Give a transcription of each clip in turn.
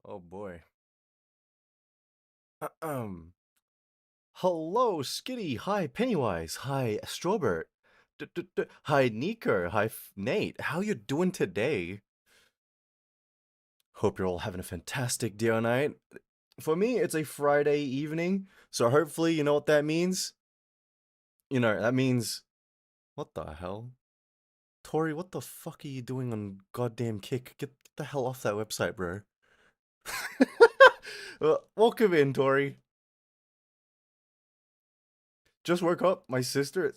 Oh boy. Um. Hello, Skitty. Hi, Pennywise. Hi, Strawbert. Hi, Nico. Hi, Nate. How you doing today? Hope you're all having a fantastic day or night. For me, it's a Friday evening, so hopefully you know what that means. That means what the hell? Tori, what the fuck are you doing on goddamn Kick? Get the hell off that website, bro. Welcome in, Tori. Just woke up. My sister.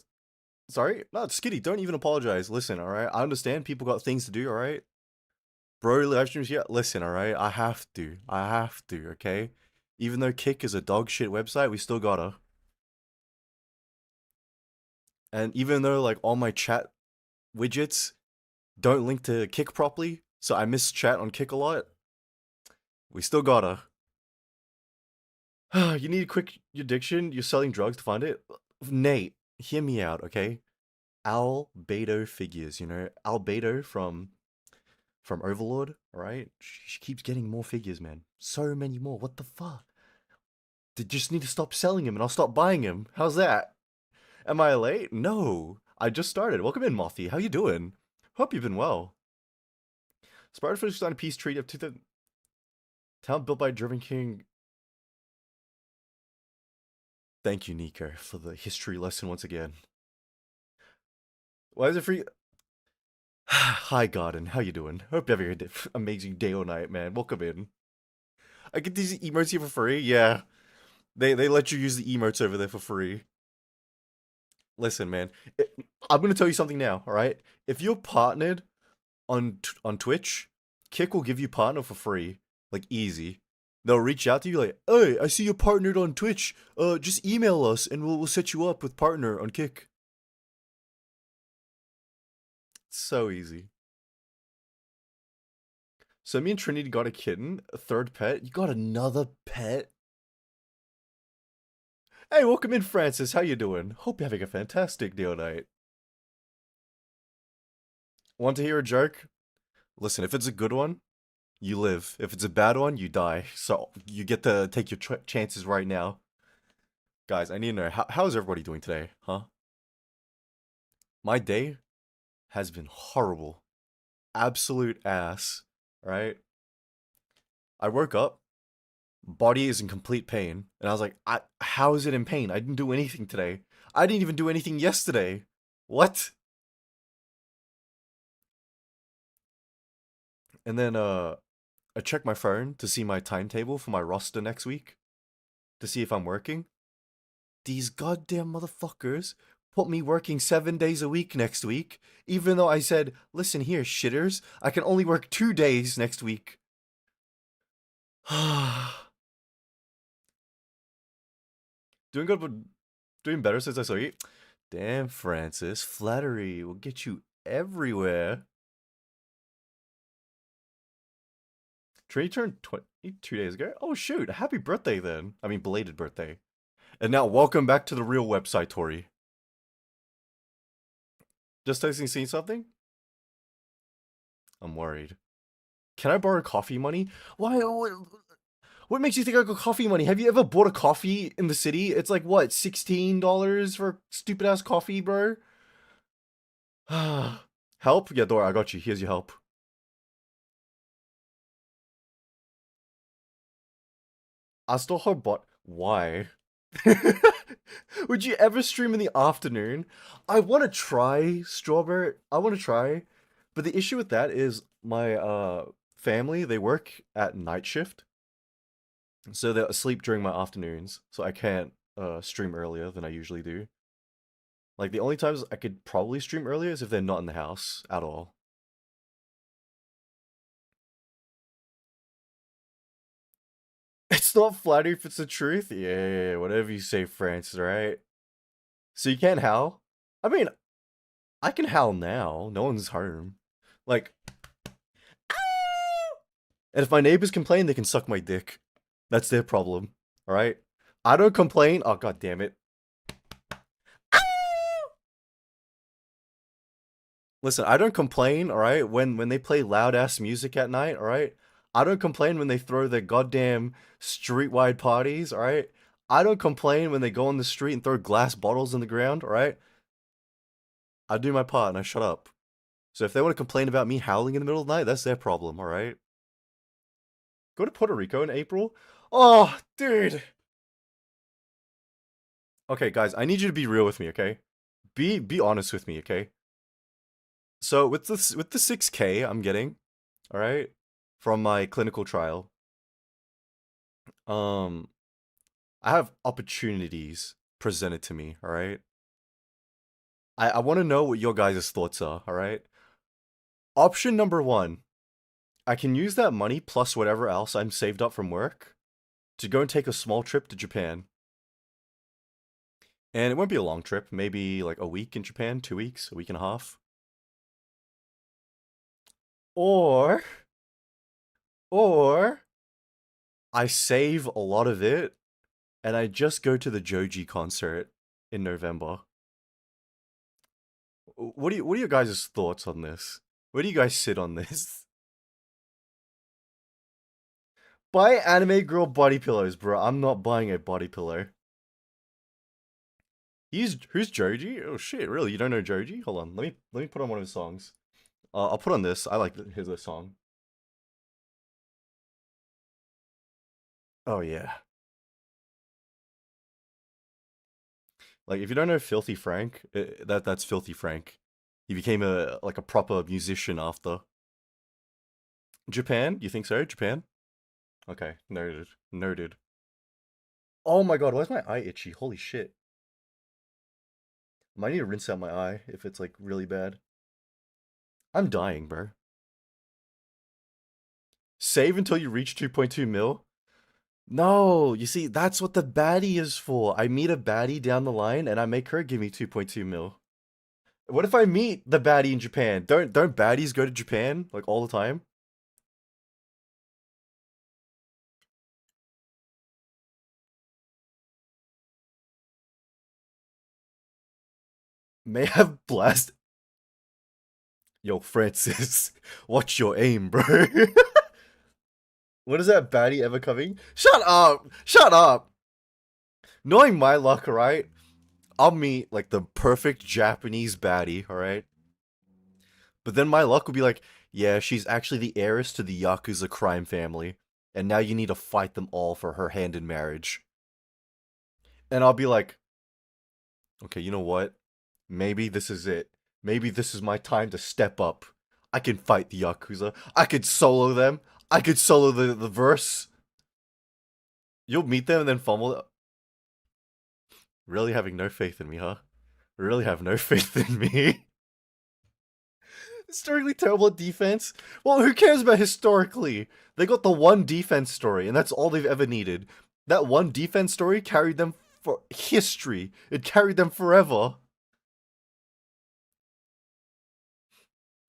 Sorry? No, Skitty, don't even apologize. Listen, alright? I understand people got things to do, alright? Bro, live streams, yeah, listen, alright? I have to. I have to, okay? Even though Kick is a dog shit website, we still gotta. And even though, like, all my chat widgets don't link to Kick properly, so I miss chat on Kick a lot, we still gotta. You need to quit your addiction? You're selling drugs to find it? Nate, hear me out, okay? Albedo figures, Albedo from Overlord, alright? She keeps getting more figures, man. So many more. What the fuck? They just need to stop selling him and I'll stop buying him. How's that? Am I late? No. I just started. Welcome in, Mothy. How you doing? Hope you've been well. Spiderfish on a peace treaty of the town built by Driven King. Thank you, Nico, for the history lesson once again. Why is it free? Hi, Garden. How you doing? Hope you have an amazing day or night, man. Welcome in. I get these emotes here for free? Yeah. They let you use the emotes over there for free. Listen, man. I'm gonna tell you something now, alright? If you're partnered on Twitch, Kick will give you partner for free. Like, easy. They'll reach out to you like, hey, I see you're partnered on Twitch. Just email us and we'll set you up with partner on Kick. It's so easy. So me and Trinity got a kitten, a third pet. You got another pet? Hey, welcome in, Francis. How you doing? Hope you're having a fantastic day tonight. Want to hear a joke? Listen, if it's a good one, you live. If it's a bad one, you die. So you get to take your chances right now. Guys, I need to know, how is everybody doing today, huh? My day has been horrible. Absolute ass, right? I woke up, body is in complete pain, and I was like, how is it in pain? I didn't do anything today. I didn't even do anything yesterday. What? And then, I checked my phone to see my timetable for my roster next week, to see if I'm working. These goddamn motherfuckers put me working 7 days a week next week, even though I said, listen here, shitters, I can only work 2 days next week. Doing good, but doing better since I saw you. Damn, Francis, flattery will get you everywhere. Trey turned 22 days ago. Oh shoot, happy birthday then. I mean, belated birthday. And now, welcome back to the real website, Tori. Just testing, seeing something? I'm worried. Can I borrow coffee money? Why? What makes you think I got coffee money? Have you ever bought a coffee in the city? It's like, what, $16 for stupid ass coffee, bro? Help? Yeah, Dora, I got you. Here's your help. I still hope, but why? Would you ever stream in the afternoon? I want to try, Strawberry. I want to try. But the issue with that is my family, they work at night shift. So they're asleep during my afternoons. So I can't stream earlier than I usually do. Like the only times I could probably stream earlier is if they're not in the house at all. It's not flattery if it's the truth. Yeah, whatever you say, Francis, right? So you can't howl? I mean, I can howl now. No one's home. Like, and if my neighbors complain, they can suck my dick. That's their problem. Alright? I don't complain. Oh, god damn it. Listen, I don't complain, alright? When they play loud ass music at night, alright? I don't complain when they throw their goddamn street-wide parties, alright? I don't complain when they go on the street and throw glass bottles in the ground, alright? I do my part and I shut up. So if they want to complain about me howling in the middle of the night, that's their problem, alright? Go to Puerto Rico in April? Oh, dude! Okay, guys, I need you to be real with me, okay? Be honest with me, okay? So with the 6K I'm getting, alright, from my clinical trial, um, I have opportunities presented to me, alright? I want to know what your guys' thoughts are, alright? Option number one, I can use that money plus whatever else I'm saved up from work to go and take a small trip to Japan. And it won't be a long trip, maybe like a week in Japan, 2 weeks, a week and a half. Or, or I save a lot of it and I just go to the Joji concert in November. What are your guys' thoughts on this? Where do you guys sit on this? Buy anime girl body pillows, bro. I'm not buying a body pillow. Who's Joji? Oh shit, really? You don't know Joji? Hold on, let me put on one of his songs. I'll put on this. I like his song. Oh yeah. Like if you don't know Filthy Frank, that's Filthy Frank. He became a proper musician after. Japan? You think so? Japan? Okay, noted. Noted. Oh my god, why's my eye itchy? Holy shit. Might need to rinse out my eye if it's like really bad. I'm dying, bro. Save until you reach 2.2 mil? No, you see, that's what the baddie is for. I meet a baddie down the line and I make her give me 2.2 mil. What if I meet the baddie in Japan? Don't baddies go to Japan like all the time? May have blast. Yo, Francis, watch your aim, bro. When is that baddie ever coming? Shut up! Shut up! Knowing my luck, right? I'll meet like the perfect Japanese baddie, alright? But then my luck will be like, yeah, she's actually the heiress to the Yakuza crime family. And now you need to fight them all for her hand in marriage. And I'll be like, okay, you know what? Maybe this is it. Maybe this is my time to step up. I can fight the Yakuza. I could solo them. I could solo the verse. You'll meet them and then fumble. Really having no faith in me, huh? Really have no faith in me. Historically terrible at defense? Well, who cares about historically? They got the one defense story, and that's all they've ever needed. That one defense story carried them for history. It carried them forever.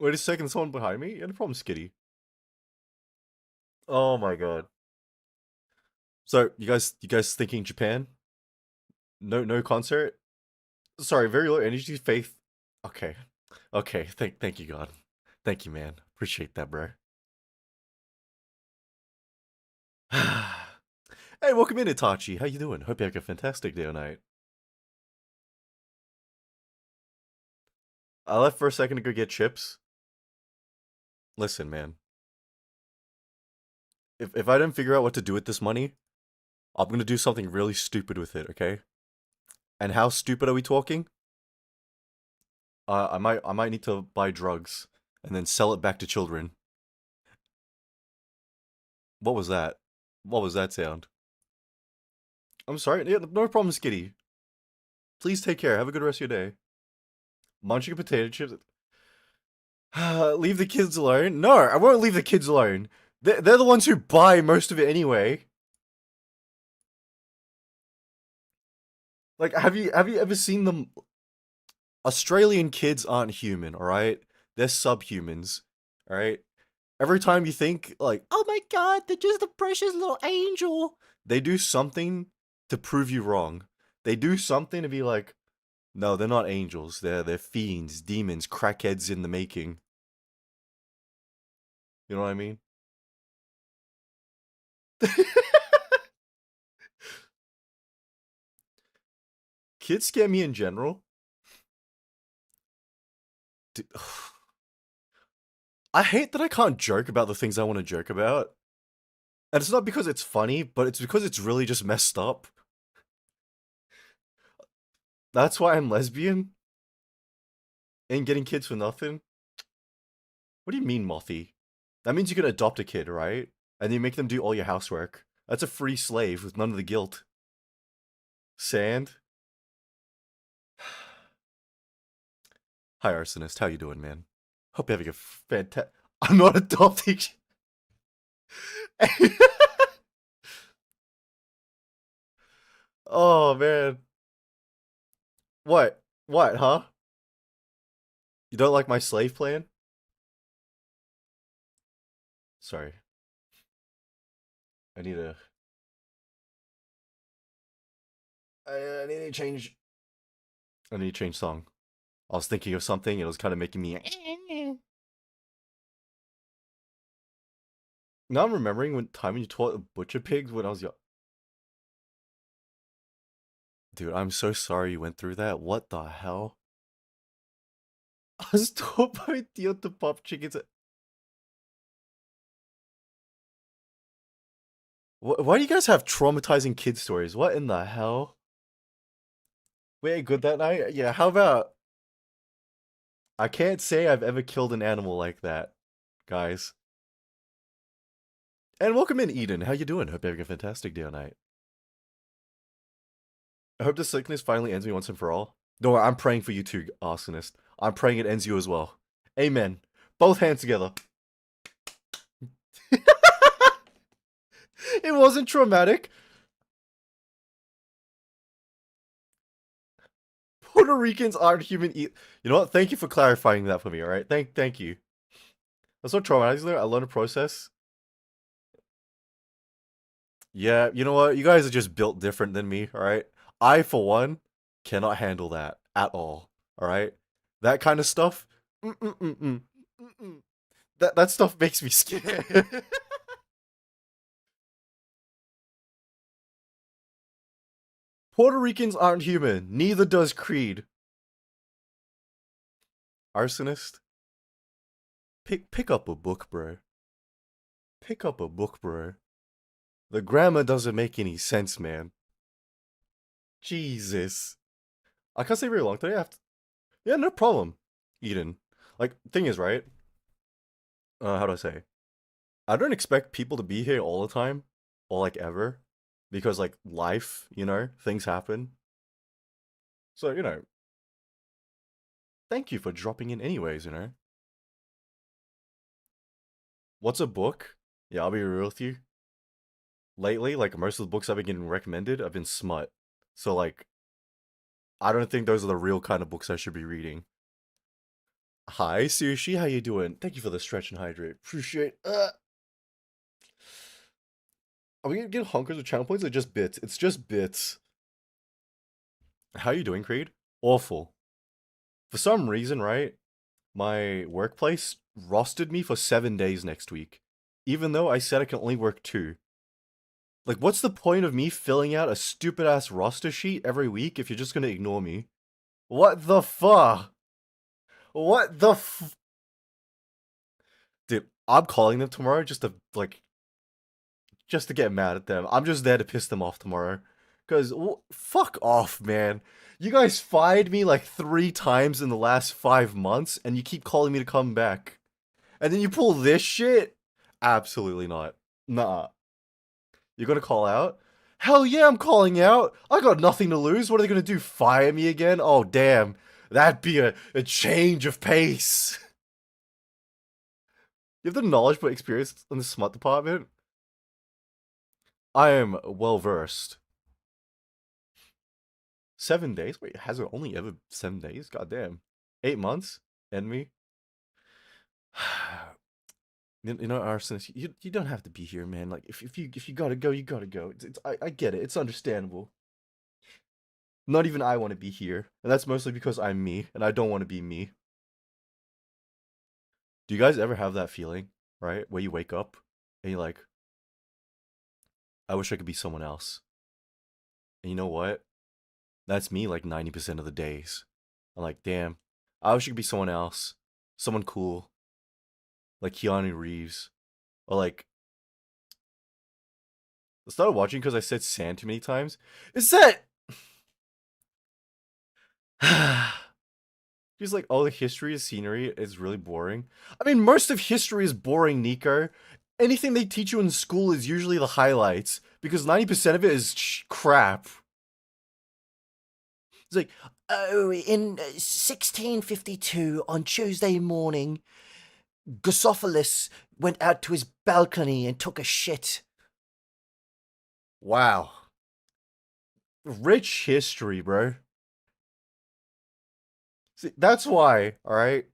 Wait a second, someone behind me? Yeah, no problem, Skitty. Oh my god. So, you guys thinking Japan? No concert? Sorry, very low energy, faith. Okay. Okay, thank you, God. Thank you, man. Appreciate that, bro. Hey, welcome in, Itachi. How you doing? Hope you have a fantastic day or night. I left for a second to go get chips. Listen, man. If I didn't figure out what to do with this money, I'm gonna do something really stupid with it, okay? And how stupid are we talking? I might need to buy drugs and then sell it back to children. What was that? What was that sound? I'm sorry. Yeah, no problem, Skitty. Please take care. Have a good rest of your day. Munching potato chips. Leave the kids alone? No, I won't leave the kids alone. They're the ones who buy most of it anyway. Like, have you ever seen them? Australian kids aren't human, alright? They're subhumans, alright? Every time you think, like, oh my god, they're just a precious little angel, they do something to prove you wrong. They do something to be like, no, they're not angels. They're fiends, demons, crackheads in the making. You know what I mean? Kids scare me in general. Dude, I hate that I can't joke about the things I want to joke about. And it's not because it's funny, but it's because it's really just messed up. That's why I'm lesbian. Ain't getting kids for nothing. What do you mean, Mothy? That means you can adopt a kid, right? And you make them do all your housework. That's a free slave with none of the guilt. Sand? Hi, Arsonist. How you doing, man? Hope you're having a fantastic... I'm not adopting... Oh, man. What? What, huh? You don't like my slave plan? Sorry. I need a... I need to change... I need to change song. I was thinking of something, it was kind of making me... Now I'm remembering when you taught butcher pigs when I was young. Dude, I'm so sorry you went through that. What the hell? I was taught by Dio to pop chickens. Why do you guys have traumatizing kid stories? What in the hell? Wait, good that night? Yeah, how about... I can't say I've ever killed an animal like that, guys. And welcome in, Eden. How you doing? Hope you're having a fantastic day or night. I hope this sickness finally ends me once and for all. Don't worry, I'm praying for you too, arsonist. I'm praying it ends you as well. Amen. Both hands together. It wasn't traumatic. Puerto Ricans aren't human. You know what? Thank you for clarifying that for me. All right. Thank you. That's not traumatizing. I learned a process. Yeah. You know what? You guys are just built different than me. All right. I, for one, cannot handle that at all. All right. That kind of stuff. Mm-mm-mm-mm. Mm-mm. That stuff makes me scared. Puerto Ricans aren't human. Neither does Creed. Arsonist. Pick up a book, bro. Pick up a book, bro. The grammar doesn't make any sense, man. Jesus. I can't stay very long today. I have to... Yeah, no problem. Eden. Like, thing is, right? How do I say? I don't expect people to be here all the time. Or, like, ever. Because, like, life, you know? Things happen. So, you know. Thank you for dropping in anyways, you know? What's a book? Yeah, I'll be real with you. Lately, like, most of the books I've been getting recommended have been smut. So, like, I don't think those are the real kind of books I should be reading. Hi, Sushi. How you doing? Thank you for the stretch and hydrate. Appreciate. Are we gonna get honkers with channel points or just bits? It's just bits. How you doing, Creed? Awful. For some reason, right? My workplace rostered me for 7 days next week, even though I said I can only work 2. Like, what's the point of me filling out a stupid ass roster sheet every week if you're just gonna ignore me? What the fuck? What the Dude, I'm calling them tomorrow just to, like, just to get mad at them. I'm just there to piss them off tomorrow. Because, fuck off, man. You guys fired me like 3 times in the last 5 months, and you keep calling me to come back. And then you pull this shit? Absolutely not. Nah. You're gonna call out? Hell yeah, I'm calling out. I got nothing to lose. What are they gonna do? Fire me again? Oh, damn. That'd be a change of pace. You have the knowledge but experience in the smut department? I am well versed. 7 days? Wait, has it only ever 7 days? Goddamn. 8 months? Enemy? You know, Arsonist, you don't have to be here, man. Like, if you gotta go, you gotta go. I get it. It's understandable. Not even I want to be here, and that's mostly because I'm me, and I don't want to be me. Do you guys ever have that feeling, right? Where you wake up, and you're like, I wish I could be someone else. And you know what? That's me like 90% of the days. I'm like, damn, I wish I could be someone else. Someone cool. Like Keanu Reeves. Or like, I started watching because I said sand too many times. Is that. He's like, oh, the history of scenery is really boring. I mean, most of history is boring, Nico. Anything they teach you in school is usually the highlights because 90% of it is crap. It's like, oh, in 1652 on Tuesday morning, Gusophilis went out to his balcony and took a shit. Wow. Rich history, bro. See, that's why, all right?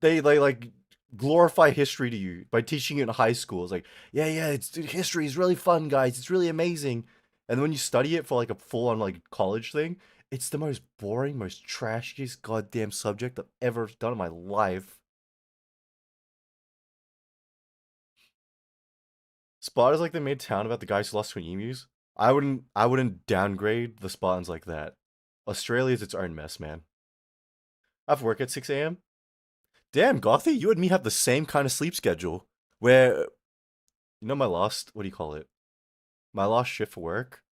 They like glorify history to you by teaching it in high school. It's like, yeah, history is really fun, guys. It's really amazing. And when you study it for like a full on like college thing, it's the most boring, most trashiest goddamn subject I've ever done in my life. Spartans like they made town about the guys who lost to emus. I wouldn't downgrade the Spartans like that. Australia's its own mess, man. I have work at 6 a.m. Damn, Gothy, you and me have the same kind of sleep schedule. Where my last, what do you call it? My last shift for work,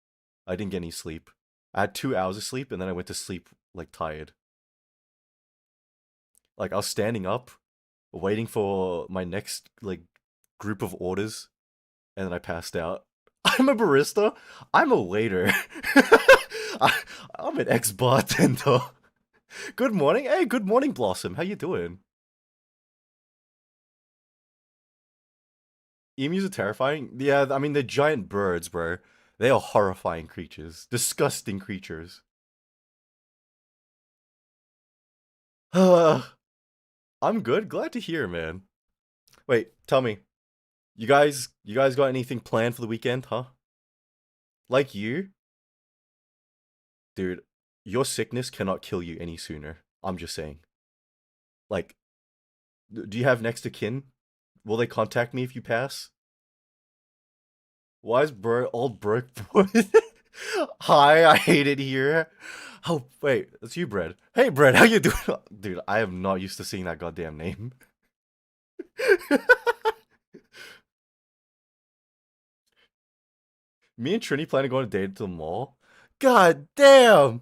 I didn't get any sleep. I had 2 hours of sleep and then I went to sleep like tired. Like I was standing up, waiting for my next like group of orders, and then I passed out. I'm a barista. I'm a waiter. I, I'm an ex-bartender. Good morning. Hey, good morning, Blossom. How you doing? Emus are terrifying. Yeah, I mean they're giant birds, bro. They are horrifying creatures. Disgusting creatures. I'm good. Glad to hear, man. Wait, tell me. You guys got anything planned for the weekend, huh? Like you? Dude, your sickness cannot kill you any sooner. I'm just saying. Like, do you have next to kin? Will they contact me if you pass? Why is old broke boy? Hi, I hate it here. Oh, wait, that's you, Bread. Hey, Bread, how you doing? Dude, I am not used to seeing that goddamn name. Me and Trini plan to go on a date to the mall. God damn!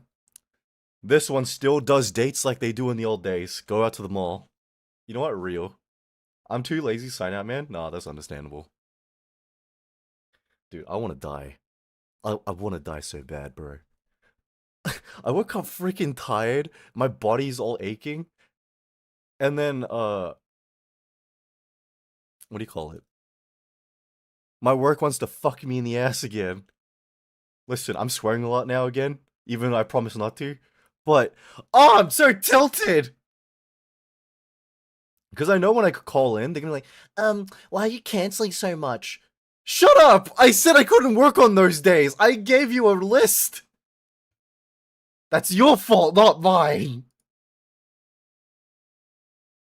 This one still does dates like they do in the old days. Go out to the mall. You know what? Real. I'm too lazy to sign out, man. Nah, that's understandable. Dude, I want to die. I want to die so bad, bro. I woke up freaking tired. My body's all aching. And then, what do you call it? My work wants to fuck me in the ass again. Listen, I'm swearing a lot now again, even though I promise not to. But, oh, I'm so tilted! Because I know when I could call in, they're gonna be like, why are you canceling so much? Shut up! I said I couldn't work on those days. I gave you a list. That's your fault, not mine.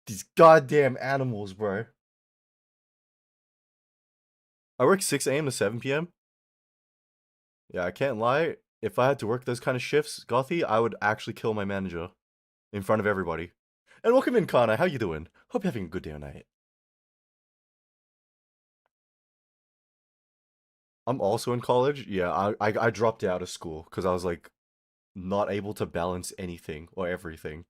These goddamn animals, bro. I work 6 a.m. to 7 p.m. Yeah, I can't lie. If I had to work those kind of shifts, Gothy, I would actually kill my manager in front of everybody. And welcome in, Kana. How you doing? Hope you're having a good day or night. I'm also in college. Yeah, I dropped out of school because I was like not able to balance anything or everything.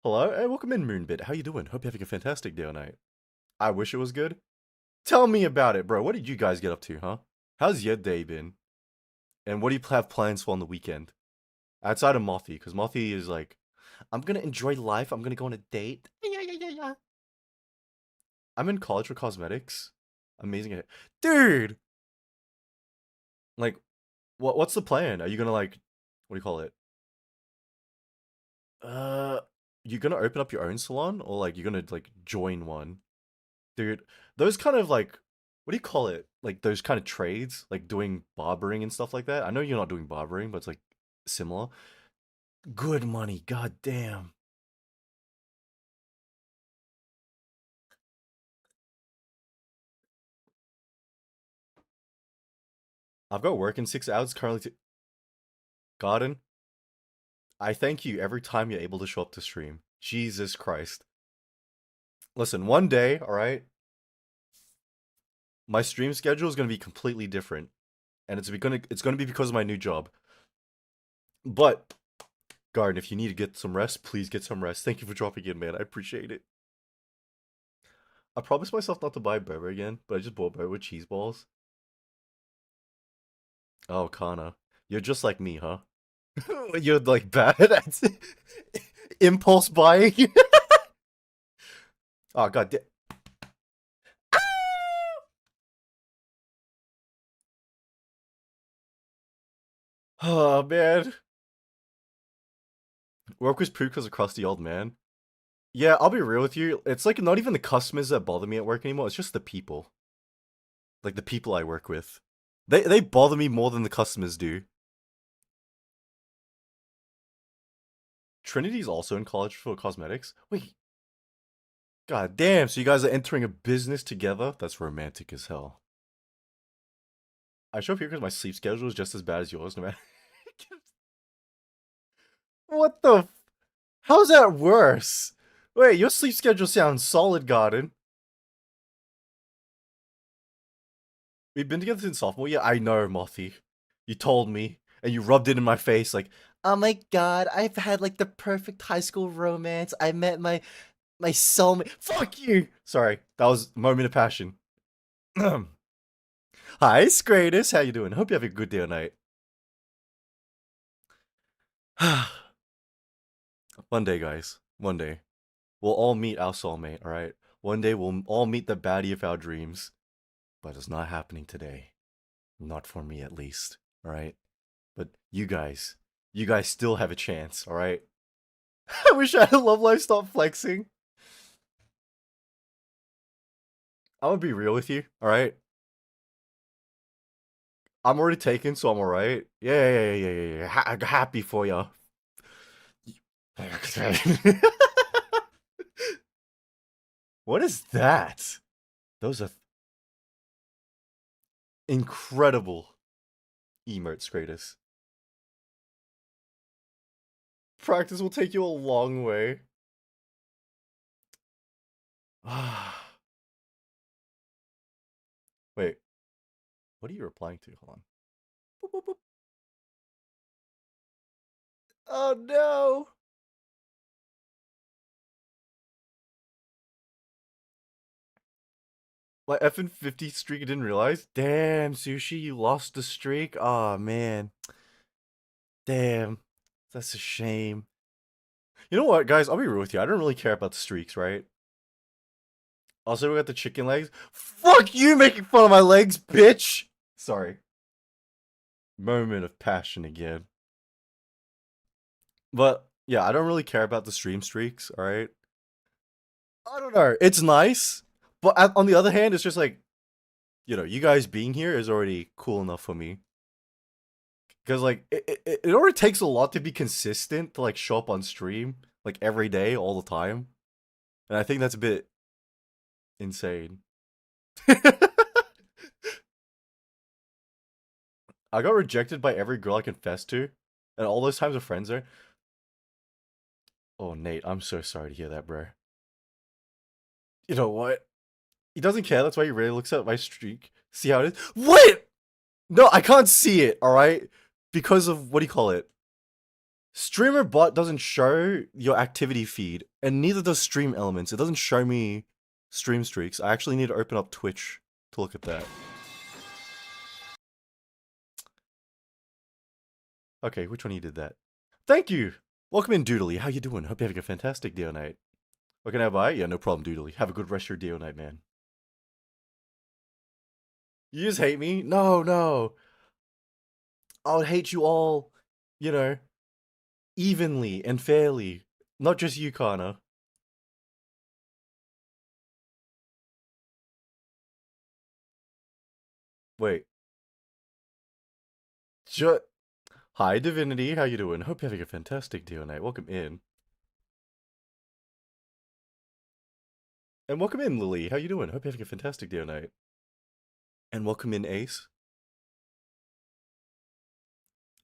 Hello, and welcome in, Moonbit. How you doing? Hope you're having a fantastic day or night. I wish it was good. Tell me about it, bro. What did you guys get up to, huh? How's your day been? And what do you have plans for on the weekend? Outside of Mothy, because Mothy is like, I'm gonna enjoy life. I'm gonna go on a date. Yeah. I'm in college for cosmetics. Amazing, dude. Like, what's the plan? Are you gonna like, what do you call it? Uh, you gonna open up your own salon or like you're gonna like join one, dude? Those kind of like, what do you call it? Like those kind of trades, like doing barbering and stuff like that. I know you're not doing barbering, but it's like similar. Good money, god damn. I've got work in 6 hours currently. Garden, I thank you every time you're able to show up to stream. Jesus Christ. Listen, one day, all right, my stream schedule is going to be completely different, and it's gonna be because of my new job. But Garden, if you need to get some rest, please get some rest. Thank you for dropping in, man. I appreciate it. I promised myself not to buy burger again, but I just bought burger with cheese balls. Oh, Kana, you're just like me, huh? You're like bad at impulse buying. Oh god. Oh man. Work was pooped because of crusty old man. Yeah, I'll be real with you. It's like not even the customers that bother me at work anymore. It's just the people. Like the people I work with. They bother me more than the customers do. Trinity's also in college for cosmetics. Wait. God damn, so you guys are entering a business together? That's romantic as hell. I show up here because my sleep schedule is just as bad as yours, no matter. What the? How's that worse? Wait, your sleep schedule sounds solid, Garden. We've been together since sophomore year. I know, Mothy. You told me, and you rubbed it in my face like, oh my god, I've had like the perfect high school romance. I met my soulmate. Fuck you. Sorry, that was a moment of passion. Hi, Scratus. How you doing? Hope you have a good day or night. One day, guys. One day. We'll all meet our soulmate, alright? One day we'll all meet the baddie of our dreams. But it's not happening today. Not for me, at least. Alright? But you guys still have a chance, alright? I wish I had a love life stop flexing. I'm gonna be real with you, alright? I'm already taken, so I'm alright. Yeah. Happy for ya. What is that? Those are incredible emotes, Kratos. Practice will take you a long way. Wait, what are you replying to? Hold on. Boop, boop, boop. Oh no! My effing 50 streak, I didn't realize. Damn, Sushi, you lost the streak? Oh man. Damn. That's a shame. You know what, guys? I'll be real with you. I don't really care about the streaks, right? Also, we got the chicken legs. Fuck you making fun of my legs, bitch! Sorry. Moment of passion again. But, yeah, I don't really care about the stream streaks, alright? I don't know. It's nice. But on the other hand, it's just like, you know, you guys being here is already cool enough for me. Because, like, it already takes a lot to be consistent to, like, show up on stream, like, every day, all the time. And I think that's a bit insane. I got rejected by every girl I confessed to, and all those times with friends there. Oh, Nate, I'm so sorry to hear that, bro. You know what? He doesn't care. That's why he rarely looks at my streak. See how it is? What? No, I can't see it, alright? Because of, what do you call it? Streamer bot doesn't show your activity feed, and neither does Stream Elements. It doesn't show me stream streaks. I actually need to open up Twitch to look at that. Okay, which one of you did that? Thank you! Welcome in, Doodly. How you doing? Hope you're having a fantastic day or night. What can I buy? Yeah, no problem, Doodly. Have a good rest of your day or night, man. You just hate me? No, no. I'll hate you all, you know, evenly and fairly. Not just you, Kana. Wait. Ju- Hi, Divinity. How you doing? Hope you're having a fantastic day or night. Welcome in. And welcome in, Lily. How you doing? Hope you're having a fantastic day or night. And welcome in, Ace.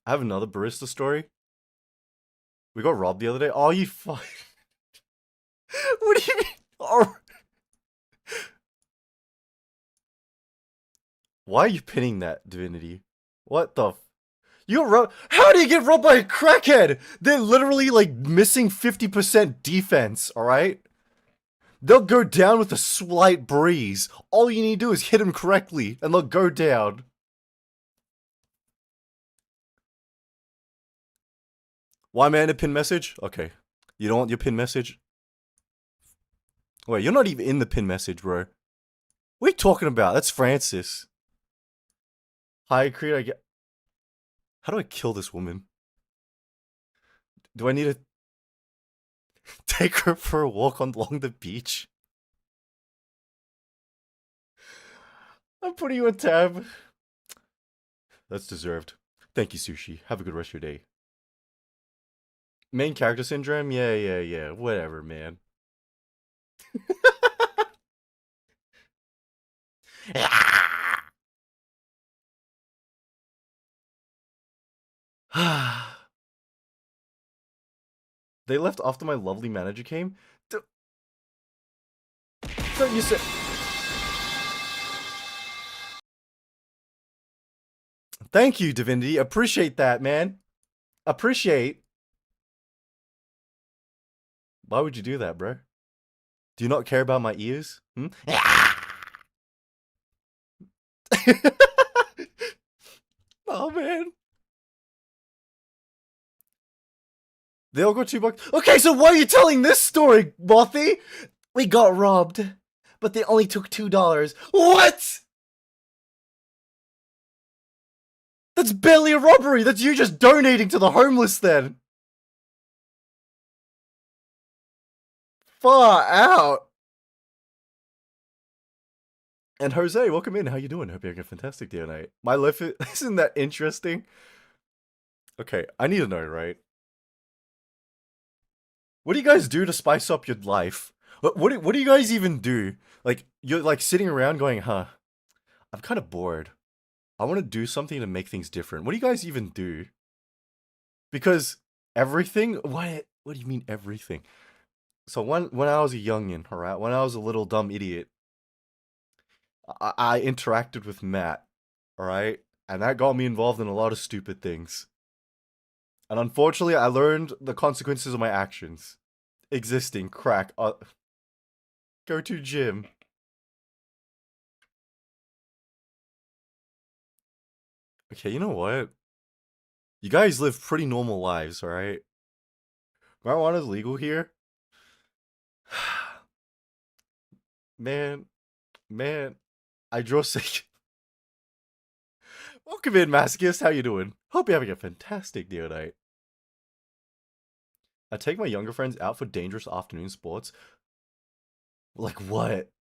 I have another barista story. We got robbed the other day. Oh, you fuck. What do you mean? Oh. Why are you pinning that, Divinity? What the? You got robbed? How do you get robbed by a crackhead? They're literally like missing 50% defense. All right. They'll go down with a slight breeze. All you need to do is hit them correctly, and they'll go down. Why, man, a pin message? Okay. You don't want your pin message? Wait, you're not even in the pin message, bro. What are you talking about? That's Francis. Hi, Creed, I get... How do I kill this woman? Do I need to take her for a walk along the beach? I'm putting you in tab. That's deserved. Thank you, Sushi. Have a good rest of your day. Main character syndrome? Yeah. Whatever, man. They left after my lovely manager came? Don't you say... Thank you, Divinity. Appreciate that, man. Appreciate. Why would you do that, bro? Do you not care about my ears? Hmm? Oh, man. They all got $2. Okay, so why are you telling this story, Mothy? We got robbed, but they only took $2. What? That's barely a robbery. That's you just donating to the homeless then. Far out. And Jose, welcome in. How you doing? Hope you're having a fantastic day tonight. My life isn't that interesting. Okay, I need to know, right? What do you guys do to spice up your life? What do you guys even do? Like, you're like sitting around going, huh, I'm kind of bored. I want to do something to make things different. What do you guys even do? Because everything? What do you mean everything? So when I was a youngin', alright, when I was a little dumb idiot, I interacted with Matt, alright? And that got me involved in a lot of stupid things. And unfortunately, I learned the consequences of my actions. Existing, crack, go to gym. Okay, you know what? You guys live pretty normal lives, alright? Marijuana's legal here? Man, I draw sick. Welcome in, Masochist. How you doing? Hope you're having a fantastic day tonight. I take my younger friends out for dangerous afternoon sports. Like what?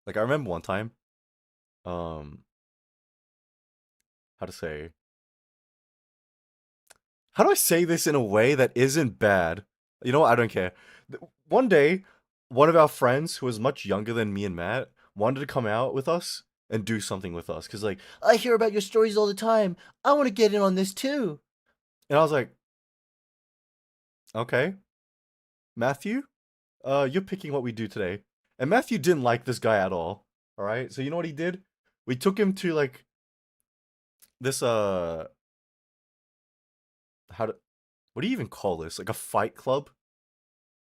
Like I remember one time, um, how to say, how do I say this in a way that isn't bad? You know what? I don't care. One day, one of our friends who was much younger than me and Matt wanted to come out with us and do something with us. Cause like, I hear about your stories all the time. I want to get in on this too. And I was like, okay, Matthew, you're picking what we do today. And Matthew didn't like this guy at all. All right. So you know what he did? We took him to like this how to what do you even call this? Like a fight club?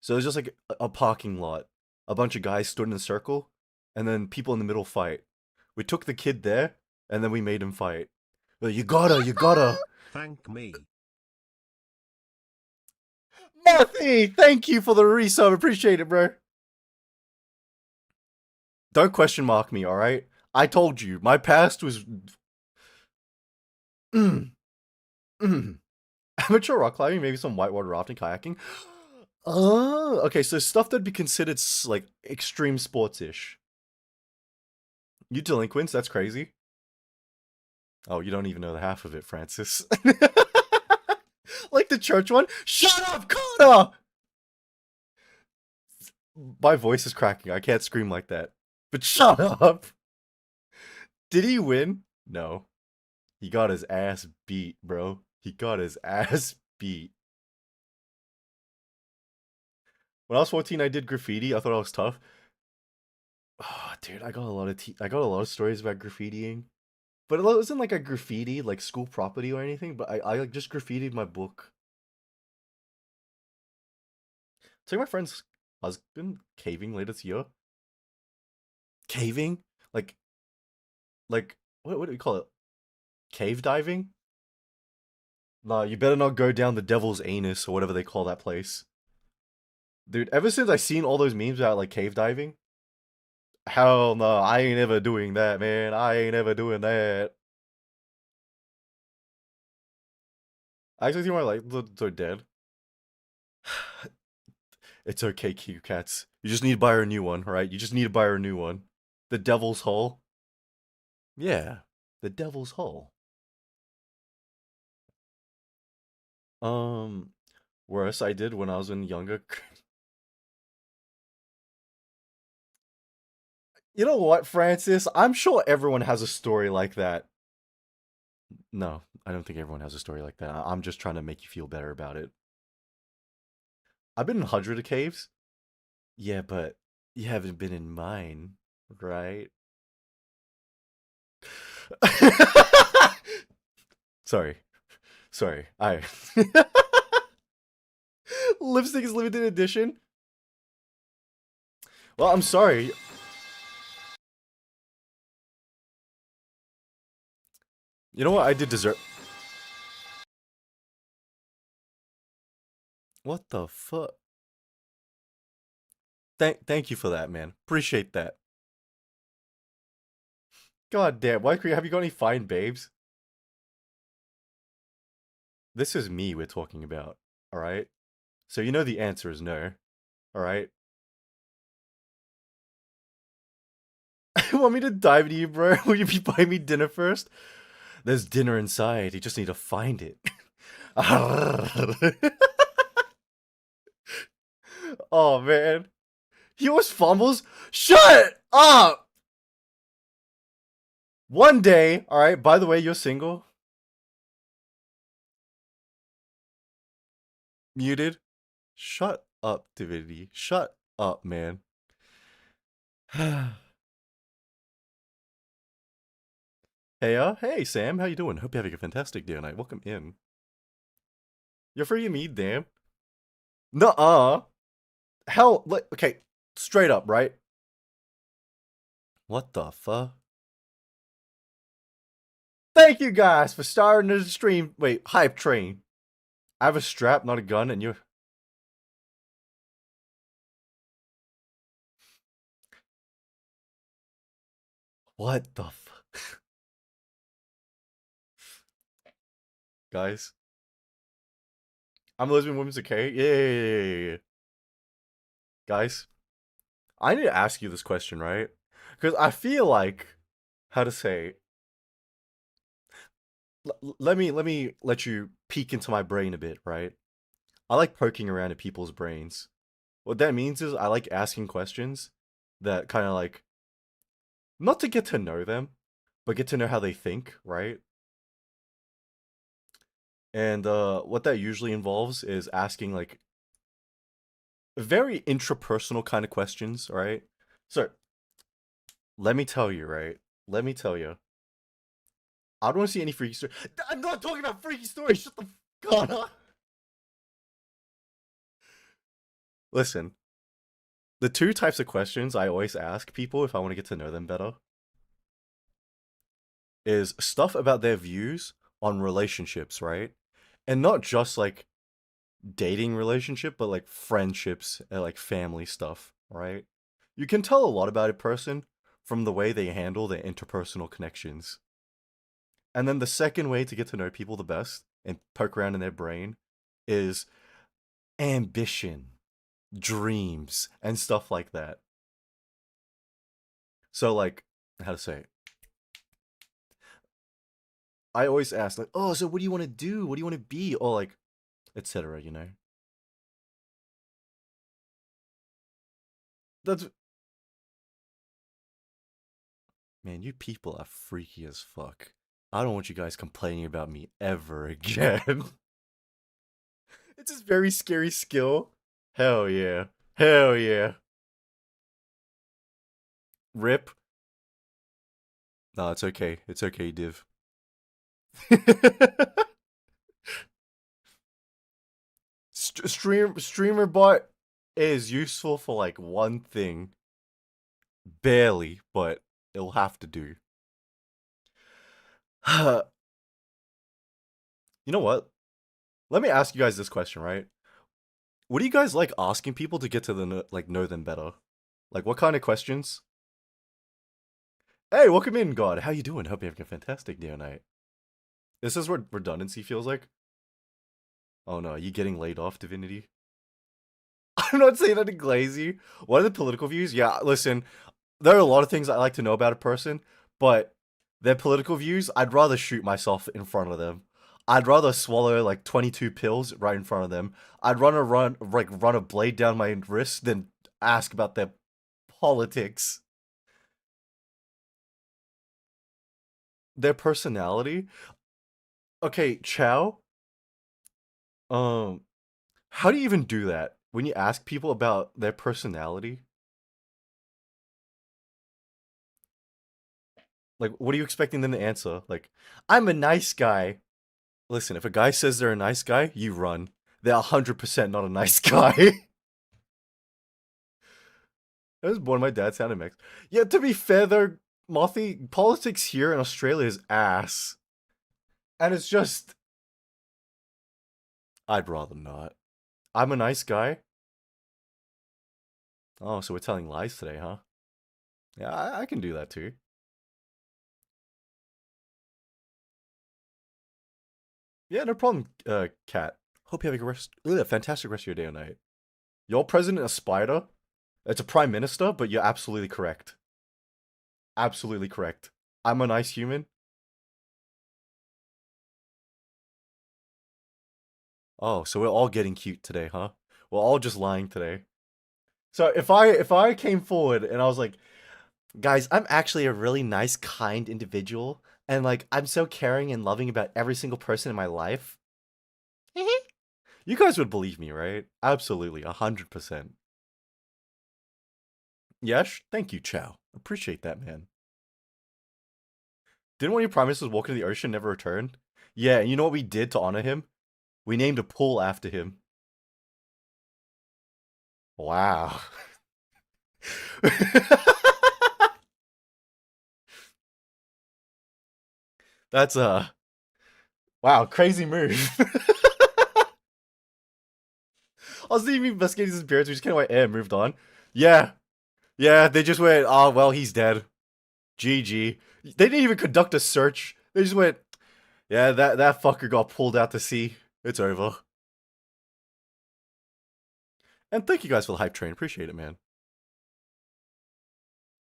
So it was just like a parking lot. A bunch of guys stood in a circle, and then people in the middle fight. We took the kid there, and then we made him fight. Like, you gotta. Thank me. Matthew, thank you for the resub. Appreciate it, bro. Don't question mark me, alright? I told you, my past was... Amateur rock climbing, maybe some whitewater rafting, kayaking. Oh, okay, so stuff that'd be considered, like, extreme sports-ish. You delinquents, that's crazy. Oh, you don't even know the half of it, Francis. Like the church one? Shut up, Connor! My voice is cracking, I can't scream like that. But shut up! Did he win? No. He got his ass beat, bro. He got his ass beat. When I was 14, I did graffiti. I thought I was tough. Oh, dude, I got a lot of stories about graffitiing. But it wasn't like a graffiti, like school property or anything, but I like just graffitied my book. Take my friend's husband caving later this year. Caving? Like like what do you call it? Cave diving? Nah, you better not go down the devil's anus or whatever they call that place. Dude, ever since I seen all those memes about like cave diving, hell no, I ain't ever doing that, man. I ain't ever doing that. I actually think my like they're dead. It's okay, Q cats. You just need to buy her a new one, right? You just need to buy her a new one. The Devil's Hole. Yeah, the Devil's Hole. Um, worse I did when I was in younger. You know what, Francis? I'm sure everyone has a story like that. No, I don't think everyone has a story like that. I'm just trying to make you feel better about it. I've been in hundreds of caves. Yeah, but you haven't been in mine, right? Sorry, sorry. I lipstick is limited edition. Well, I'm sorry. You know what? I did deserve. What the fuck? Thank you for that, man. Appreciate that. God damn. Why have you got any fine babes? This is me we're talking about. All right. So you know the answer is no. All right. You want me to dive into you, bro? Will you be buying me dinner first? There's dinner inside. You just need to find it. Oh man. He always fumbles. Shut up. One day, all right. By the way, you're single. Muted. Shut up, Divinity. Shut up, man. Hey Sam, how you doing? Hope you're having a fantastic day tonight. Welcome in. You're free to meet, damn. Nuh-uh. Hell, okay, straight up, right? What the fuck? Thank you guys for starting the stream. Wait, hype train. I have a strap, not a gun, and you're. What the fuck? Guys, I'm a lesbian woman's okay? Yeah. Guys, I need to ask you this question, right? Because I feel like, how to say, let me let you peek into my brain a bit, right? I like poking around at people's brains. What that means is I like asking questions that kind of like not to get to know them, but get to know how they think, right? And what that usually involves is asking like very intrapersonal kind of questions, right? So let me tell you, right? Let me tell you. I don't want to see any freaky stories. I'm not talking about freaky stories. Shut the god up. Listen, the two types of questions I always ask people if I want to get to know them better is stuff about their views on relationships, right? And not just like dating relationship, but like friendships and like family stuff, right? You can tell a lot about a person from the way they handle their interpersonal connections. And then the second way to get to know people the best and poke around in their brain is ambition, dreams, and stuff like that. So like, how to say it? I always ask like, "Oh, so what do you want to do? What do you want to be?" Or like, etc., you know? That's man, you people are freaky as fuck. I don't want you guys complaining about me ever again. It's this very scary skill. Hell yeah. Hell yeah. Rip. No, it's okay. It's okay, Div. Streamer bot is useful for like one thing. Barely, but it'll have to do. You know what? Let me ask you guys this question, right? What do you guys like asking people to get to know them better? Like what kind of questions? Hey, welcome in, God. How you doing? Hope you're having a fantastic day or night. This is what redundancy feels like. Oh no, are you getting laid off, Divinity? I'm not saying anything lazy. What are the political views? Yeah, listen, there are a lot of things I like to know about a person, but their political views, I'd rather shoot myself in front of them. I'd rather swallow like 22 pills right in front of them. I'd run a blade down my wrist than ask about their politics, their personality. Okay, Chow. Um, how do you even do that when you ask people about their personality? Like, what are you expecting them to answer? Like, I'm a nice guy. Listen, if a guy says they're a nice guy, you run. They're 100% not a nice guy. I was born my dad's sounded mix. Yeah, to be fair though, Mothy, politics here in Australia is ass. And it's just, I'd rather not. I'm a nice guy. Oh, so we're telling lies today, huh? Yeah, I can do that too. Yeah, no problem, Cat. Hope you have a fantastic rest of your day or night. Your president a spider? It's a prime minister, but you're absolutely correct. Absolutely correct. I'm a nice human. Oh, so we're all getting cute today, huh? We're all just lying today. So if I came forward and I was like, guys, I'm actually a really nice, kind individual, and like I'm so caring and loving about every single person in my life, you guys would believe me, right? Absolutely, 100%. Yes, thank you, Chow. Appreciate that, man. Didn't one of your prime ministers walk into the ocean, never return? Yeah, and you know what we did to honor him? We named a pool after him. Wow. That's a wow, crazy move. I was thinking investigating his appearance, we just kind of went, eh, moved on. Yeah, yeah, they just went, oh, well, he's dead. GG. They didn't even conduct a search. They just went, yeah, that fucker got pulled out to sea. It's over. And thank you guys for the hype train. Appreciate it, man.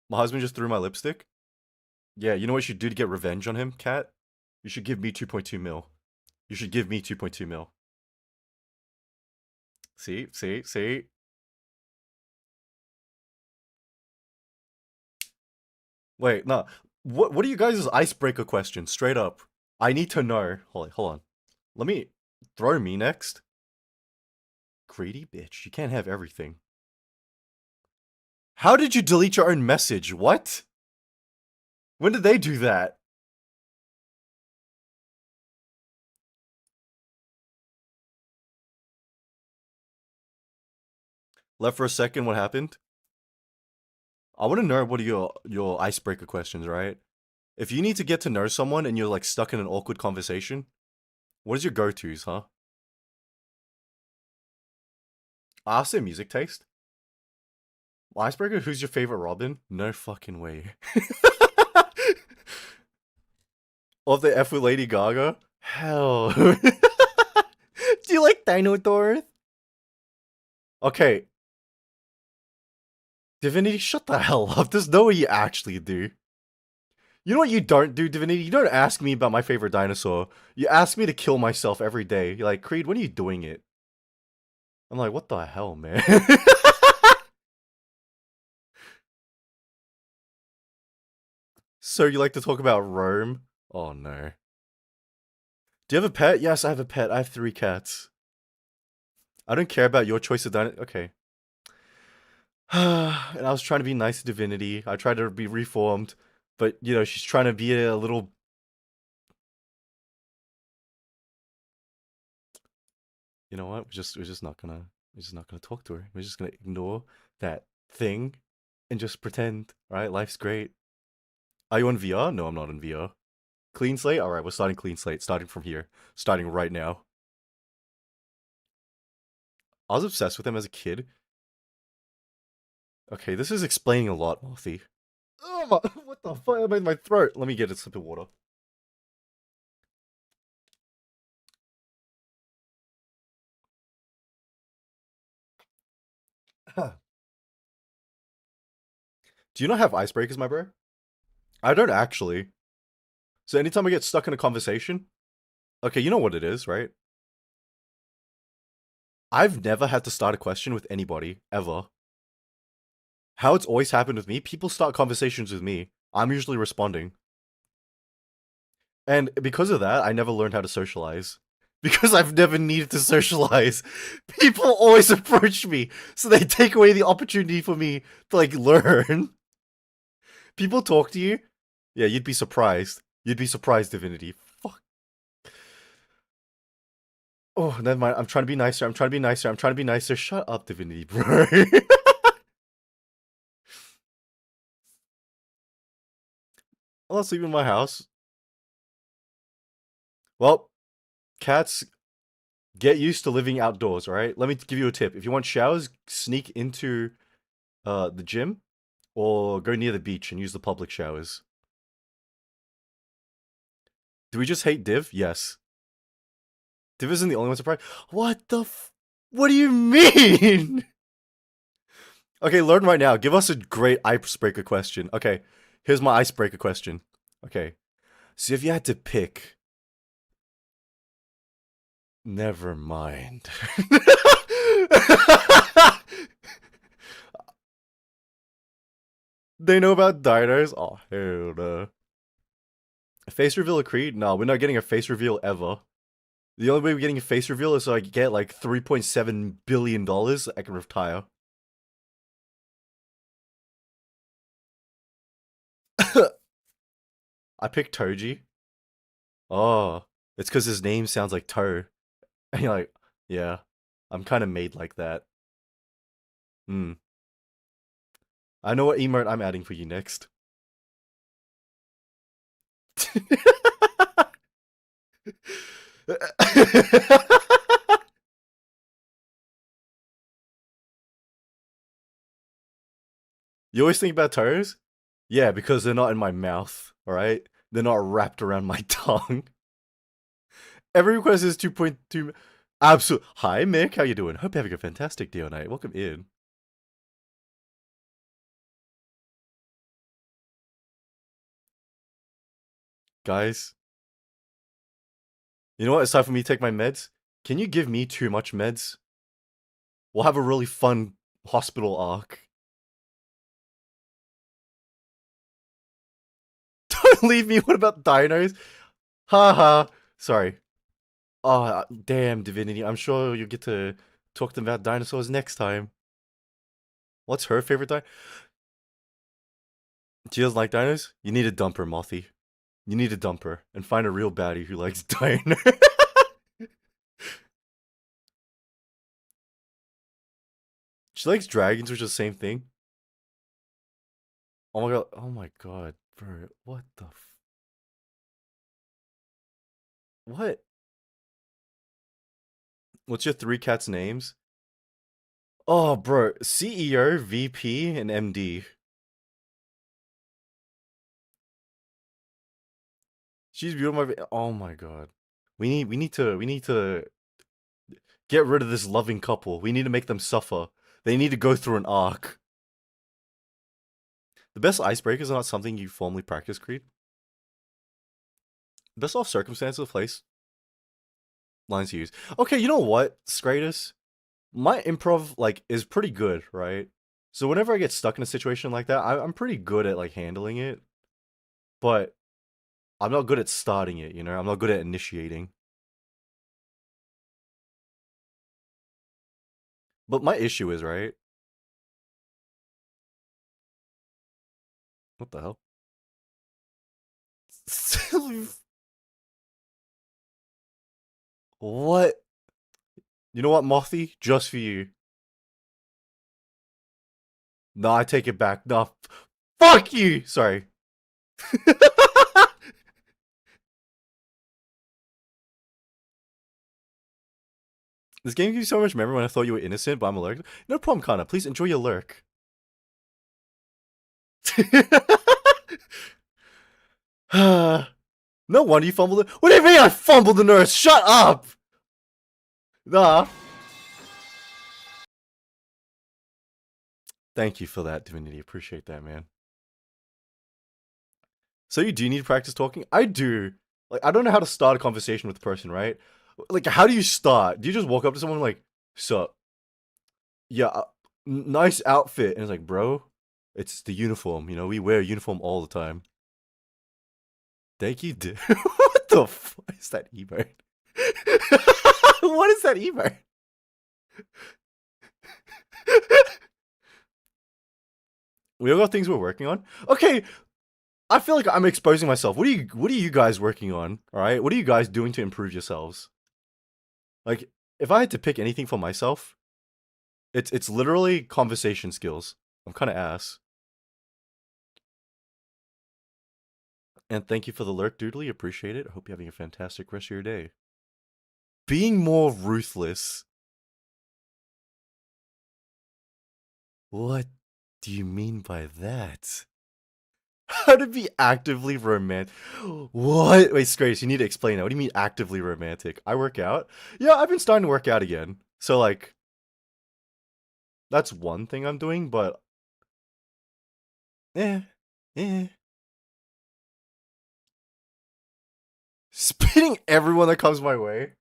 My husband just threw my lipstick. Yeah, you know what you should do to get revenge on him, Cat? You should give me 2.2 mil. You should give me 2.2 mil. See? Wait, no. What are you guys' icebreaker questions? Straight up. I need to know. Hold on. Let me throw me next. Greedy bitch. You can't have everything. How did you delete your own message? What? When did they do that? Left for a second, what happened? I want to know what are your icebreaker questions, right? If you need to get to know someone and you're like stuck in an awkward conversation, what is your go-tos, huh? I'll say music taste. Icebreaker, who's your favorite Robin? No fucking way. Of the F with Lady Gaga? Hell. Do you like Dinosaurs? Okay. Divinity, shut the hell up. There's no way you actually do. You know what you don't do, Divinity? You don't ask me about my favorite dinosaur. You ask me to kill myself every day. You're like, Creed, when are you doing it? I'm like, what the hell, man? So you like to talk about Rome? Oh no. Do you have a pet? Yes, I have a pet. I have 3 cats. I don't care about your choice of dino. Okay. And I was trying to be nice to Divinity. I tried to be reformed, but you know she's trying to be a little. You know what? we're just not gonna talk to her. We're just gonna ignore that thing and just pretend. All right, life's great. Are you on VR? No, I'm not on VR. Clean slate. All right, we're starting clean slate. Starting from here. Starting right now. I was obsessed with him as a kid. Okay, this is explaining a lot, Morthy. Oh my, what the fuck? I made my throat. Let me get a sip of water. Do you not have icebreakers, my bro? I don't actually. So anytime I get stuck in a conversation, okay, you know what it is, right? I've never had to start a question with anybody, ever. How it's always happened with me, people start conversations with me. I'm usually responding. And because of that, I never learned how to socialize. Because I've never needed to socialize. People always approach me, so they take away the opportunity for me to, like, learn. People talk to you. Yeah, you'd be surprised. You'd be surprised, Divinity. Fuck. Oh, never mind. I'm trying to be nicer. I'm trying to be nicer. I'm trying to be nicer. Shut up, Divinity, bro. I'm not sleeping in my house. Well, cats, get used to living outdoors, alright? Let me give you a tip. If you want showers, sneak into the gym or go near the beach and use the public showers. Do we just hate Div? Yes. Div isn't the only one surprised. What the what do you mean? Okay, learn right now. Give us a great icebreaker question. Okay, here's my icebreaker question. Okay, so if you had to pick... Never mind. They know about diners? Oh, hell no. Face reveal of Creed? No, we're not getting a face reveal ever. The only way we're getting a face reveal is so I can get like $3.7 billion. I can retire. I picked Toji. Oh, it's because his name sounds like toe. And you're like, yeah, I'm kind of made like that. Hmm. I know what emote I'm adding for you next. You always think about toes? Yeah, because they're not in my mouth, alright? They're not wrapped around my tongue. Every request is 2.2... Absolute. Hi, Mick. How you doing? Hope you're having a fantastic day tonight. Welcome in. Guys, you know what? It's time for me to take my meds. Can you give me too much meds? We'll have a really fun hospital arc. Don't leave me. What about dinos? Haha. Sorry. Oh, damn, Divinity. I'm sure you'll get to talk to them about dinosaurs next time. What's her favorite dino? She doesn't like dinos? You need to dump her, Mothy. You need to dump her and find a real baddie who likes dino. She likes dragons, which is the same thing. Oh my god. Oh my god, bro. What the what? What's your 3 cats' names? Oh, bro. CEO, VP, and MD. She's beautiful. Oh my god. We need to get rid of this loving couple. We need to make them suffer. They need to go through an arc. The best icebreakers are not something you formally practice, Creed. Best off circumstance of place. Lines to use. Okay, you know what, Scratus? My improv, like, is pretty good, right? So whenever I get stuck in a situation like that, I'm pretty good at, like, handling it. But I'm not good at starting it, you know? I'm not good at initiating. But my issue is, right? What the hell? What? You know what, Mothy? Just for you. No, I take it back. No, fuck you! Sorry. This game gives you so much memory when I thought you were innocent, but I'm allergic. No problem, Kana. Please enjoy your lurk. No wonder you fumbled it. What do you mean I fumbled the nurse? Shut up! Nah. Thank you for that, Divinity. Appreciate that, man. So you do need to practice talking? I do. Like, I don't know how to start a conversation with a person, right? Like, how do you start? Do you just walk up to someone like, sup? Yeah, nice outfit. And it's like, bro, it's the uniform. You know, we wear uniform all the time. Thank you, dude. What the fuck is that emote? What is that emote? We all got things we're working on. Okay, I feel like I'm exposing myself. What are you guys working on? All right, what are you guys doing to improve yourselves? Like, if I had to pick anything for myself, it's literally conversation skills. I'm kind of ass. And thank you for the lurk, Doodly. Appreciate it. I hope you're having a fantastic rest of your day. Being more ruthless. What do you mean by that? How to be actively romantic? What? Wait, Grace, you need to explain that. What do you mean actively romantic? I work out? Yeah, I've been starting to work out again. So, like, that's one thing I'm doing, but eh, eh. Spitting everyone that comes my way.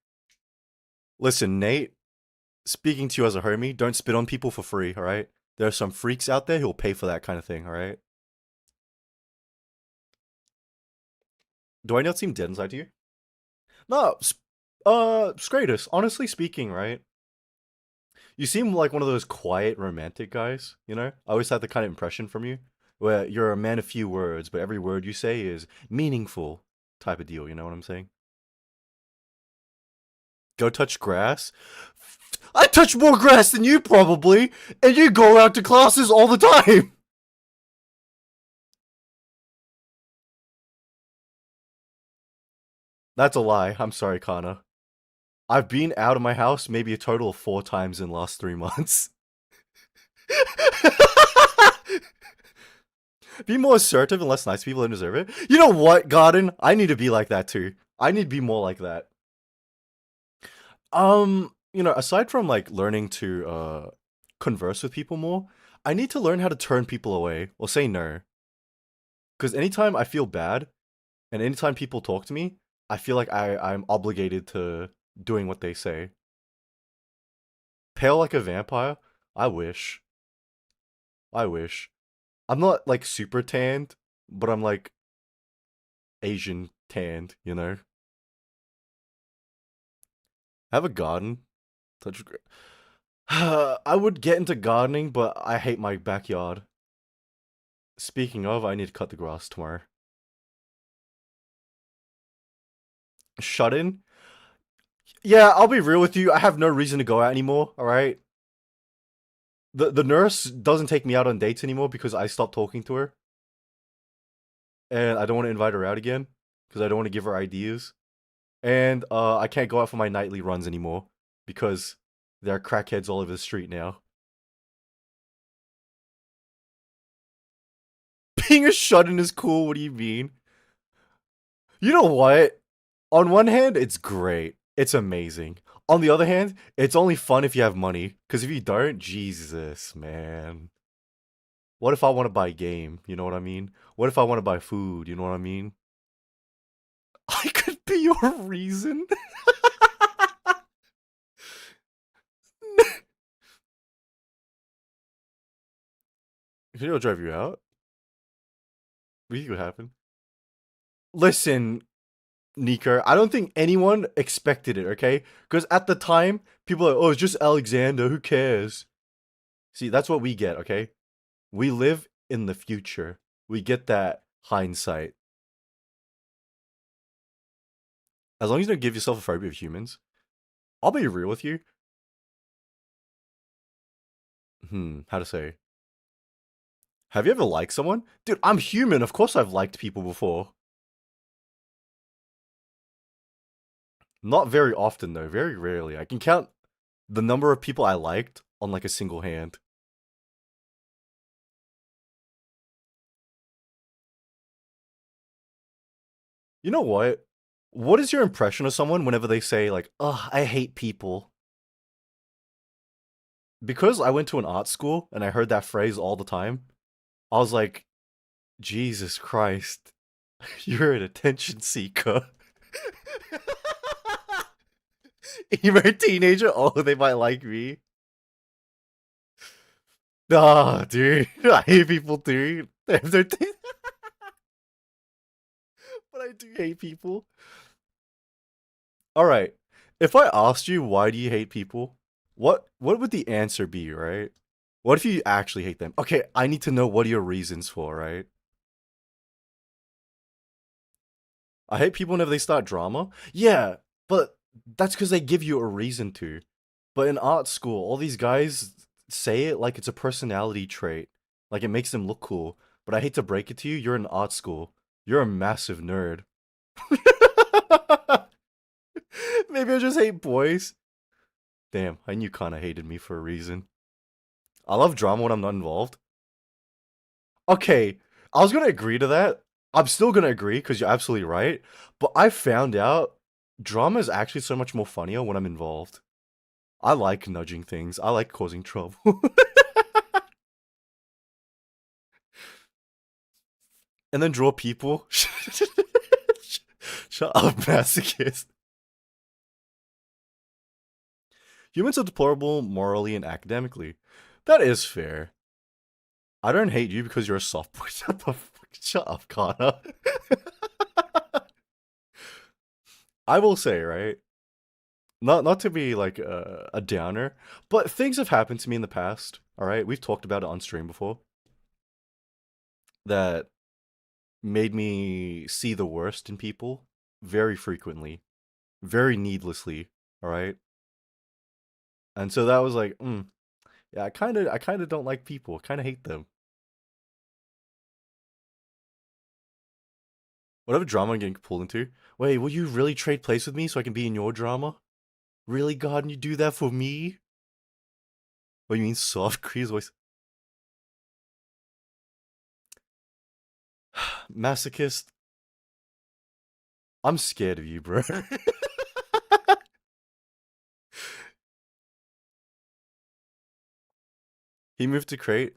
Listen, Nate, speaking to you as a homie, don't spit on people for free, alright? There are some freaks out there who'll pay for that kind of thing, alright? Do I not seem dead inside to you? No, Stratus, honestly speaking, right? You seem like one of those quiet, romantic guys, you know? I always had the kind of impression from you, where you're a man of few words, but every word you say is meaningful type of deal, you know what I'm saying? Go touch grass? I touch more grass than you probably, and you go out to classes all the time! That's a lie. I'm sorry, Kana. I've been out of my house maybe a total of 4 times in the last 3 months. Be more assertive and less nice to people that deserve it. You know what, Garden? I need to be like that too. I need to be more like that. Aside from like learning to converse with people more, I need to learn how to turn people away or say no. Because anytime I feel bad and anytime people talk to me, I feel like I'm obligated to doing what they say. Pale like a vampire? I wish. I wish. I'm not like super tanned, but I'm like Asian tanned, you know? I have a garden. Touch. I would get into gardening, but I hate my backyard. Speaking of, I need to cut the grass tomorrow. Shut in? Yeah, I'll be real with you. I have no reason to go out anymore, alright? The nurse doesn't take me out on dates anymore because I stopped talking to her. And I don't want to invite her out again because I don't want to give her ideas. And I can't go out for my nightly runs anymore because there are crackheads all over the street now. Being a shut-in is cool, what do you mean? You know what? On one hand, it's great. It's amazing. On the other hand, it's only fun if you have money. Because if you don't, Jesus, man. What if I want to buy a game? You know what I mean? What if I want to buy food? You know what I mean? I could be your reason. Can I drive you out? We think what happened. Listen, Nico, I don't think anyone expected it, okay? Because at the time, people are like, oh, it's just Alexander, who cares? See, that's what we get, okay? We live in the future. We get that hindsight. As long as you don't give yourself a phobia of humans, I'll be real with you. How to say? Have you ever liked someone? Dude, I'm human. Of course I've liked people before. Not very often, though. Very rarely. I can count the number of people I liked on like a single hand. You know what? What is your impression of someone whenever they say, like, ugh, I hate people? Because I went to an art school and I heard that phrase all the time, I was like, Jesus Christ, you're an attention seeker. Emo teenager? Oh, they might like me. Nah, dude. I hate people, dude. But I do hate people. Alright. If I asked you why do you hate people, what would the answer be, right? What if you actually hate them? Okay, I need to know what are your reasons for, right? I hate people whenever they start drama. Yeah, but that's because they give you a reason to. But in art school, all these guys say it like it's a personality trait. Like it makes them look cool. But I hate to break it to you, you're in art school. You're a massive nerd. Maybe I just hate boys. Damn, I knew kinda hated me for a reason. I love drama when I'm not involved. Okay, I was gonna agree to that. I'm still gonna agree because you're absolutely right. But I found out drama is actually so much more funnier when I'm involved. I like nudging things. I like causing trouble. And then draw people. Shut up, masochist. Humans are deplorable morally and academically. That is fair. I don't hate you because you're a soft boy. Shut the fuck. Shut up, Connor. I will say, right? Not to be like a downer, but things have happened to me in the past. All right, we've talked about it on stream before that made me see the worst in people very frequently, very needlessly. All right, and so that was like, yeah, I kind of don't like people. I kind of hate them. Whatever drama I'm getting pulled into. Wait, will you really trade place with me so I can be in your drama? Really, God, and you do that for me? What do you mean soft Cree's voice? Masochist. I'm scared of you, bro. He moved to crate.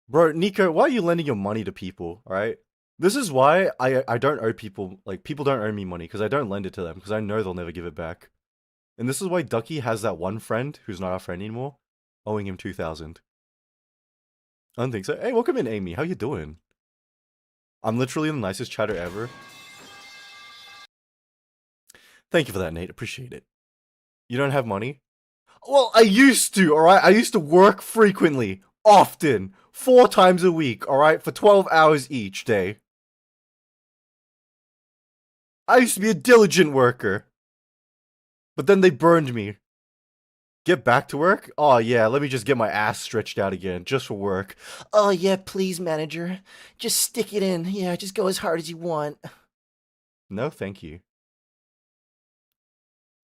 Bro, Nico, why are you lending your money to people, alright? This is why I don't owe people, like, people don't owe me money, because I don't lend it to them, because I know they'll never give it back. And this is why Ducky has that one friend, who's not our friend anymore, owing him 2,000. I don't think so. Hey, welcome in, Amy. How you doing? I'm literally the nicest chatter ever. Thank you for that, Nate. Appreciate it. You don't have money? Well, I used to, alright? I used to work frequently, often, 4 times a week, alright? For 12 hours each day. I used to be a diligent worker. But then they burned me. Get back to work? Oh yeah, let me just get my ass stretched out again, just for work. Oh yeah, please, manager. Just stick it in. Yeah, just go as hard as you want. No, thank you.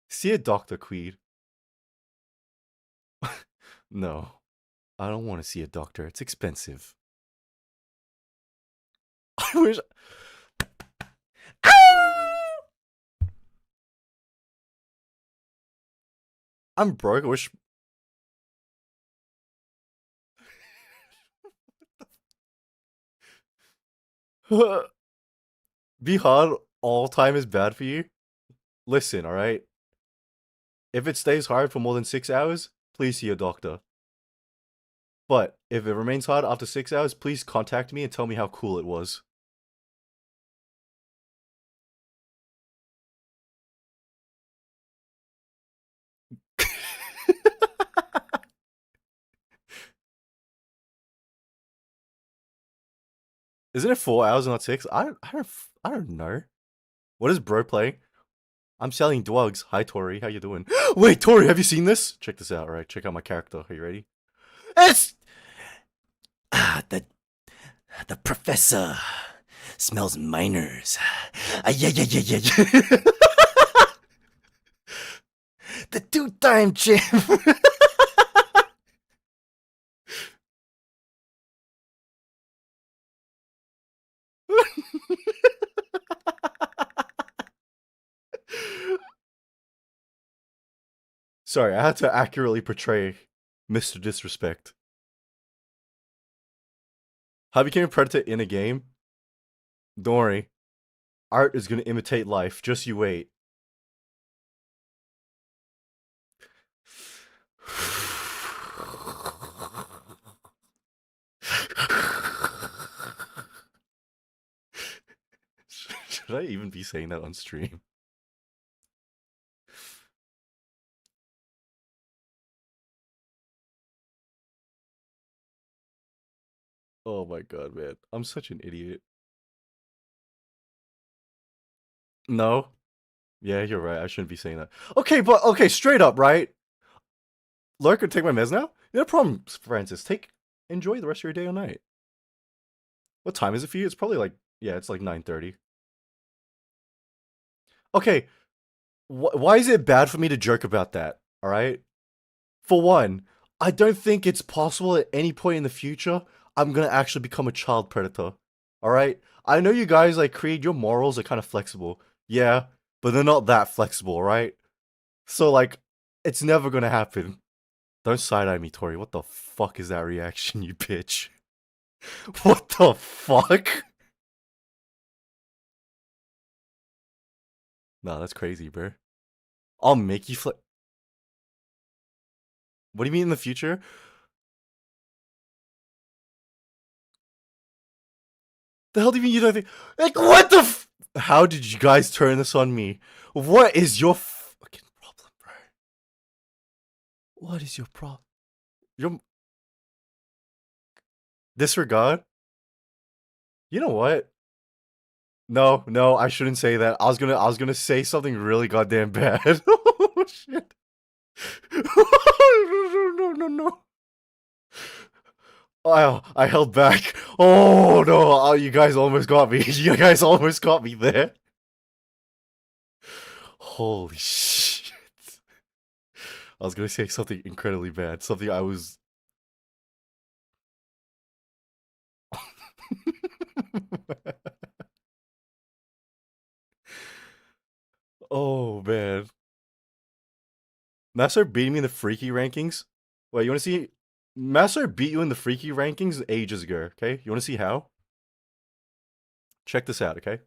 See a doctor, Queed. No, I don't want to see a doctor. It's expensive. I wish. I'm broke. I wish. Be hard all time is bad for you. Listen, alright? If it stays hard for more than 6 hours, please see a doctor. But if it remains hard after 6 hours, please contact me and tell me how cool it was. Isn't it 4 hours and not six? I don't know. What is bro playing? I'm selling drugs. Hi Tori, how you doing? Wait, Tori, have you seen this? Check this out, right? Check out my character. Are you ready? It's the professor smells minors. Yeah, yeah, yeah, yeah, yeah. The two-time champ. Sorry, I had to accurately portray Mr. Disrespect. How I became a predator in a game? Don't worry. Art is gonna imitate life. Just you wait. Should I even be saying that on stream? Oh my god, man. I'm such an idiot. No. Yeah, you're right. I shouldn't be saying that. Okay, but okay, straight up, right? Lurk could take my meds now? No problem, Francis. Enjoy the rest of your day or night. What time is it for you? It's probably like, yeah, it's like 9:30. Okay, why is it bad for me to joke about that? All right. For one, I don't think it's possible at any point in the future I'm gonna actually become a child predator. All right. I know you guys like create your morals are kind of flexible. Yeah, but they're not that flexible, right? So like, it's never gonna happen. Don't side eye me, Tori. What the fuck is that reaction, you bitch? What the fuck? Nah, that's crazy, bro. I'll make you fl. What do you mean in the future? The hell do you mean you don't think? Like, what the How did you guys turn this on me? What is your fucking problem, bro? What is your problem? Your disregard? You know what? No, no, I shouldn't say that. I was gonna say something really goddamn bad. Oh shit. No, no, no, no. Oh, I held back. Oh no, oh, you guys almost got me. You guys almost got me there. Holy shit. I was gonna say something incredibly bad. Something I was. Oh man. Master beat me in the freaky rankings. Wait, you wanna see? Master beat you in the freaky rankings ages ago, okay? You wanna see how? Check this out, okay?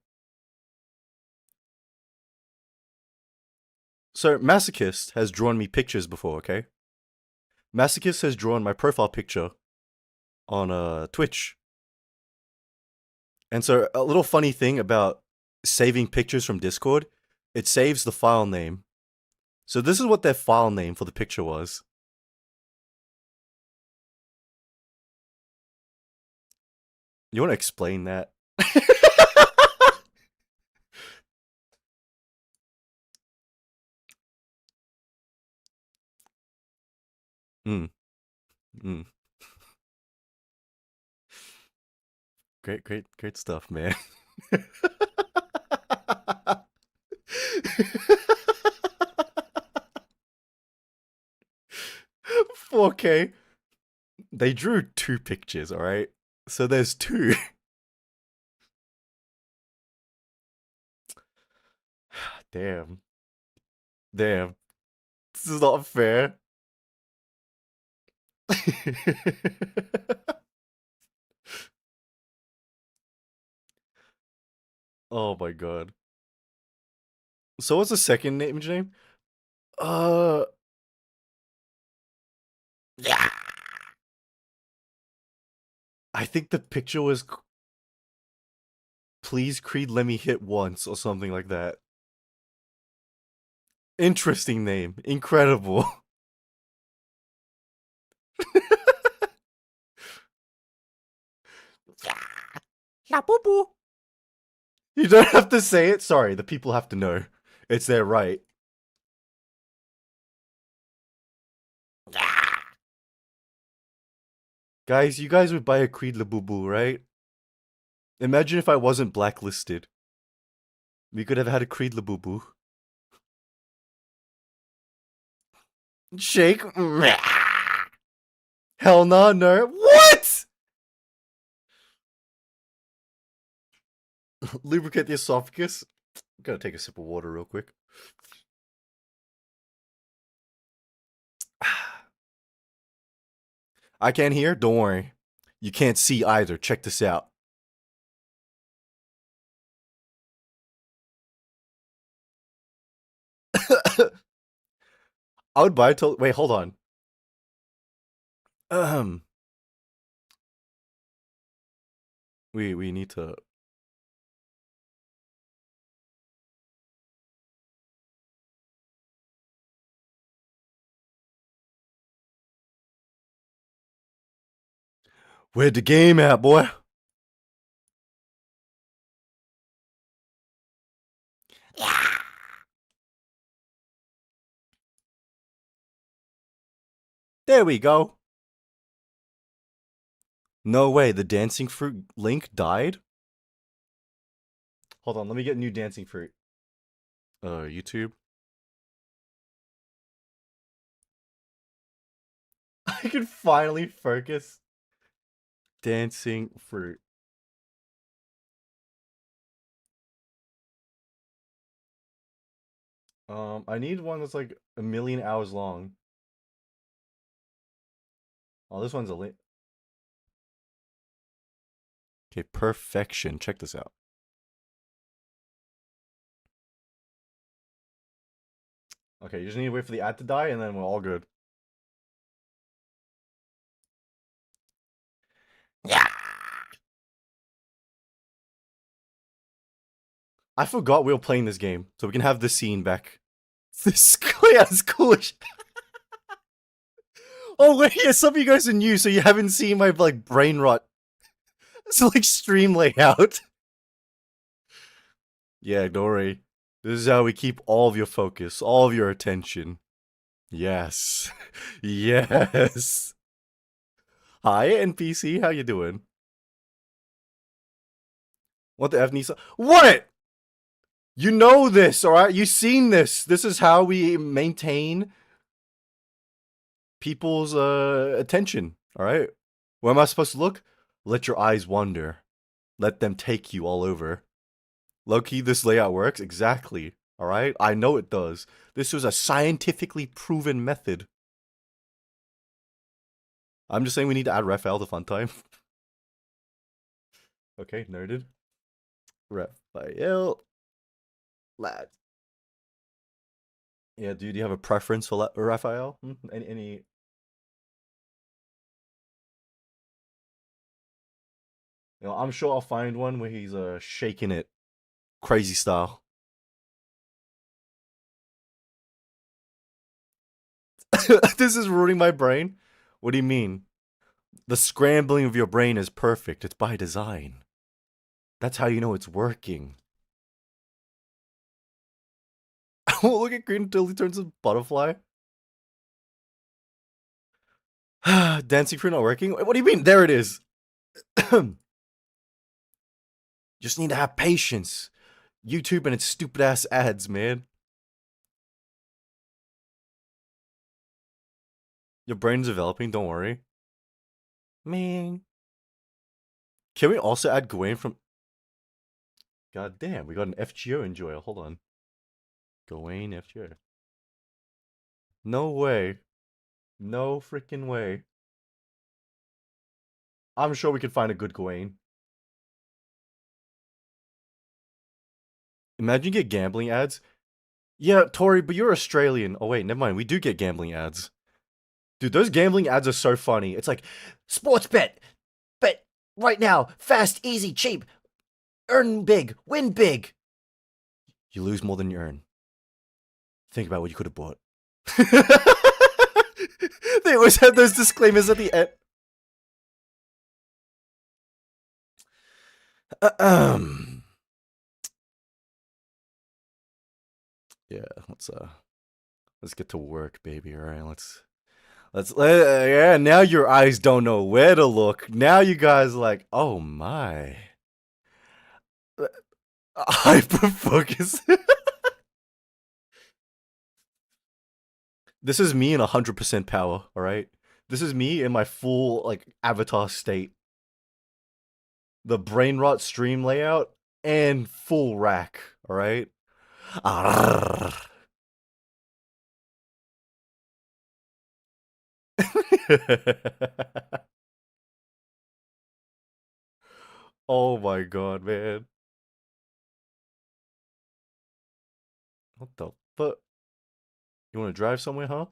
So, Masochist has drawn me pictures before, okay? Masochist has drawn my profile picture on Twitch. And so, a little funny thing about saving pictures from Discord, it saves the file name. So, this is what their file name for the picture was. You want to explain that? Hmm. Mm. Great, great, great stuff, man. 4K. They drew two pictures, alright? So there's two. Damn. Damn. This is not fair. Oh my god. So what's the second image name? Uh Yeah. I think the picture was Please Creed Let Me Hit Once or something like that. Interesting name. Incredible. La boo boo. You don't have to say it. Sorry, the people have to know. It's their right. Guys, you guys would buy a Creed Labubu, right? Imagine if I wasn't blacklisted. We could have had a Creed Labubu. Shake. Hell no, no. What? Lubricate the esophagus. I'm gonna take a sip of water real quick. I can't hear? Don't worry. You can't see either. Check this out. I would buy it. Wait, hold on. We need to. Where the game at, boy? Yeah. There we go. No way, the dancing fruit link died? Hold on, let me get new dancing fruit. YouTube. I can finally focus. Dancing fruit. I need one that's like 1,000,000 hours long. Oh, this one's a link. Okay, perfection. Check this out. Okay, you just need to wait for the ad to die and then we're all good. Yeah. I forgot we were playing this game, so we can have this scene back. This is cool. Oh wait, yeah, some of you guys are new, so you haven't seen my like brain rot. It's like stream layout. Yeah, don't worry. This is how we keep all of your focus, all of your attention. Yes. Yes. Hi, NPC. How you doing? What the F, Nisa? What? You know this, alright? You've seen this. This is how we maintain people's attention, alright? Where am I supposed to look? Let your eyes wander. Let them take you all over. Low-key, this layout works. Exactly. Alright? I know it does. This was a scientifically proven method. I'm just saying we need to add Raphael to fun time. Okay, noted. Raphael. Lad. Yeah, dude, do you have a preference for Raphael? Any... You know, I'm sure I'll find one where he's shaking it crazy style. This is ruining my brain. What do you mean? The scrambling of your brain is perfect. It's by design. That's how you know it's working. I won't look at green until he turns a butterfly. Dancing fruit not working? What do you mean? There it is. Just need to have patience. YouTube and its stupid ass ads, man. Your brain's developing, don't worry. Man. Can we also add Gawain from... God damn, we got an FGO enjoyer. Hold on. Gawain FGO. No way. No freaking way. I'm sure we could find a good Gawain. Imagine you get gambling ads. Yeah, Tori, but you're Australian. Oh wait, never mind. We do get gambling ads. Dude, those gambling ads are so funny. It's like, sports bet. Bet right now. Fast, easy, cheap. Earn big. Win big. You lose more than you earn. Think about what you could have bought. They always have those disclaimers at the end. Ahem. Yeah, let's get to work, baby. All right, yeah. Now your eyes don't know where to look. Now you guys like, oh my, hyper focus. This is me in 100% power. All right, this is me in my full like avatar state. The brain rot stream layout and full rack. All right. Oh my god, man. What the fuck? You want to drive somewhere, huh?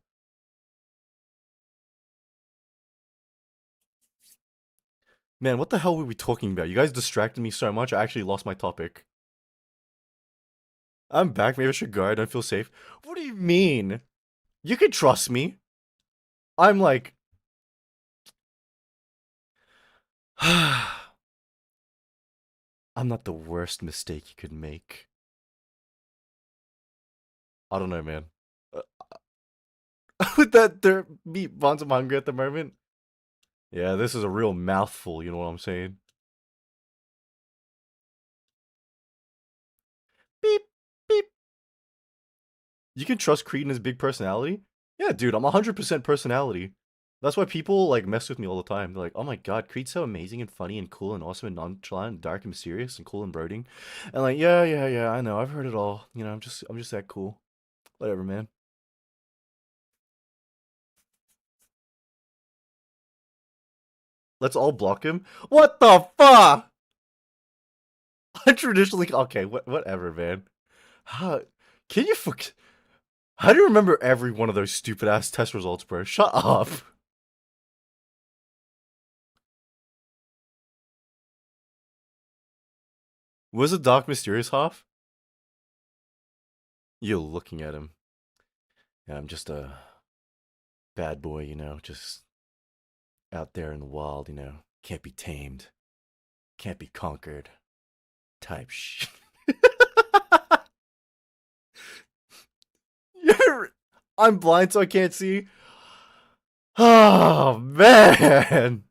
Man, what the hell were we talking about? You guys distracted me so much, I actually lost my topic. I'm back. Maybe I should go. I don't feel safe. What do you mean? You can trust me. I'm like, I'm not the worst mistake you could make. I don't know, man. Uh, With that, there meat bonds, I'm hungry at the moment. Yeah, this is a real mouthful. You know what I'm saying? Beep, beep. You can trust Creed and his big personality? Yeah, dude, I'm 100% personality. That's why people like mess with me all the time. They're like, "Oh my god, Creed's so amazing and funny and cool and awesome and nonchalant and dark and mysterious and cool and brooding." And like, "Yeah, yeah, yeah, I know. I've heard it all. You know, I'm just that cool. Whatever, man." Let's all block him. What the fuck? I traditionally okay, whatever, man. How can you fuck? How do you remember every one of those stupid ass test results, bro? Shut up. Was it Dark Mysterious half? You're looking at him. Yeah, I'm just a bad boy, just out there in the wild, can't be tamed, can't be conquered, type shit. I'm blind, so I can't see. Oh man,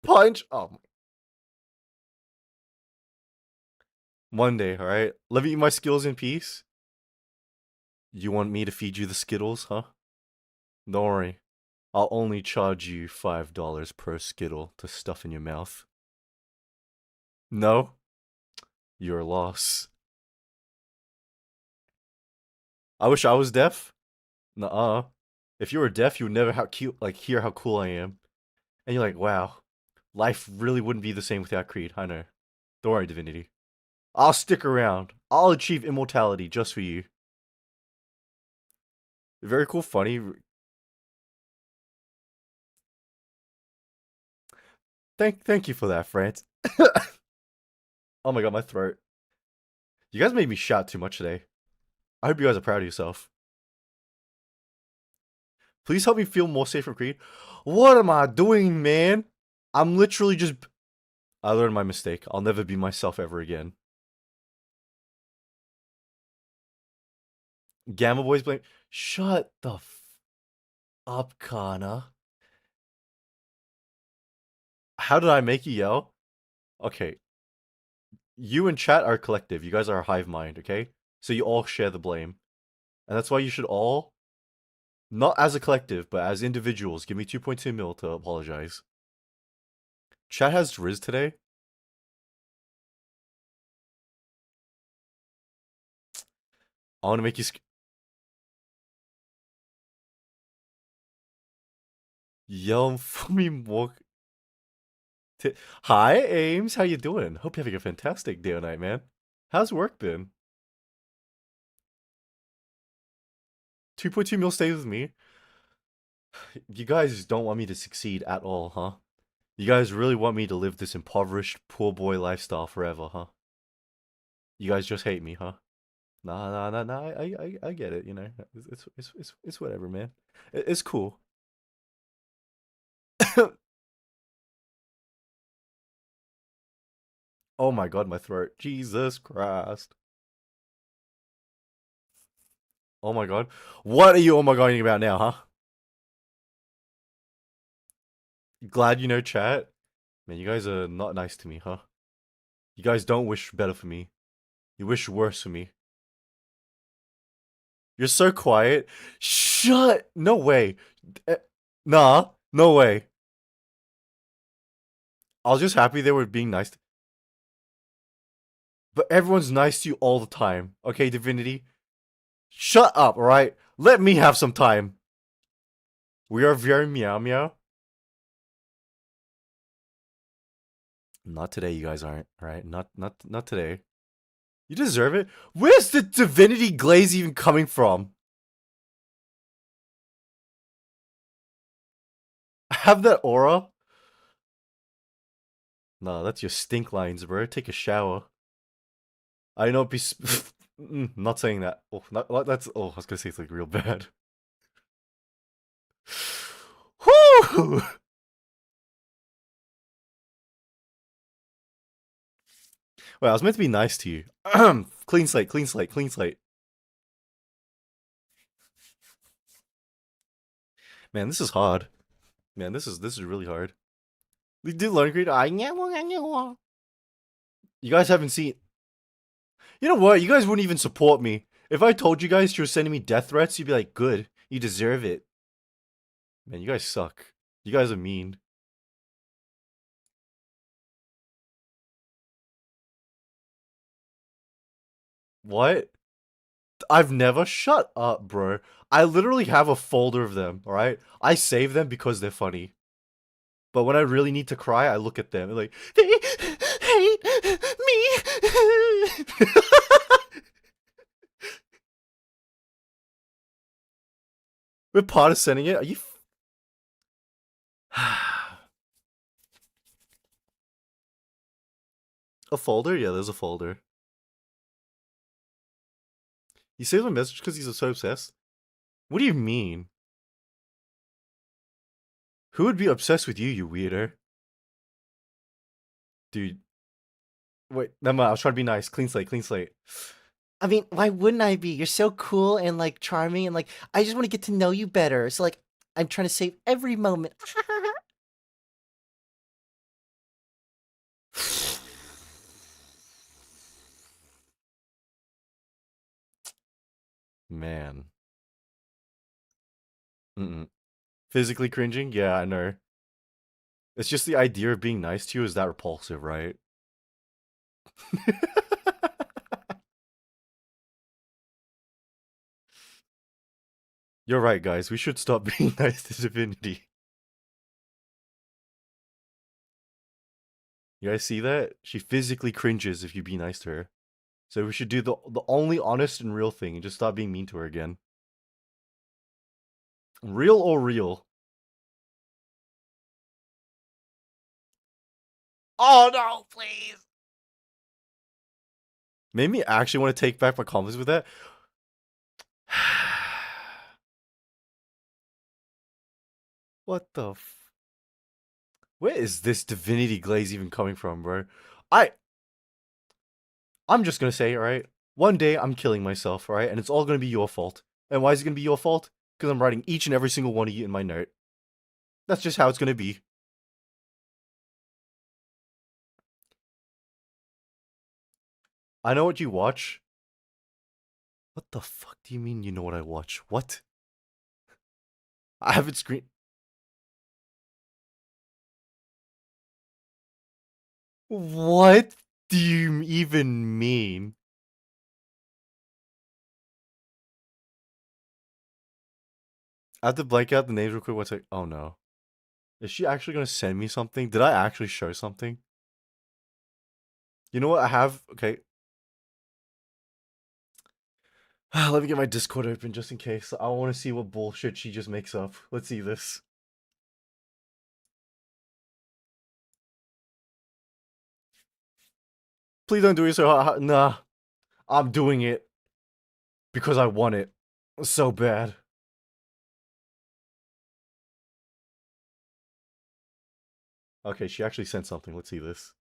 punch. Oh, Monday, all right. Let me eat my skills in peace. You want me to feed you the Skittles, huh? Don't worry. I'll only charge you $5 per Skittle to stuff in your mouth. No, your loss. I wish I was deaf. Nuh-uh. If you were deaf, you would never hear how cool I am. And you're like, wow, life really wouldn't be the same without Creed. I know. Don't worry, Divinity. I'll stick around. I'll achieve immortality just for you. Very cool, funny. Thank you for that, France. Oh my god, my throat. You guys made me shout too much today. I hope you guys are proud of yourself. Please help me feel more safe from Creed. What am I doing, man? I'm literally just. I learned my mistake. I'll never be myself ever again. Gamma Boys blame. Shut the up, Kana. How did I make you yell? Okay, you and chat are collective. You guys are a hive mind, okay? So you all share the blame. And that's why you should all, not as a collective, but as individuals, give me 2.2 mil to apologize. Chat has Riz today. I want to make you. Yell for me more. Hi, Ames. How you doing? Hope you're having a fantastic day or night, man. How's work been? 2.2 mil stays with me. You guys don't want me to succeed at all, huh? You guys really want me to live this impoverished, poor boy lifestyle forever, huh? You guys just hate me, huh? Nah, nah, nah, nah. I get it. It's whatever, man. It's cool. Oh my god, my throat. Jesus Christ. Oh my god. What are you oh my goding about now, huh? Glad you know chat? Man, you guys are not nice to me, huh? You guys don't wish better for me. You wish worse for me. You're so quiet. Shut! No way. Eh, Nah, no way. I was just happy they were being nice. But everyone's nice to you all the time. Okay, Divinity? Shut up, alright? Let me have some time. We are very meow meow. Not today, you guys aren't, alright? Not today. You deserve it. Where's the divinity glaze even coming from? Have that aura? No, that's your stink lines, bro. Take a shower. I know. Not saying that. Oh, that's. Oh, I was gonna say it's like real bad. Whoo! Wait, I was meant to be nice to you. Clean slate, clean slate, clean slate. Man, this is hard. Man, this is really hard. We do learn great. You guys haven't seen. You know what? You guys wouldn't even support me. If I told you guys she was sending me death threats, you'd be like, good. You deserve it. Man, you guys suck. You guys are mean. What? I've never. Shut up, bro. I literally have a folder of them, alright? I save them because they're funny. But when I really need to cry, I look at them and like, they hate me. We're part of sending it. Are you. A folder? Yeah, there's a folder. He saves my message because he's so obsessed? What do you mean? Who would be obsessed with you weirdo? Dude. Wait, never mind. I was trying to be nice. Clean slate, clean slate. I mean, why wouldn't I be? You're so cool and like charming and like I just want to get to know you better. So like I'm trying to save every moment. Man. Mm-mm. Physically cringing? Yeah, I know. It's just the idea of being nice to you is that repulsive, right? You're right, guys. We should stop being nice to Divinity. You guys see that? She physically cringes if you be nice to her. So we should do the only honest and real thing and just stop being mean to her again. Real or real? Oh no, please. Made me actually want to take back my confidence with that. What the Where is this divinity glaze even coming from, bro? I I'm just gonna say, alright? One day I'm killing myself, alright? And it's all gonna be your fault. And why is it gonna be your fault? Because I'm writing each and every single one of you in my note. That's just how it's gonna be. I know what you watch. What the fuck do you mean you know what I watch? What? I haven't screen. What do you even mean? I have to blank out the names real quick. What's like? Oh no. Is she actually gonna send me something? Did I actually show something? You know what I have? Okay. Let me get my Discord open just in case. I want to see what bullshit she just makes up. Let's see this. Please don't do it so hard. Nah. I'm doing it. Because I want it. So bad. Okay, she actually sent something. Let's see this.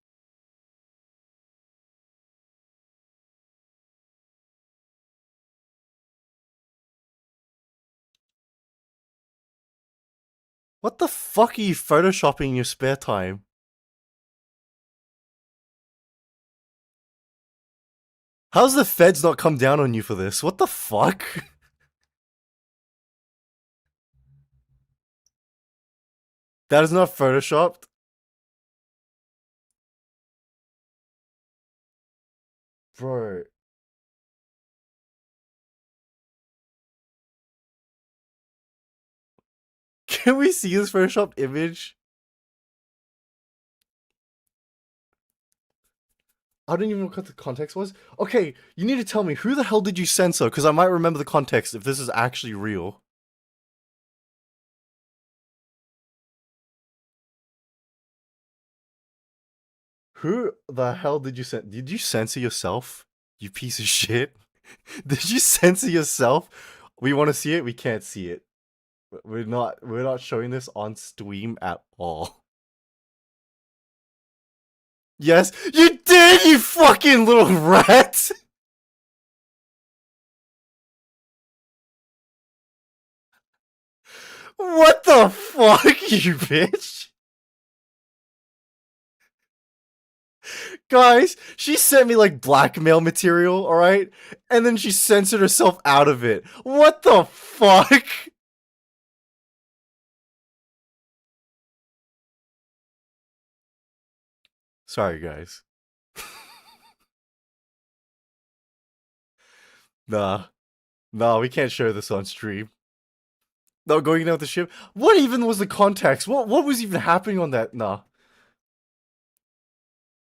What the fuck are you photoshopping in your spare time? How's the feds not come down on you for this? What the fuck? That is not photoshopped? Bro. Can we see this photoshopped image? I don't even know what the context was. Okay, you need to tell me, who the hell did you censor? Because I might remember the context if this is actually real. Who the hell did you censor? Did you censor yourself? You piece of shit. Did you censor yourself? We want to see it, we can't see it. We're not showing this on stream at all. Yes, you did, you fucking little rat! What the fuck, you bitch? Guys, she sent me like blackmail material, alright? And then she censored herself out of it. What the fuck? Sorry, guys. Nah. Nah, we can't show this on stream. No, going down with the ship. What even was the context? What was even happening on that? Nah.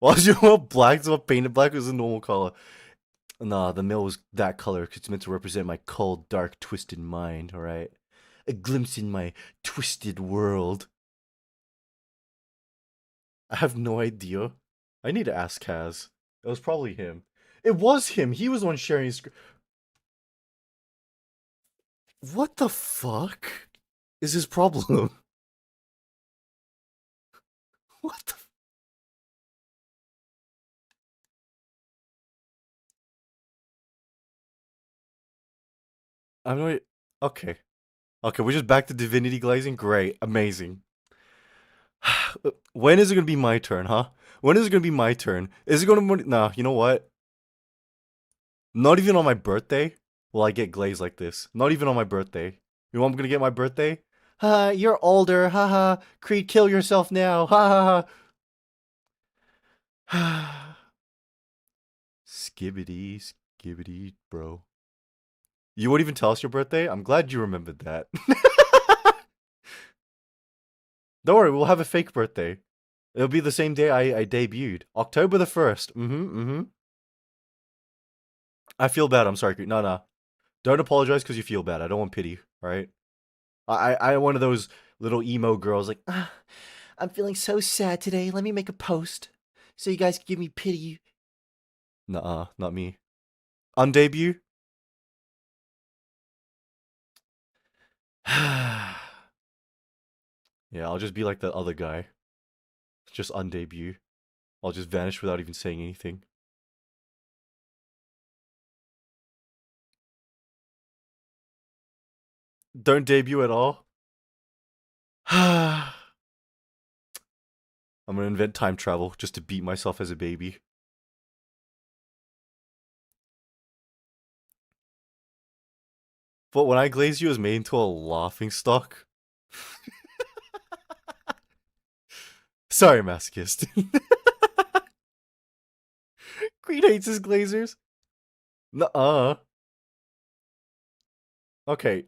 Why was you want black? It's what painted black was a normal color. Nah, the mill was that color because it's meant to represent my cold, dark, twisted mind, alright? A glimpse in my twisted world. I have no idea. I need to ask Kaz. It was probably him. It was him. He was the one sharing his screen. What the fuck is his problem? What the? I'm not. Okay. Okay, we're just back to divinity glazing. Great. Amazing. When is it gonna be my turn, huh? When is it gonna be my turn? Is it gonna? Nah, you know what? Not even on my birthday will I get glaze like this. Not even on my birthday. You know what I'm gonna get my birthday? You're older. Haha. Creed, kill yourself now. Ha ha. Skibbity, skibbity, bro. You won't even tell us your birthday? I'm glad you remembered that. Don't worry, we'll have a fake birthday. It'll be the same day I debuted. October the 1st. I feel bad, I'm sorry. No, no. Don't apologize because you feel bad. I don't want pity, alright? I'm one of those little emo girls like, I'm feeling so sad today. Let me make a post so you guys can give me pity. Nuh-uh, not me. On debut? Yeah, I'll just be like that other guy. Just on debut. I'll just vanish without even saying anything. Don't debut at all? I'm gonna invent time travel just to beat myself as a baby. But when I glaze you, it's made into a laughing stock. Sorry, masochist. Creed hates his glazers. Nuh-uh. Okay,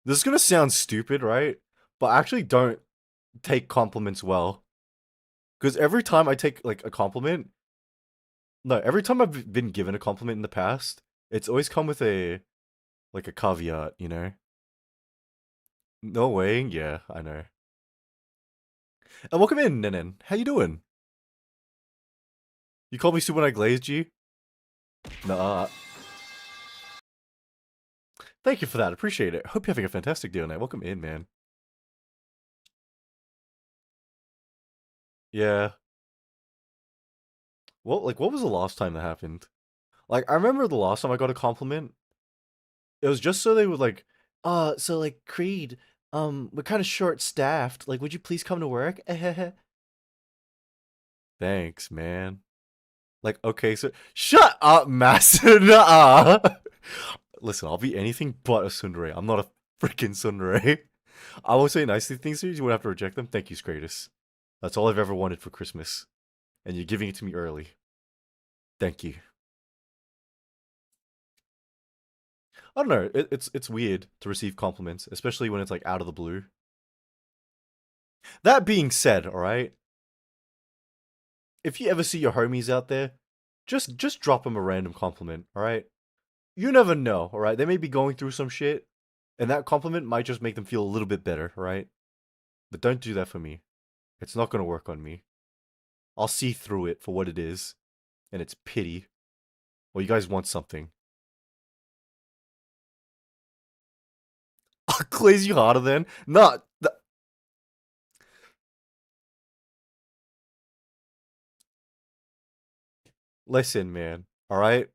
this is gonna sound stupid, right? But I actually don't take compliments well. Because every time I take, like, a compliment... No, every time I've been given a compliment in the past, it's always come with a... like, a caveat, you know? No way, yeah, I know. And welcome in, Nenen. How you doing? You called me stupid when I glazed you? Nah. Thank you for that. Appreciate it. Hope you're having a fantastic day tonight. Welcome in, man. Yeah. Well, like, what was the last time that happened? Like, I remember the last time I got a compliment. It was just so they would, like, so, like, Creed, We're kind of short-staffed. Like, would you please come to work? Thanks, man. Like, okay, so shut up, Master. Nuh-uh. Listen, I'll be anything but a tsundere. I'm not a freaking tsundere. I will say nicely things to you. You won't have to reject them. Thank you, Kratos. That's all I've ever wanted for Christmas, and you're giving it to me early. Thank you. I don't know. It's weird to receive compliments, especially when it's like out of the blue. That being said, all right, if you ever see your homies out there, just drop them a random compliment, all right? You never know, all right? They may be going through some shit, and that compliment might just make them feel a little bit better, all right? But don't do that for me. It's not gonna work on me. I'll see through it for what it is, and it's pity. Well, you guys want something. I'll glaze you harder then? Not. Listen, man. All right.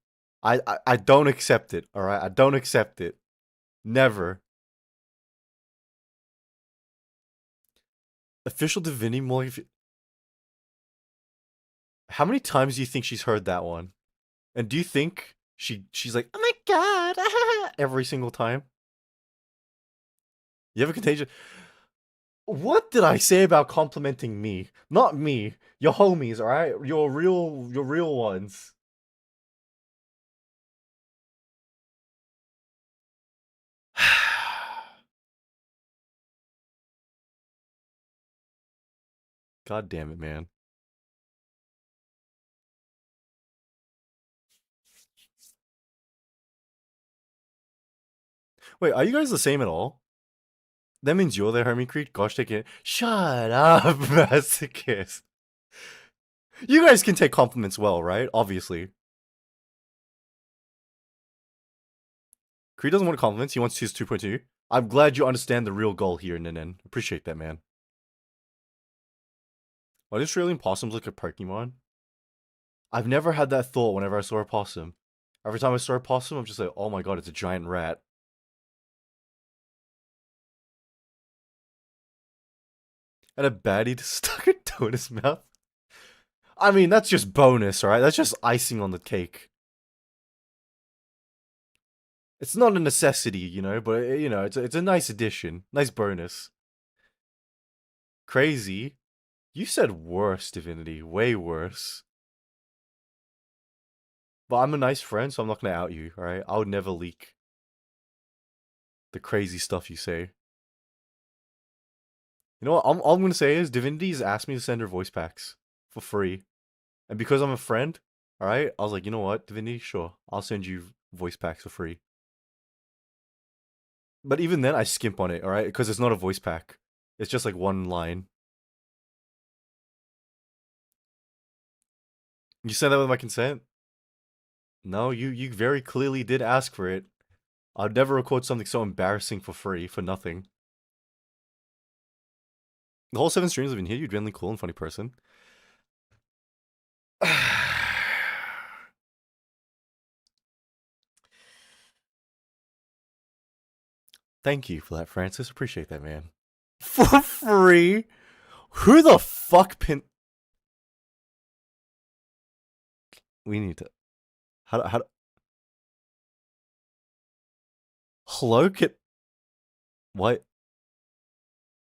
I don't accept it. All right. I don't accept it. Never. Official Divinity Molly. How many times do you think she's heard that one? And do you think she's like, oh my god, every single time? You have a contagion. What did I say about complimenting me? Not me. Your homies, all right? Your real ones. God damn it, man. Wait, are you guys the same at all? That means you're the Hermie Creed? Gosh, take it. Shut up, masochist. You guys can take compliments well, right? Obviously. Creed doesn't want compliments, he wants his 2.2. I'm glad you understand the real goal here, Ninen. Appreciate that, man. Why do Australian possums look like Pokemon? I've never had that thought whenever I saw a possum. Every time I saw a possum, I'm just like, oh my god, it's a giant rat. And a baddie just stuck a toe in his mouth. I mean, that's just bonus, alright? That's just icing on the cake. It's not a necessity, you know, but it's a nice addition, nice bonus. Crazy. You said worse, Divinity, way worse. But I'm a nice friend, so I'm not gonna out you, alright? I would never leak the crazy stuff you say. You know what? All I'm gonna say is Divinity's asked me to send her voice packs for free, and because I'm a friend, alright, I was like, you know what, Divinity, sure, I'll send you voice packs for free. But even then, I skimp on it, alright? Because it's not a voice pack. It's just like one line. You said that with my consent? No, you very clearly did ask for it. I'd never record something so embarrassing for free, for nothing. The whole 7 streams have been here, you genuinely cool and funny person. Thank you for that, Francis. Appreciate that, man. For free? Who the fuck pin... We need to... How... Hello? Why...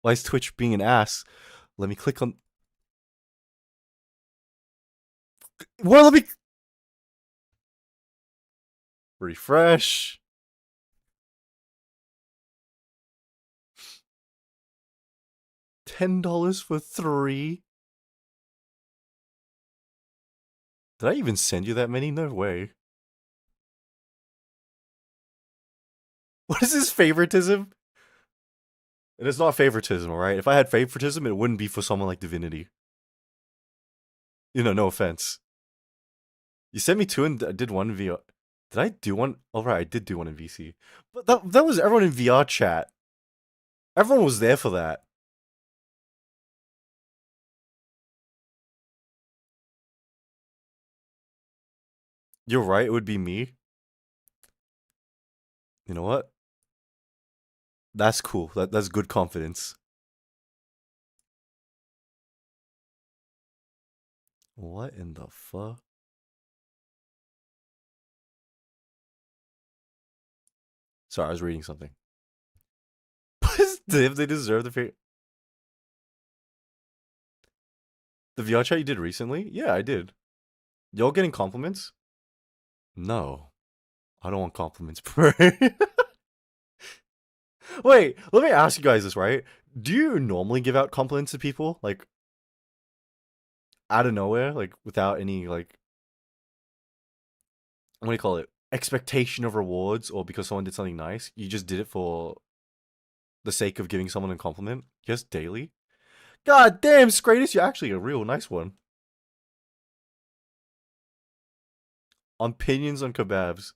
Why is Twitch being an ass? Let me click on... Well, let me... Refresh. $10 for 3? Did I even send you that many? No way. What is this favoritism? It is not favoritism, alright? If I had favoritism, it wouldn't be for someone like Divinity. You know, no offense. You sent me 2 and I did 1 in VR. Did I do 1? Oh, right, I did do 1 in VC. But that was everyone in VR chat. Everyone was there for that. You're right, it would be me. You know what? That's cool. That's good confidence. What in the fuck? Sorry, I was reading something. If they deserve the VR chat you did recently? Yeah, I did. Y'all getting compliments? No, I don't want compliments, bro. Wait, let me ask you guys this, right? Do you normally give out compliments to people, like out of nowhere, like without any like what do you call it? Expectation of rewards, or because someone did something nice? You just did it for the sake of giving someone a compliment? Yes, daily. God damn, Scratus, you're actually a real nice one. Opinions on kebabs.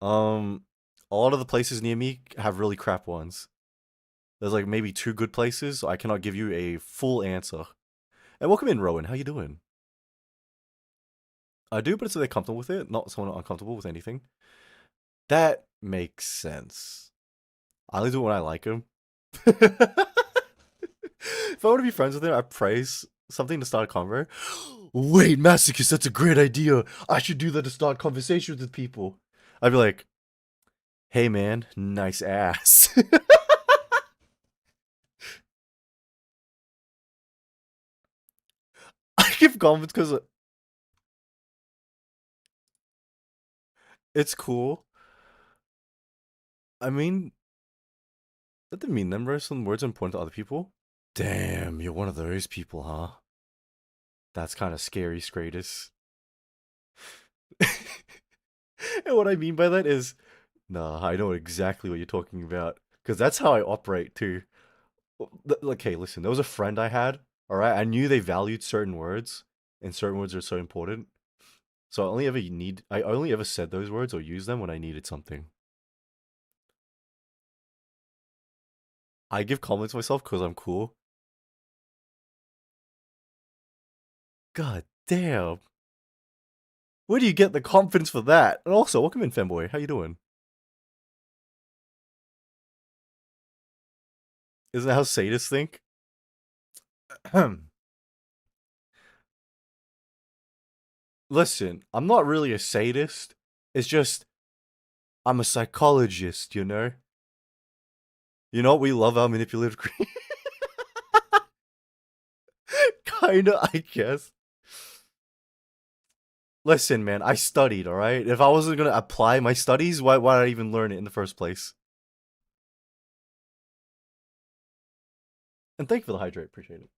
Um, a lot of the places near me have really crap ones. There's like maybe two good places, so I cannot give you a full answer. And welcome in, Rowan. How you doing? I do, but it's so they're comfortable with it, not someone uncomfortable with anything. That makes sense. I only do it when I like him. If I want to be friends with him, I praise something to start a convo. Wait, Masochist, that's a great idea. I should do that to start conversations with people. I'd be like, hey man, nice ass. I give compliments because it's cool. I mean, that didn't mean them, bro. Some words are important to other people. Damn, you're one of those people, huh? That's kind of scary, Scratus. And what I mean by that is, nah, I know exactly what you're talking about. Because that's how I operate too. Like, hey, listen, there was a friend I had, alright? I knew they valued certain words, and certain words are so important. So I only ever said those words or used them when I needed something. I give compliments to myself because I'm cool. God damn. Where do you get the confidence for that? And also, welcome in, Femboy. How you doing? Isn't that how sadists think? Listen, I'm not really a sadist. It's just I'm a psychologist, you know? You know, we love our manipulative kinda, I guess. Listen, man, I studied, alright? If I wasn't gonna apply my studies, why did I even learn it in the first place? And thank you for the hydrate, appreciate it.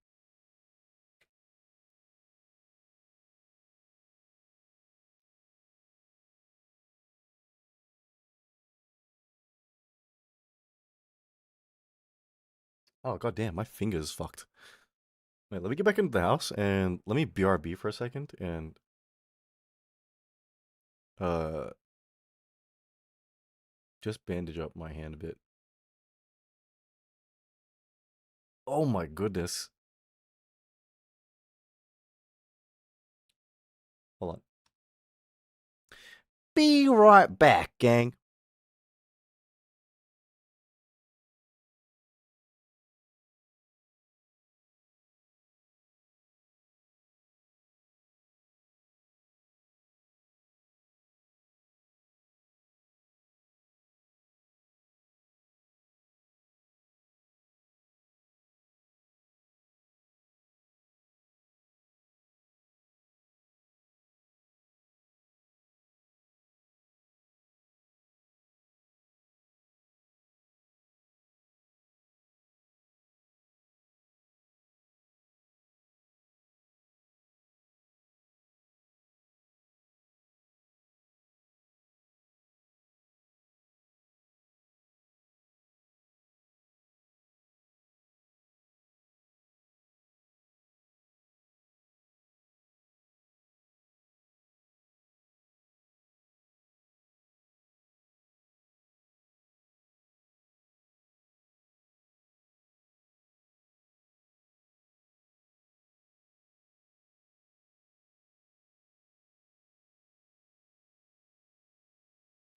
Oh, god damn, my finger's fucked. Wait, let me get back into the house and let me BRB for a second and uh just bandage up my hand a bit. Oh my goodness. Hold on. Be right back, gang.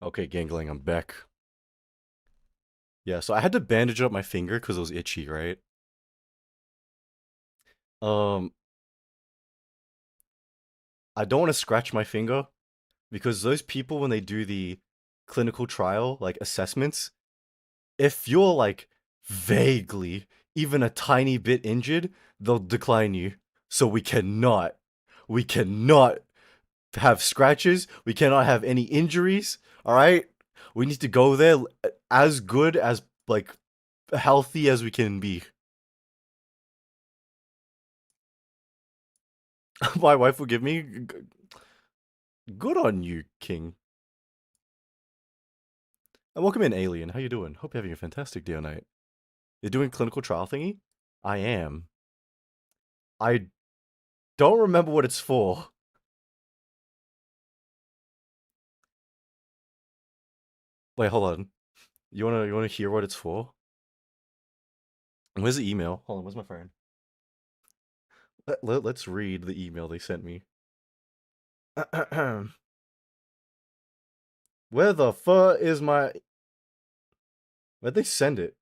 Okay, gangling, I'm back. Yeah, so I had to bandage up my finger because it was itchy, right? Um, I don't want to scratch my finger because those people when they do the clinical trial like assessments, if you're like vaguely even a tiny bit injured, they'll decline you. So we cannot have scratches. We cannot have any injuries. All right, we need to go there as good as like healthy as we can be. My wife will give me good on you, King. And welcome in, Alien. How you doing? Hope you're having a fantastic day or night. You're doing clinical trial thingy? I am. I don't remember what it's for. Wait, hold on. You wanna hear what it's for? Where's the email? Hold on, where's my phone? Let's read the email they sent me. Where the fuck is my... Where'd they send it?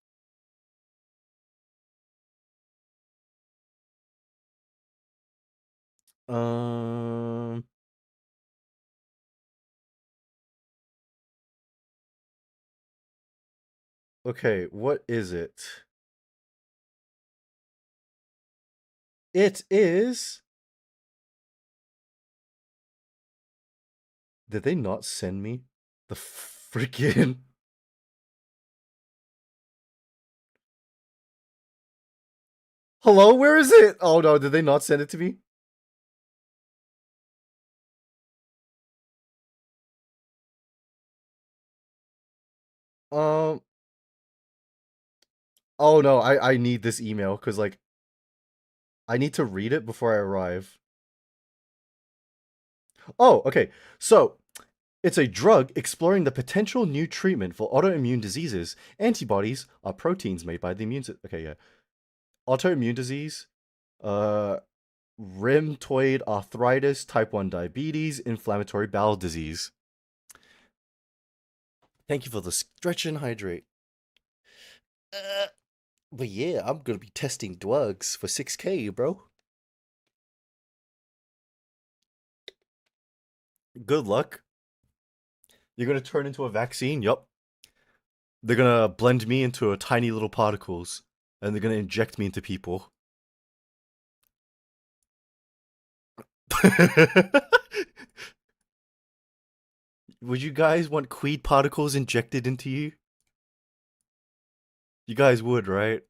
Um... Okay, what is it? It is... Did they not send me the freaking... Hello, where is it? Oh no, did they not send it to me? Um... Oh no, I need this email because like I need to read it before I arrive. Oh, okay. So it's a drug exploring the potential new treatment for autoimmune diseases. Antibodies are proteins made by the immune system. Okay, yeah. Autoimmune disease, uh, rheumatoid arthritis, type 1 diabetes, inflammatory bowel disease. Thank you for the stretch and hydrate. Uh, but yeah, I'm gonna be testing drugs for 6K, bro. Good luck. You're gonna turn into a vaccine? Yup. They're gonna blend me into a tiny little particles, and they're gonna inject me into people. Would you guys want Queed particles injected into you? You guys would, right?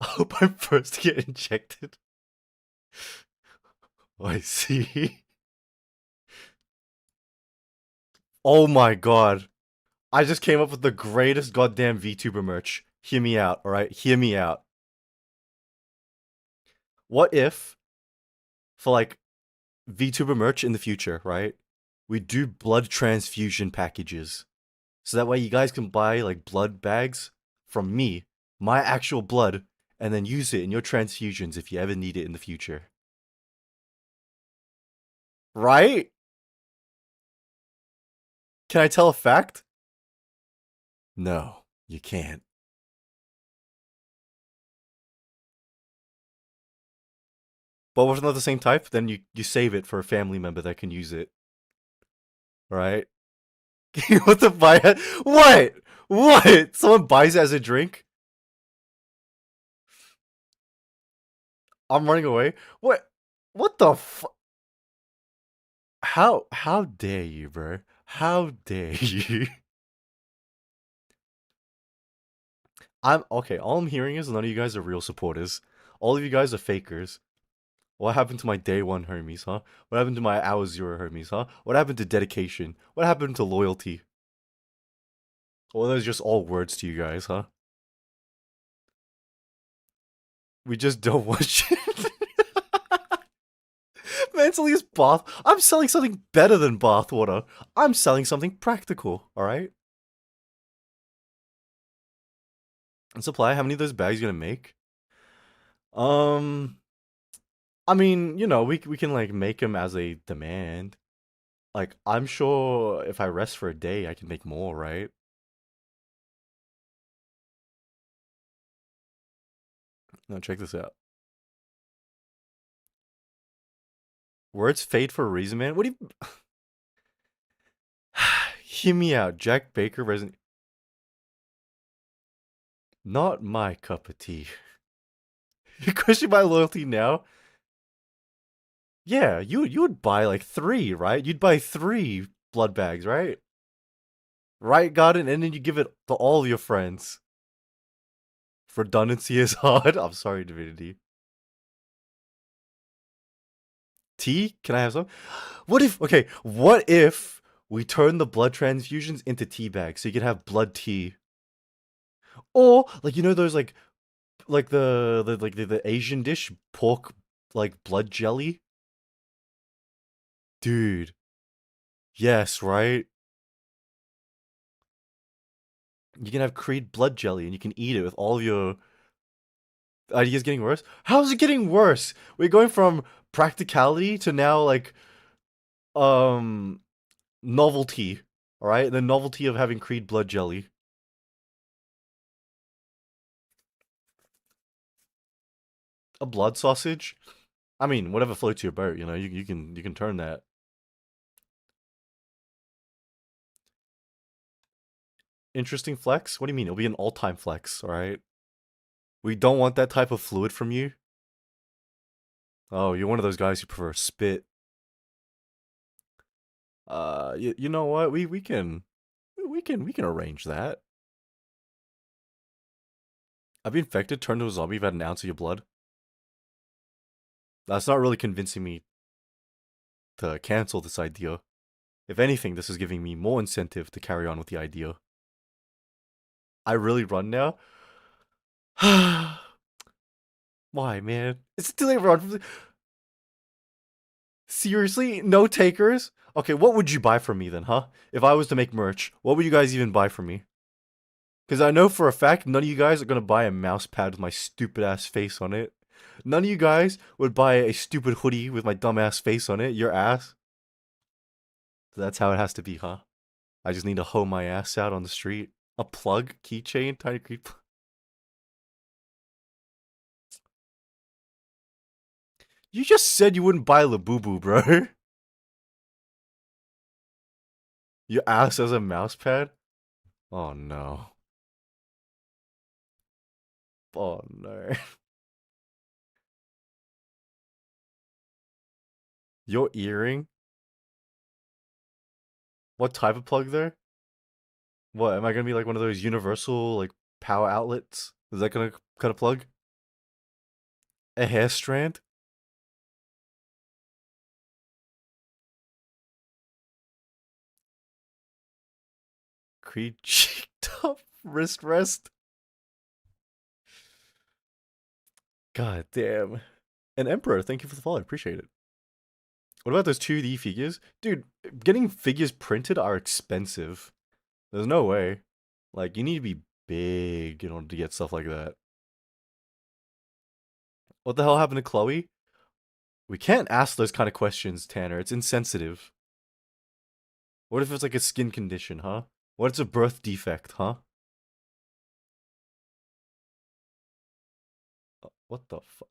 I hope I'm first to get injected. Oh, I see. Oh my god. I just came up with the greatest goddamn VTuber merch. Hear me out, alright? Hear me out. What if, for like VTuber merch in the future, right? We do blood transfusion packages. So that way you guys can buy like blood bags from me, my actual blood, and then use it in your transfusions if you ever need it in the future. Right? Can I tell a fact? No, you can't. But if it's not the same type, then you save it for a family member that can use it. Right? What the buy? What? What? Someone buys it as a drink? I'm running away. What? What the How dare you, bro? How dare you? I'm okay. All I'm hearing is none of you guys are real supporters. All of you guys are fakers. What happened to my day one homies, huh? What happened to my hour zero homies, huh? What happened to dedication? What happened to loyalty? Or those just all words to you guys, huh? We just don't want shit. Mentally is bath. I'm selling something better than bathwater. I'm selling something practical, alright? And supply, how many of those bags you gonna make? Um, I mean, we can like make them as a demand. Like, I'm sure if I rest for a day, I can make more, right? No, check this out. Words fade for a reason, man. What do you? Hear me out. Jack Baker resident. Not my cup of tea. You question my loyalty now? Yeah, you would buy like three, right? You'd buy three blood bags, right? Right, Garden, and then you give it to all your friends. Redundancy is hard. I'm sorry, Divinity. Tea? Can I have some? What if? Okay, what if we turn the blood transfusions into tea bags so you can have blood tea? Or like those like the Asian dish pork like blood jelly, dude. Yes, right. You can have Creed blood jelly and you can eat it with all of your ideas getting worse. How's it getting worse? We're going from practicality to now like um novelty. All right, the novelty of having Creed blood jelly. A blood sausage. I mean, whatever floats your boat. You can turn that. Interesting flex. What do you mean? It'll be an all-time flex. All right. We don't want that type of fluid from you. Oh, you're one of those guys who prefer spit. You know what? We can arrange that. I've been infected, turned to a zombie. You've had an ounce of your blood. That's not really convincing me to cancel this idea. If anything, this is giving me more incentive to carry on with the idea. I really run now. Why, man? It's too late to run. Seriously? No takers? Okay, what would you buy from me then, huh? If I was to make merch, what would you guys even buy from me? Because I know for a fact none of you guys are going to buy a mouse pad with my stupid ass face on it. None of you guys would buy a stupid hoodie with my dumb ass face on it. Your ass. So that's how it has to be, huh? I just need to hoe my ass out on the street. A plug? Keychain? Tiny creep? You just said you wouldn't buy Labubu, bro. Your ass as a mouse pad? Oh no. Oh no. Your earring? What type of plug there? What, am I gonna be like one of those universal like power outlets? Is that gonna cut a plug? A hair strand? Creed cheek top wrist rest? God damn. An Emperor, thank you for the follow. Appreciate it. What about those 2D figures? Dude, getting figures printed are expensive. There's no way. Like, you need to be big in order to get stuff like that. What the hell happened to Chloe? We can't ask those kind of questions, Tanner. It's insensitive. What if it's like a skin condition, huh? What if it's a birth defect, huh? What the fuck?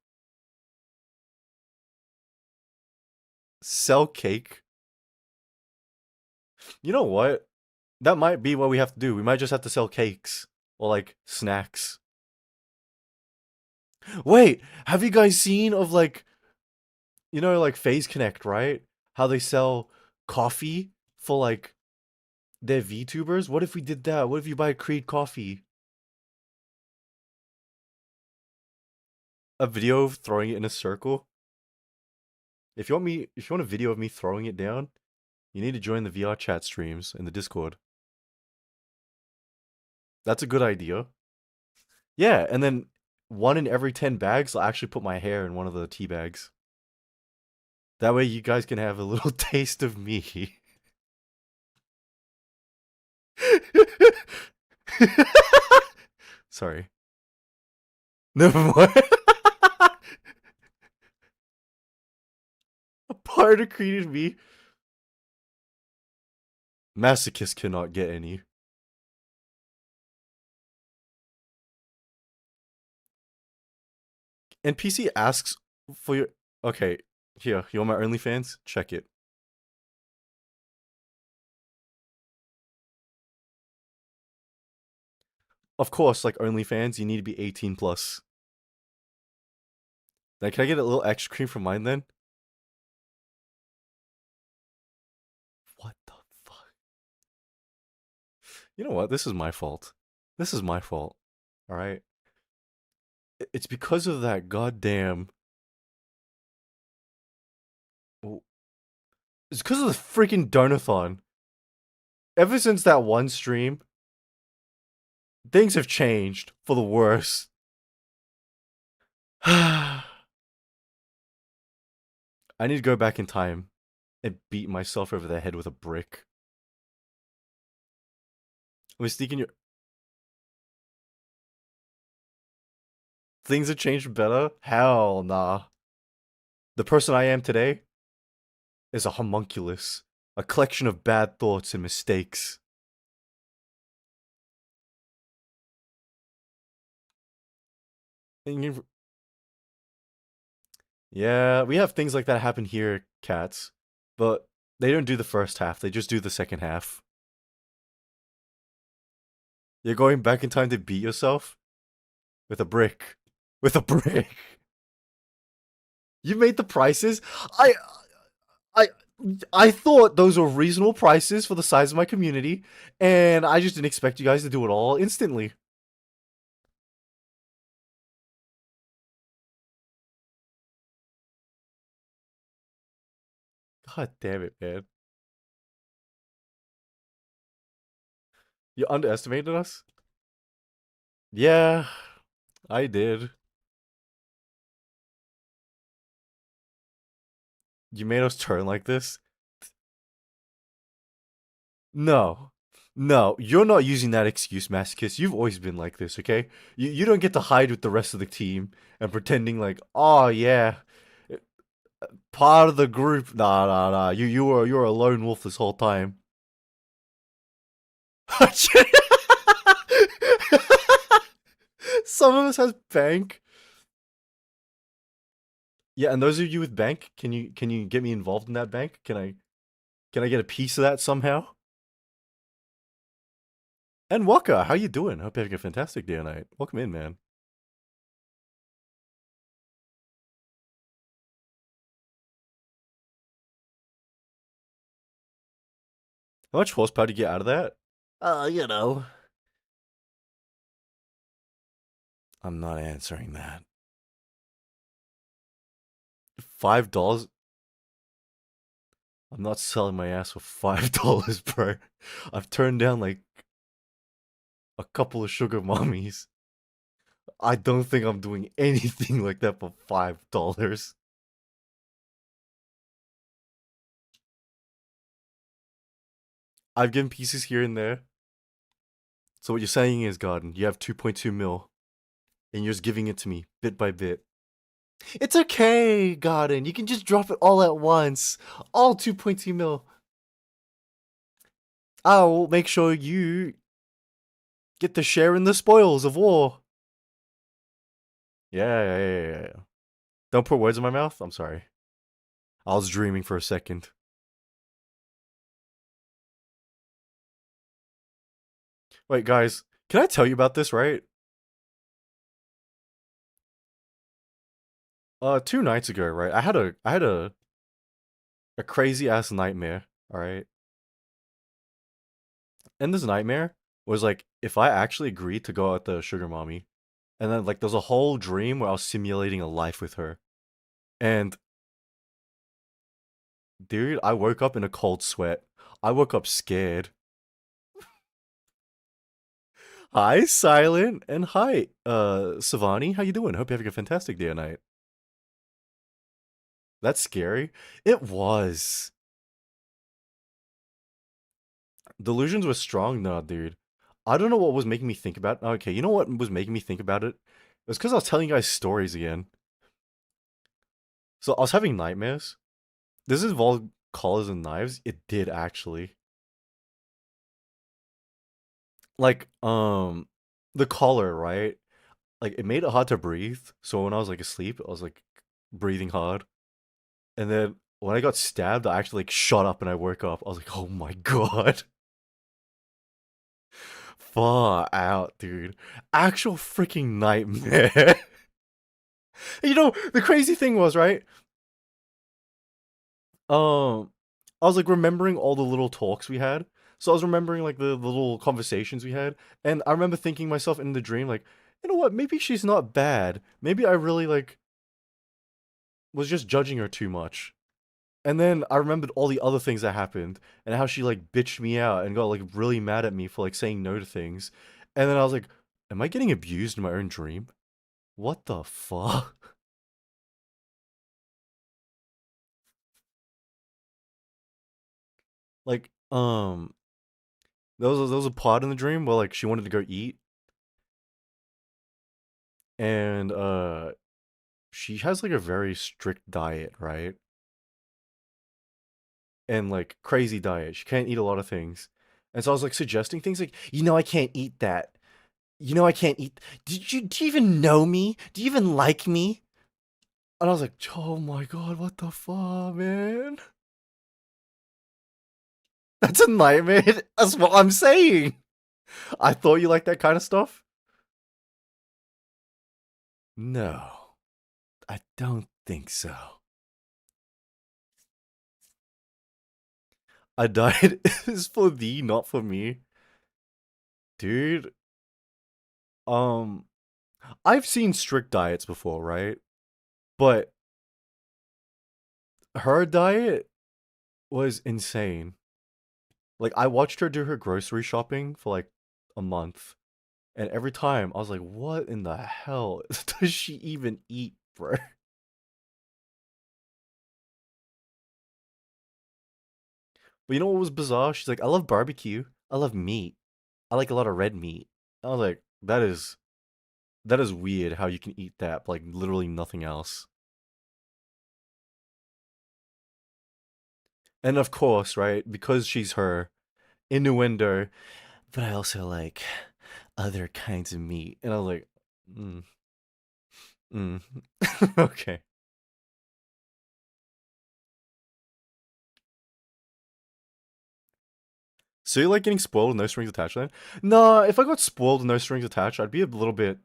Sell cake? You know what? That might be what we have to do. We might just have to sell cakes. Or like snacks. Wait, have you guys seen of like like Phase Connect, right? How they sell coffee for like their VTubers? What if we did that? What if you buy Creed coffee? A video of throwing it in a circle? If you want a video of me throwing it down, you need to join the VR chat streams in the Discord. That's a good idea. Yeah, and then 1 in every 10 bags, I'll actually put my hair in one of the tea bags. That way you guys can have a little taste of me. Sorry. Never mind. A part of created me. Masochist cannot get any. NPC asks for your. Okay, here, you want my OnlyFans? Check it. Of course, like OnlyFans, you need to be 18 plus. Then can I get a little extra cream from mine then? What the fuck? You know what? This is my fault. This is my fault. All right. It's because of that goddamn. Oh, it's because of the freaking donathon. Ever since that one stream, things have changed for the worse. I need to go back in time and beat myself over the head with a brick. I'm sneaking your. Things have changed better? Hell nah. The person I am today is a homunculus, a collection of bad thoughts and mistakes. Yeah, we have things like that happen here, cats, but they don't do the first half, they just do the second half. You're going back in time to beat yourself? With a brick. With a brick. You made the prices? I I I thought those were reasonable prices for the size of my community, and I just didn't expect you guys to do it all instantly. God damn it, man. You underestimated us? Yeah, I did. You made us turn like this? No. No, you're not using that excuse, Masochist. You've always been like this, okay? You don't get to hide with the rest of the team and pretending like, oh yeah, part of the group. Nah, nah, nah. You were a lone wolf this whole time. Some of us has bank. Yeah, and those of you with bank, can you get me involved in that bank? Can I get a piece of that somehow? And Waka, how you doing? Hope you're having a fantastic day tonight. Welcome in, man. How much horsepower do you get out of that? You know. I'm not answering that. $5? I'm not selling my ass for $5, bro. I've turned down like a couple of sugar mommies. I don't think I'm doing anything like that for $5. I've given pieces here and there. So what you're saying is, Garden, you have 2.2 mil, and you're just giving it to me bit by bit. It's okay, Garden. You can just drop it all at once. All 2.2 mil. I'll make sure you get to share in the spoils of war. Yeah. Don't put words in my mouth. I'm sorry. I was dreaming for a second. Wait, guys, can I tell you about this, right? 2 nights ago, right? I had a crazy ass nightmare, all right? And this nightmare was like if I actually agreed to go out with the sugar mommy, and then like there's a whole dream where I was simulating a life with her. And dude, I woke up in a cold sweat. I woke up scared. Hi, Silent, and hi, Savani. How you doing? Hope you're having a fantastic day tonight. That's scary. It was. Delusions were strong, no, dude. I don't know what was making me think about. Okay, you know what was making me think about it? It was because I was telling you guys stories again. So I was having nightmares. This involved collars and knives. It did actually. like the collar, right? Like it made it hard to breathe. So when I was like asleep, I was like breathing hard. And then when I got stabbed, I actually like shot up and I woke up. I was like, oh my god. Far out, dude. Actual freaking nightmare. You know, the crazy thing was, right? Um, I was like remembering all the little talks we had. So I was remembering like the little conversations we had, and I remember thinking myself in the dream, like, you know what? Maybe she's not bad. Maybe I really like was just judging her too much. And then I remembered all the other things that happened and how she like bitched me out and got like really mad at me for like saying no to things. And then I was like, am I getting abused in my own dream? What the fuck? Like, there was a part in the dream where like she wanted to go eat and she has like a very strict diet, right? And like crazy diet. She can't eat a lot of things. And so I was like suggesting things like, I can't eat that. I can't eat. Do you even know me? Do you even like me? And I was like, oh my god, what the fuck, man? That's a nightmare. That's what I'm saying. I thought you liked that kind of stuff. No, I don't think so. A diet is for thee, not for me. Dude, um, I've seen strict diets before, right? But her diet was insane. Like, I watched her do her grocery shopping for like a month. And every time I was like, what in the hell does she even eat, bro? But you know what was bizarre? She's like, I love barbecue. I love meat. I like a lot of red meat. I was like, that is weird how you can eat that, but like literally nothing else. And of course, right, because she's her, innuendo, but I also like other kinds of meat. And I was like, mm, mm. Okay. So you like getting spoiled with no strings attached then? Nah, if I got spoiled with no strings attached, I'd be a little bit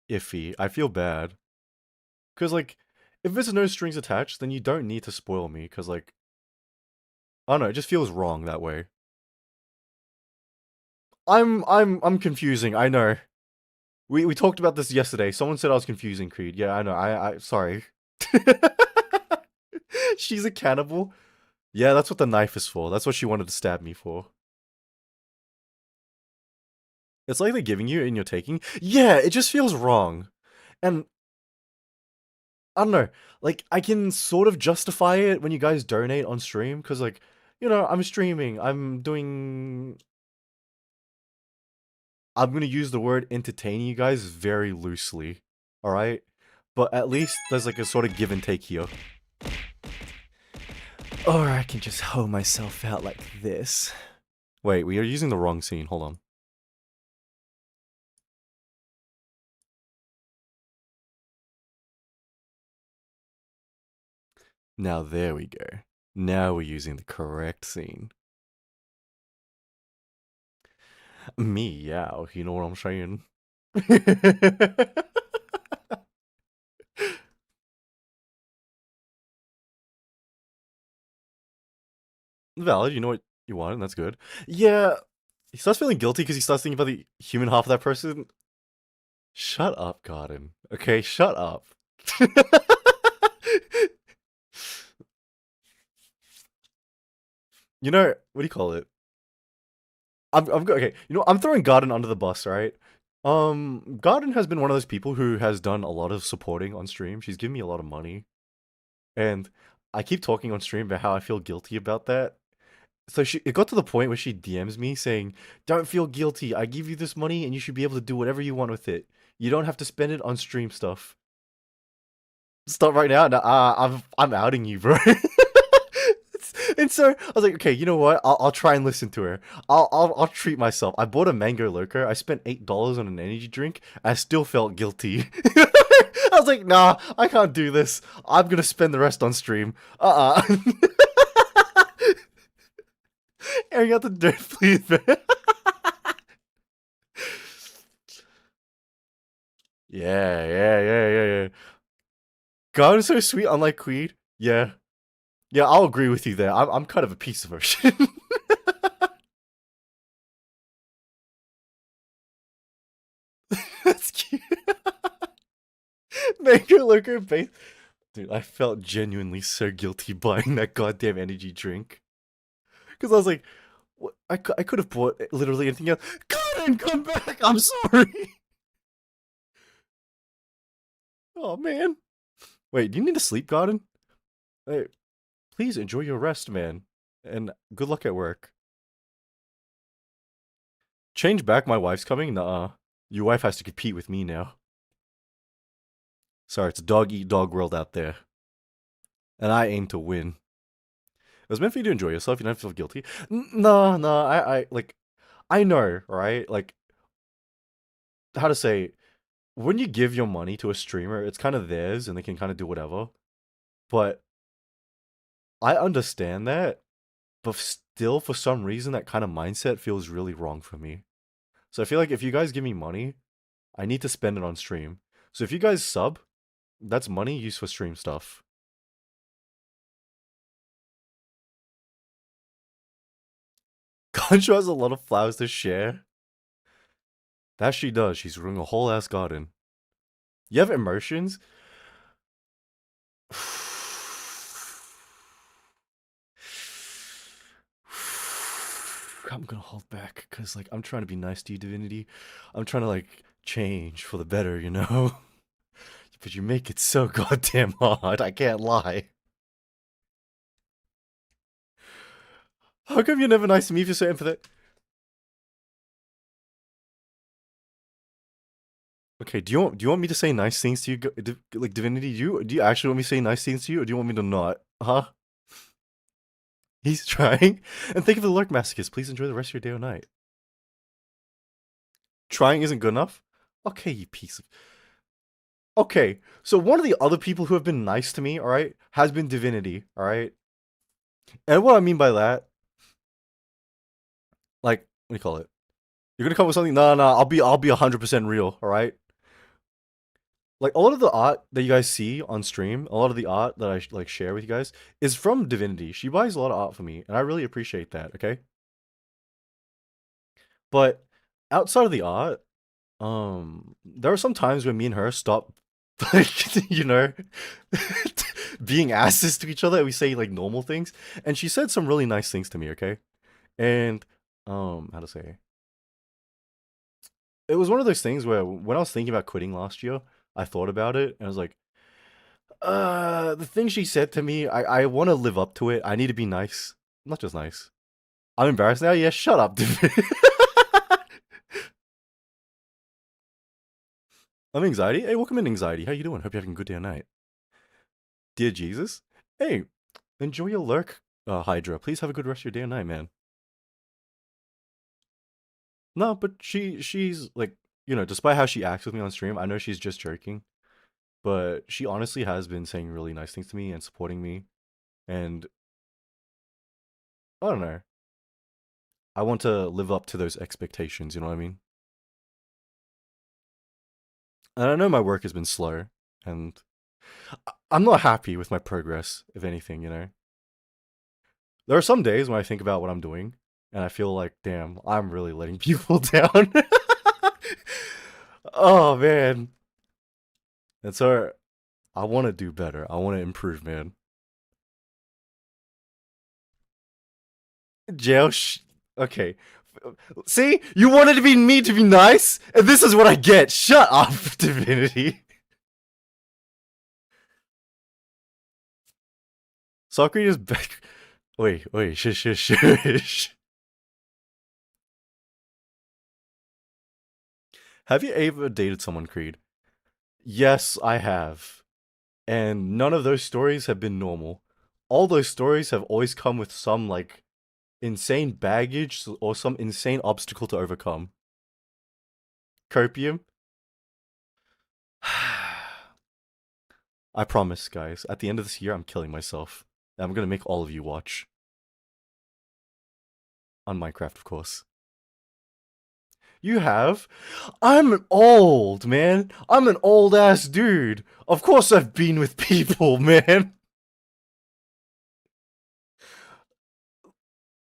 iffy. I feel bad. Cause like, if there's no strings attached, then you don't need to spoil me. Cause like, I don't know, it just feels wrong that way. I'm confusing. I know. We talked about this yesterday. Someone said I was confusing, Creed. Yeah, I know. I sorry. She's a cannibal. Yeah, that's what the knife is for. That's what she wanted to stab me for. It's like they're giving you and you're taking. Yeah, it just feels wrong. And I don't know. Like I can sort of justify it when you guys donate on stream cuz like, I'm streaming. I'm going to use the word entertaining you guys very loosely. All right? But at least there's like a sort of give and take here. Or I can just hoe myself out like this. Wait, we are using the wrong scene. Hold on. Now there we go. Now we're using the correct scene. Meow, you know what I'm saying? Valid, you know what you want, and that's good. Yeah, he starts feeling guilty because he starts thinking about the human half of that person. Shut up, Garden. Okay, shut up. What do you call it? Okay. I'm throwing Garden under the bus, right? Garden has been one of those people who has done a lot of supporting on stream. She's given me a lot of money, and I keep talking on stream about how I feel guilty about that. So it got to the point where she DMs me saying, "Don't feel guilty. I give you this money, and you should be able to do whatever you want with it. You don't have to spend it on stream stuff." Stop right now. No, I'm outing you, bro. And so I was like, okay, you know what? I'll try and listen to her. I'll treat myself. I bought a mango loco. I spent $8 on an energy drink. I still felt guilty. I was like, nah, I can't do this. I'm gonna spend the rest on stream. Airing out the dirt, please, man. Yeah. God is so sweet, unlike Queen. Yeah. Yeah, I'll agree with you there. I'm kind of a piece of her shit. That's cute. Mango loco base. Dude, I felt genuinely so guilty buying that goddamn energy drink. Because I was like, what? I could have bought literally anything else. Garden, come back! I'm sorry! Oh, man. Wait, do you need to sleep, Garden? Hey, please enjoy your rest, man. And good luck at work. Change back, my wife's coming? Nuh-uh. Your wife has to compete with me now. Sorry, it's a dog-eat-dog world out there. And I aim to win. It was meant for you to enjoy yourself, you don't have to feel guilty. No, like, I know, right? Like, how to say, when you give your money to a streamer, it's kind of theirs and they can kind of do whatever. But I understand that, but still, for some reason, that kind of mindset feels really wrong for me. So I feel like if you guys give me money, I need to spend it on stream. So if you guys sub, that's money used for stream stuff. Concho has a lot of flowers to share. That she does. She's growing a whole ass garden. You have emotions? I'm gonna hold back because, like, I'm trying to be nice to you, Divinity. I'm trying to, like, change for the better, you know? But you make it so goddamn hard, I can't lie. How come you're never nice to me if you're so empathetic? Okay, do you want me to say nice things to you, like Divinity? Do you actually want me to say nice things to you, or do you want me to not? Huh? He's trying. And thank you for the lurk, masochist. Please enjoy the rest of your day or night. Trying isn't good enough? Okay, you piece of... Okay, so one of the other people who have been nice to me, alright, has been Divinity, alright? And what I mean by that, like, what do you call it? You're gonna come up with something? No, I'll be 100% real, alright? Like, a lot of the art that you guys see on stream, a lot of the art that I like share with you guys, is from Divinity. She buys a lot of art for me, and I really appreciate that, okay? But outside of the art, there are some times when me and her stop, like, being asses to each other, and we say, like, normal things, and she said some really nice things to me, okay? And, how to say... It was one of those things where when I was thinking about quitting last year, I thought about it, and I was like, the thing she said to me, I want to live up to it. I need to be nice. Not just nice. I'm embarrassed now? Yeah, shut up, dude. I'm anxiety? Hey, welcome in, anxiety. How you doing? Hope you're having a good day or night. Dear Jesus? Hey, enjoy your lurk, Hydra. Please have a good rest of your day or night, man. No, but she's, like, despite how she acts with me on stream, I know she's just joking. But she honestly has been saying really nice things to me and supporting me. And I don't know. I want to live up to those expectations, you know what I mean? And I know my work has been slow, and I'm not happy with my progress, if anything, you know? There are some days when I think about what I'm doing, and I feel like, damn, I'm really letting people down. Oh, man. And so, I want to do better. I want to improve, man. Jail Okay. See? You wanted me to be nice, and this is what I get. Shut up, Divinity. Socrates back. Wait, shush. Have you ever dated someone, Creed? Yes, I have. And none of those stories have been normal. all those stories have always come with some like insane baggage or some insane obstacle to overcome. Copium. I promise, guys, at the end of this year, I'm killing myself. And I'm gonna make all of you watch. On Minecraft, of course. You have? I'm old, man. I'm an old ass dude. Of course I've been with people, man.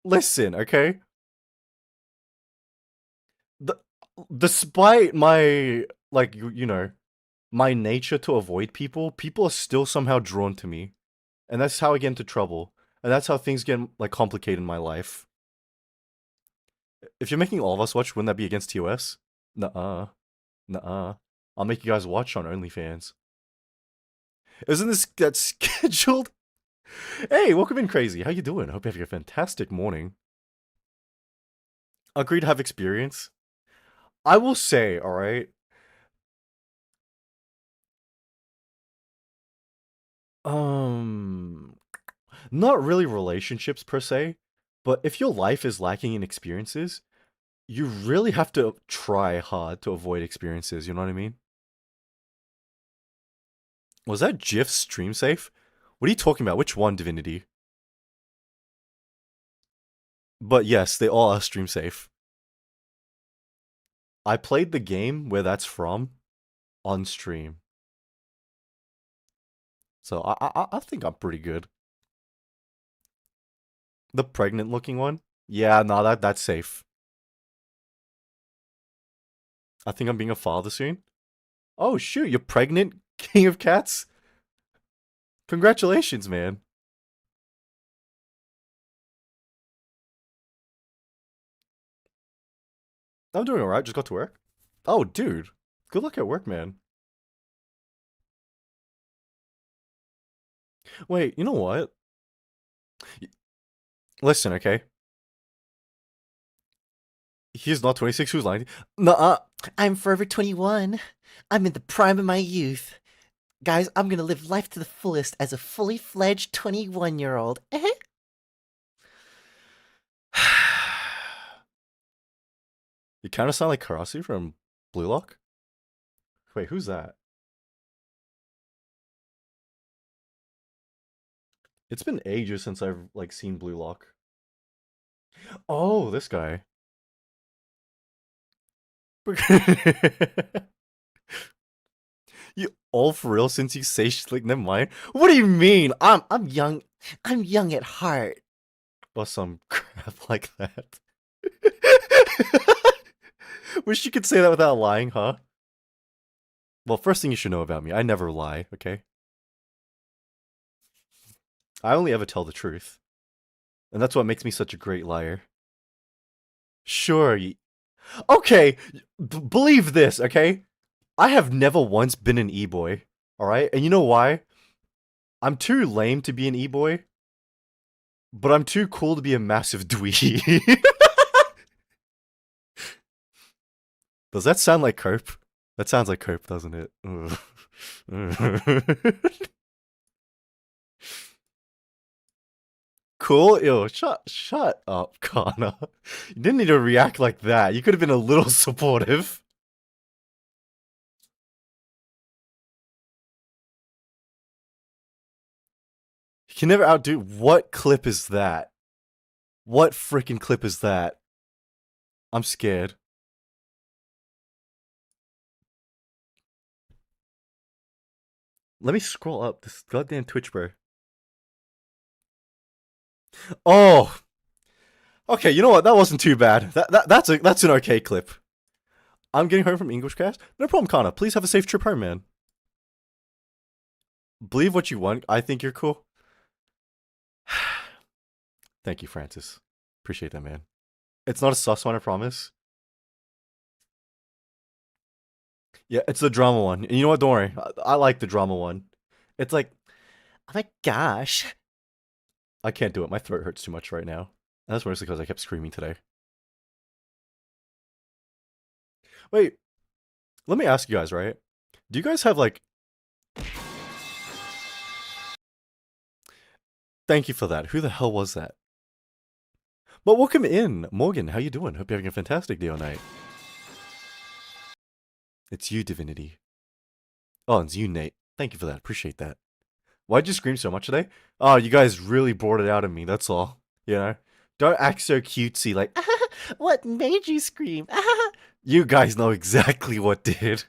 Listen, okay? The, despite my, like, you know, my nature to avoid people, people are still somehow drawn to me. And that's how I get into trouble. And that's how things get, like, complicated in my life. If you're making all of us watch, wouldn't that be against TOS? Nuh-uh. Nuh-uh. I'll make you guys watch on OnlyFans. Isn't this that scheduled? Hey, welcome in, Crazy. How you doing? I hope you're having a fantastic morning. Agree to have experience? I will say, alright, um, not really relationships per se, but if your life is lacking in experiences, you really have to try hard to avoid experiences, you know what I mean? Was that GIF stream safe? What are you talking about? Which one, Divinity? But yes, they all are stream safe. I played the game where that's from on stream. So I think I'm pretty good. The pregnant looking one? Yeah, no, that's safe. I think I'm being a father soon. Oh shoot, you're pregnant, King of Cats? Congratulations, man. I'm doing alright, just got to work. Oh, dude. Good luck at work, man. Wait, you know what? Listen, okay? He's not 26, who's lying? Nuh-uh. I'm forever 21. I'm in the prime of my youth. Guys, I'm gonna live life to the fullest as a fully fledged 21-year-old. You kind of sound like Karasi from Blue Lock. Wait, who's that? It's been ages since I've like seen Blue Lock. Oh, this guy. You all for real since you say like never mind. What do you mean? I'm young. I'm young at heart. Or some crap like that. Wish you could say that without lying, huh? Well, first thing you should know about me, I never lie, okay? I only ever tell the truth. And that's what makes me such a great liar. Sure, okay, believe this, okay? I have never once been an e-boy, alright? And you know why? I'm too lame to be an e-boy, but I'm too cool to be a massive dweeb. Does that sound like Cope? That sounds like Cope, doesn't it? Cool? Ew, shut up, Kana. You didn't need to react like that. You could have been a little supportive. You can never outdo. What clip is that? What freaking clip is that? I'm scared. Let me scroll up this goddamn Twitch, bro. Oh, okay. You know what? That wasn't too bad. That's an okay clip. I'm getting home from English class. No problem, Kana. Please have a safe trip home, man. Believe what you want. I think you're cool. Thank you, Francis. Appreciate that, man. It's not a sus one, I promise. Yeah, it's the drama one. And you know what? Don't worry. I like the drama one. It's like, Oh my gosh. I can't do it. My throat hurts too much right now. And that's mostly because I kept screaming today. Wait, let me ask you guys, right? Do you guys have like... Thank you for that. Who the hell was that? But welcome in, Morgan. How you doing? Hope you're having a fantastic day or night. It's you, Divinity. Oh, it's you, Nate. Thank you for that. Appreciate that. Why'd you scream so much today? Oh, you guys really brought it out of me. That's all. You know, don't act so cutesy. Like What made you scream? you guys know exactly what did.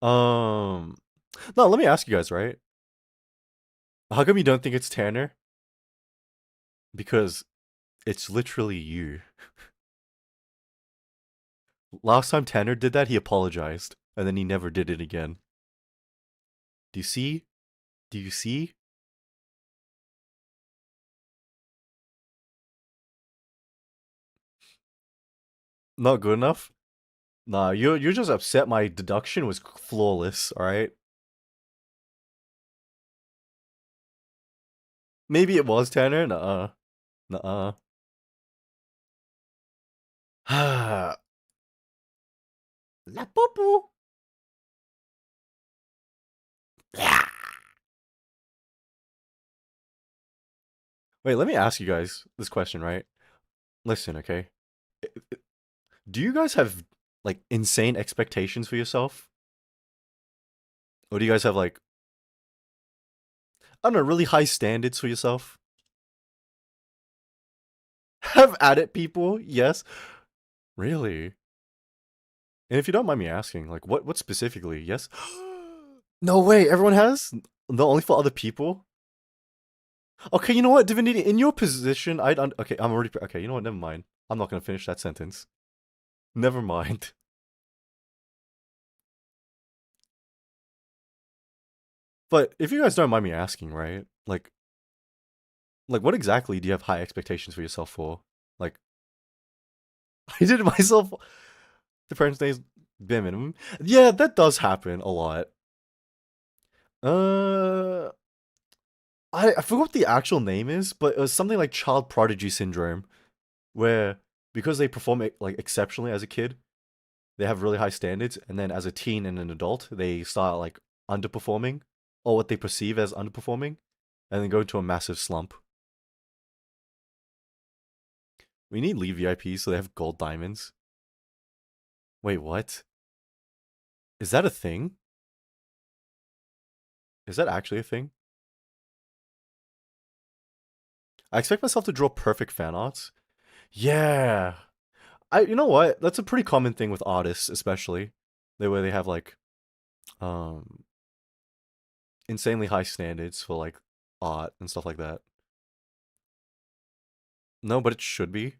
Um, no. Let me ask you guys, right? How come you don't think it's Tanner? Because it's literally you. Last time Tanner did that, he apologized, and then he never did it again. Do you see? Do you see? Not good enough? Nah, you're just upset my deduction was flawless, alright? Maybe it was Tanner? Nuh-uh. Nuh-uh. La popo. Wait, let me ask you guys this question, right? Listen, okay? Do you guys have, like, insane expectations for yourself? Or do you guys have, like, I don't know, really high standards for yourself? Have at it, people? Yes. Really? And if you don't mind me asking, like, what specifically? Yes? No way, everyone has? No, only for other people? Okay, you know what, Divinity, in your position, okay, I'm already, okay, you know what, never mind. I'm not gonna finish that sentence. Never mind. But if you guys don't mind me asking, right? Like, what exactly do you have high expectations for yourself for? Like, I did it myself. The parents' days bare minimum. Yeah, that does happen a lot. Uh, I forgot what the actual name is, but it was something like child prodigy syndrome, where because they perform like exceptionally as a kid, they have really high standards, and then as a teen and an adult, they start like underperforming, or what they perceive as underperforming, and then go into a massive slump. We need Leave VIPs so they have gold diamonds. Wait, what? Is that a thing? Is that actually a thing? I expect myself to draw perfect fan arts. Yeah. You know what? That's a pretty common thing with artists, especially. The way they have like um insanely high standards for like art and stuff like that. No, but it should be.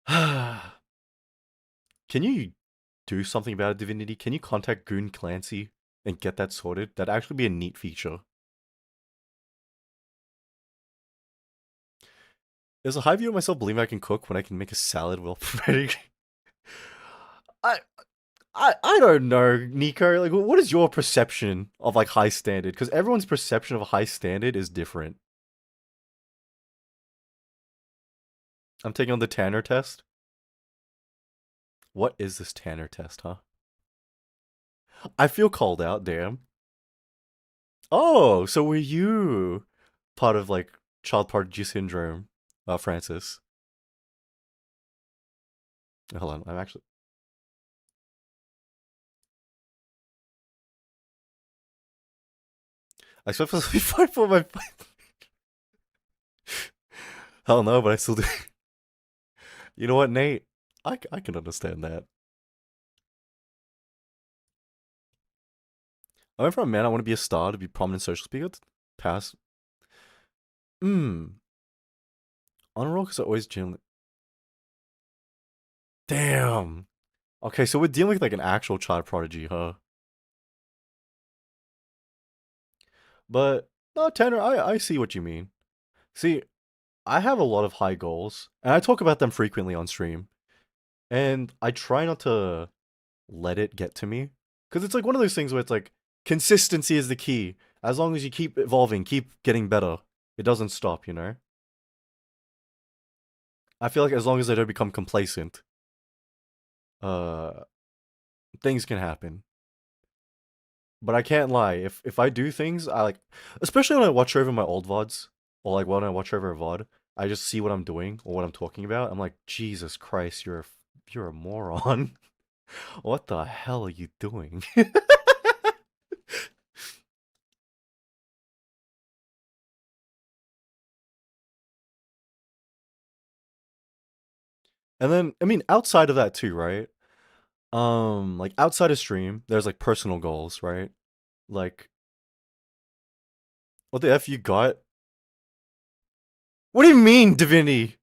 Can you do something about it, Divinity? Can you contact Goon Clancy and get that sorted? That'd actually be a neat feature. There's a high view of myself believing I can cook when I can make a salad while preparing. I I don't know, Nico. Like, what is your perception of like high standard? Because everyone's perception of a high standard is different. I'm taking on the Tanner test. What is this Tanner test, huh? I feel called out, damn. Oh, so were you part of like child prodigy syndrome, Francis? Hold on, I'm actually. I suppose to be fine for my. Hell no, but I still do. You know what, Nate? I can understand that. I went from a man I want to be a star to be prominent social speaker. Pass. On a roll because I always genuinely. Damn. Okay, so we're dealing with like an actual child prodigy, huh? But no, Tanner, I see what you mean. See, I have a lot of high goals, and I talk about them frequently on stream. And I try not to let it get to me. Because it's like one of those things where it's like, consistency is the key. As long as you keep evolving, keep getting better, it doesn't stop, you know? I feel like as long as I don't become complacent, uh, things can happen. But I can't lie. If I do things, I like, especially when I watch over my old VODs, or like when I watch over a VOD, I just see what I'm doing or what I'm talking about. I'm like, Jesus Christ, you're a moron. What the hell are you doing? And then, I mean, outside of that too, right? Like outside of stream, there's like personal goals, right? Like, what the F you got? What do you mean, Divinity?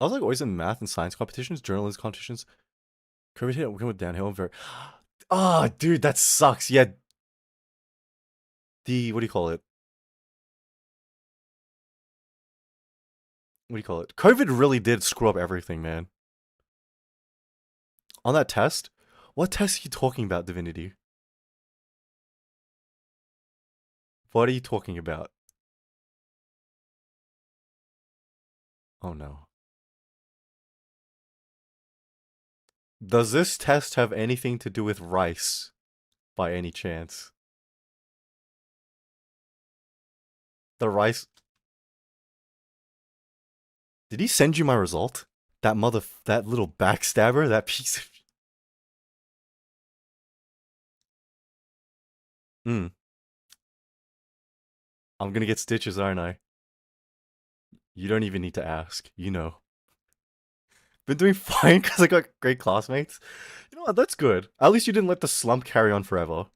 I was like always in math and science competitions, journalism competitions. COVID hit went downhill very. Oh, dude, that sucks. Yeah, the what do you call it? What do you call it? COVID really did screw up everything, man. On that test, what test are you talking about, Divinity? What are you talking about? Oh no. Does this test have anything to do with rice, by any chance? The rice. Did he send you my result? That little backstabber, that piece of. Hmm. I'm gonna get stitches, aren't I? You don't even need to ask. You know. Been doing fine because I got great classmates. You know what? That's good. At least you didn't let the slump carry on forever.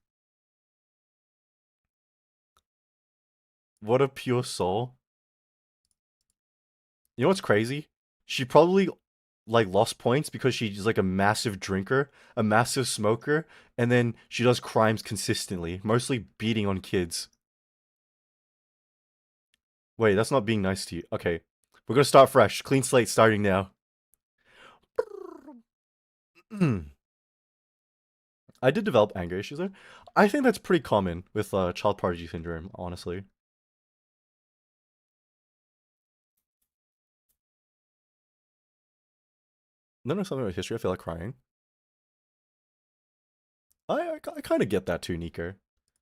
What a pure soul. You know what's crazy? She probably like lost points because she's like a massive drinker, a massive smoker, and then she does crimes consistently, mostly beating on kids. Wait, that's not being nice to you. Okay. We're gonna start fresh. Clean slate starting now. I did develop anger issues though. I think that's pretty common with child prodigy syndrome, honestly. Then there's something with history, I feel like crying. I kind of get that too, Nico.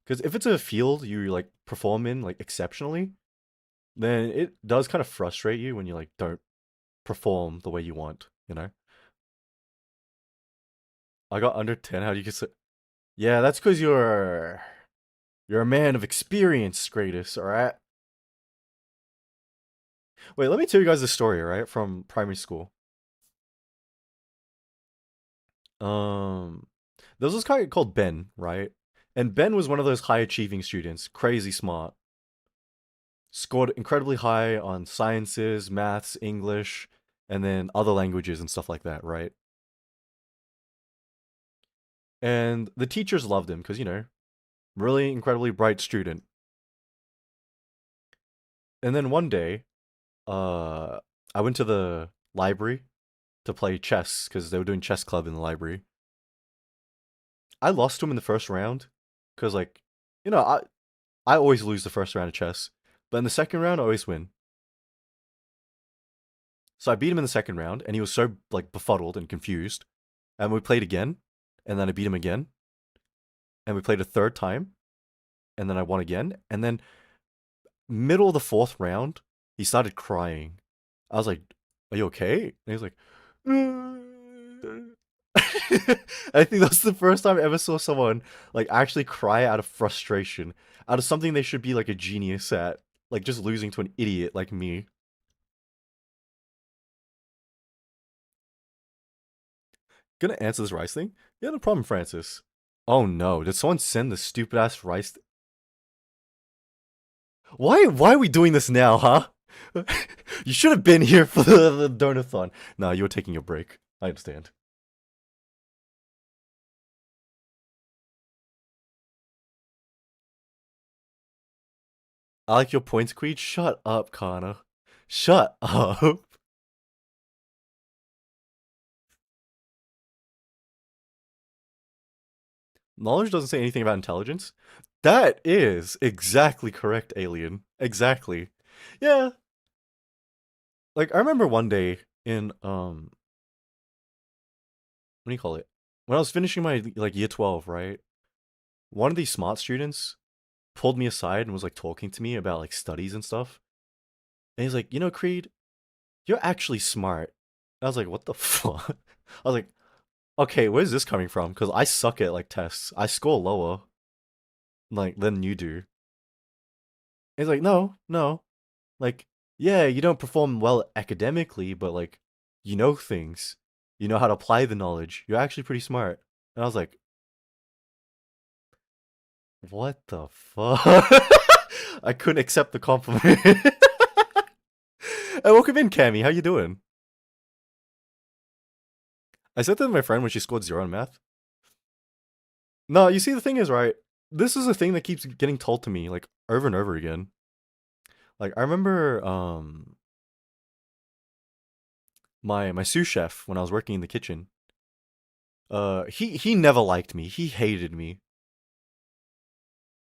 Because if it's a field you like perform in like exceptionally, then it does kind of frustrate you when you like don't perform the way you want. You know, I got under 10. How do you get so? Yeah, that's because you're a man of experience, Gradus. All right. Wait, let me tell you guys a story, right, from primary school. Um, there was this guy called Ben, right? And Ben was one of those high achieving students, crazy smart, scored incredibly high on sciences, maths, English, and then other languages and stuff like that, right? And the teachers loved him because, you know, really incredibly bright student. And then one day, uh, I went to the library to play chess because they were doing chess club in the library. I lost to him in the first round because, like, you know, I always lose the first round of chess, but in the second round, I always win. So I beat him in the second round, and he was so like befuddled and confused. And we played again, and then I beat him again, and we played a third time, and then I won again. And then middle of the fourth round, he started crying. I was like, "Are you okay?" And he was like, I think that's the first time I ever saw someone like actually cry out of frustration, out of something they should be like a genius at, like just losing to an idiot like me. Gonna answer this rice thing? Yeah, no problem, Francis. Oh no, did someone send the stupid ass rice? Why are we doing this now, huh? You should have been here for the donathon. No, you were taking your break. I understand. I like your points, Queen. Shut up, Connor. Shut up. Knowledge doesn't say anything about intelligence. That is exactly correct, Alien. Exactly. Yeah. Like I remember one day in what do you call it? When I was finishing my like year 12, right? One of these smart students pulled me aside and was like talking to me about like studies and stuff. And he's like, Creed, you're actually smart. I was like, what the fuck? I was like, okay, where's this coming from? Because I suck at like tests. I score lower like than you do. He's like, no, no. Like, yeah, you don't perform well academically, but like, you know things. You know how to apply the knowledge. You're actually pretty smart. And I was like, what the fuck? I couldn't accept the compliment. Hey, welcome in, Cammy. How you doing? I said that to my friend when she scored zero in math. No, you see, the thing is, right? This is a thing that keeps getting told to me, like, over and over again. Like, I remember, my sous chef when I was working in the kitchen. He never liked me. He hated me.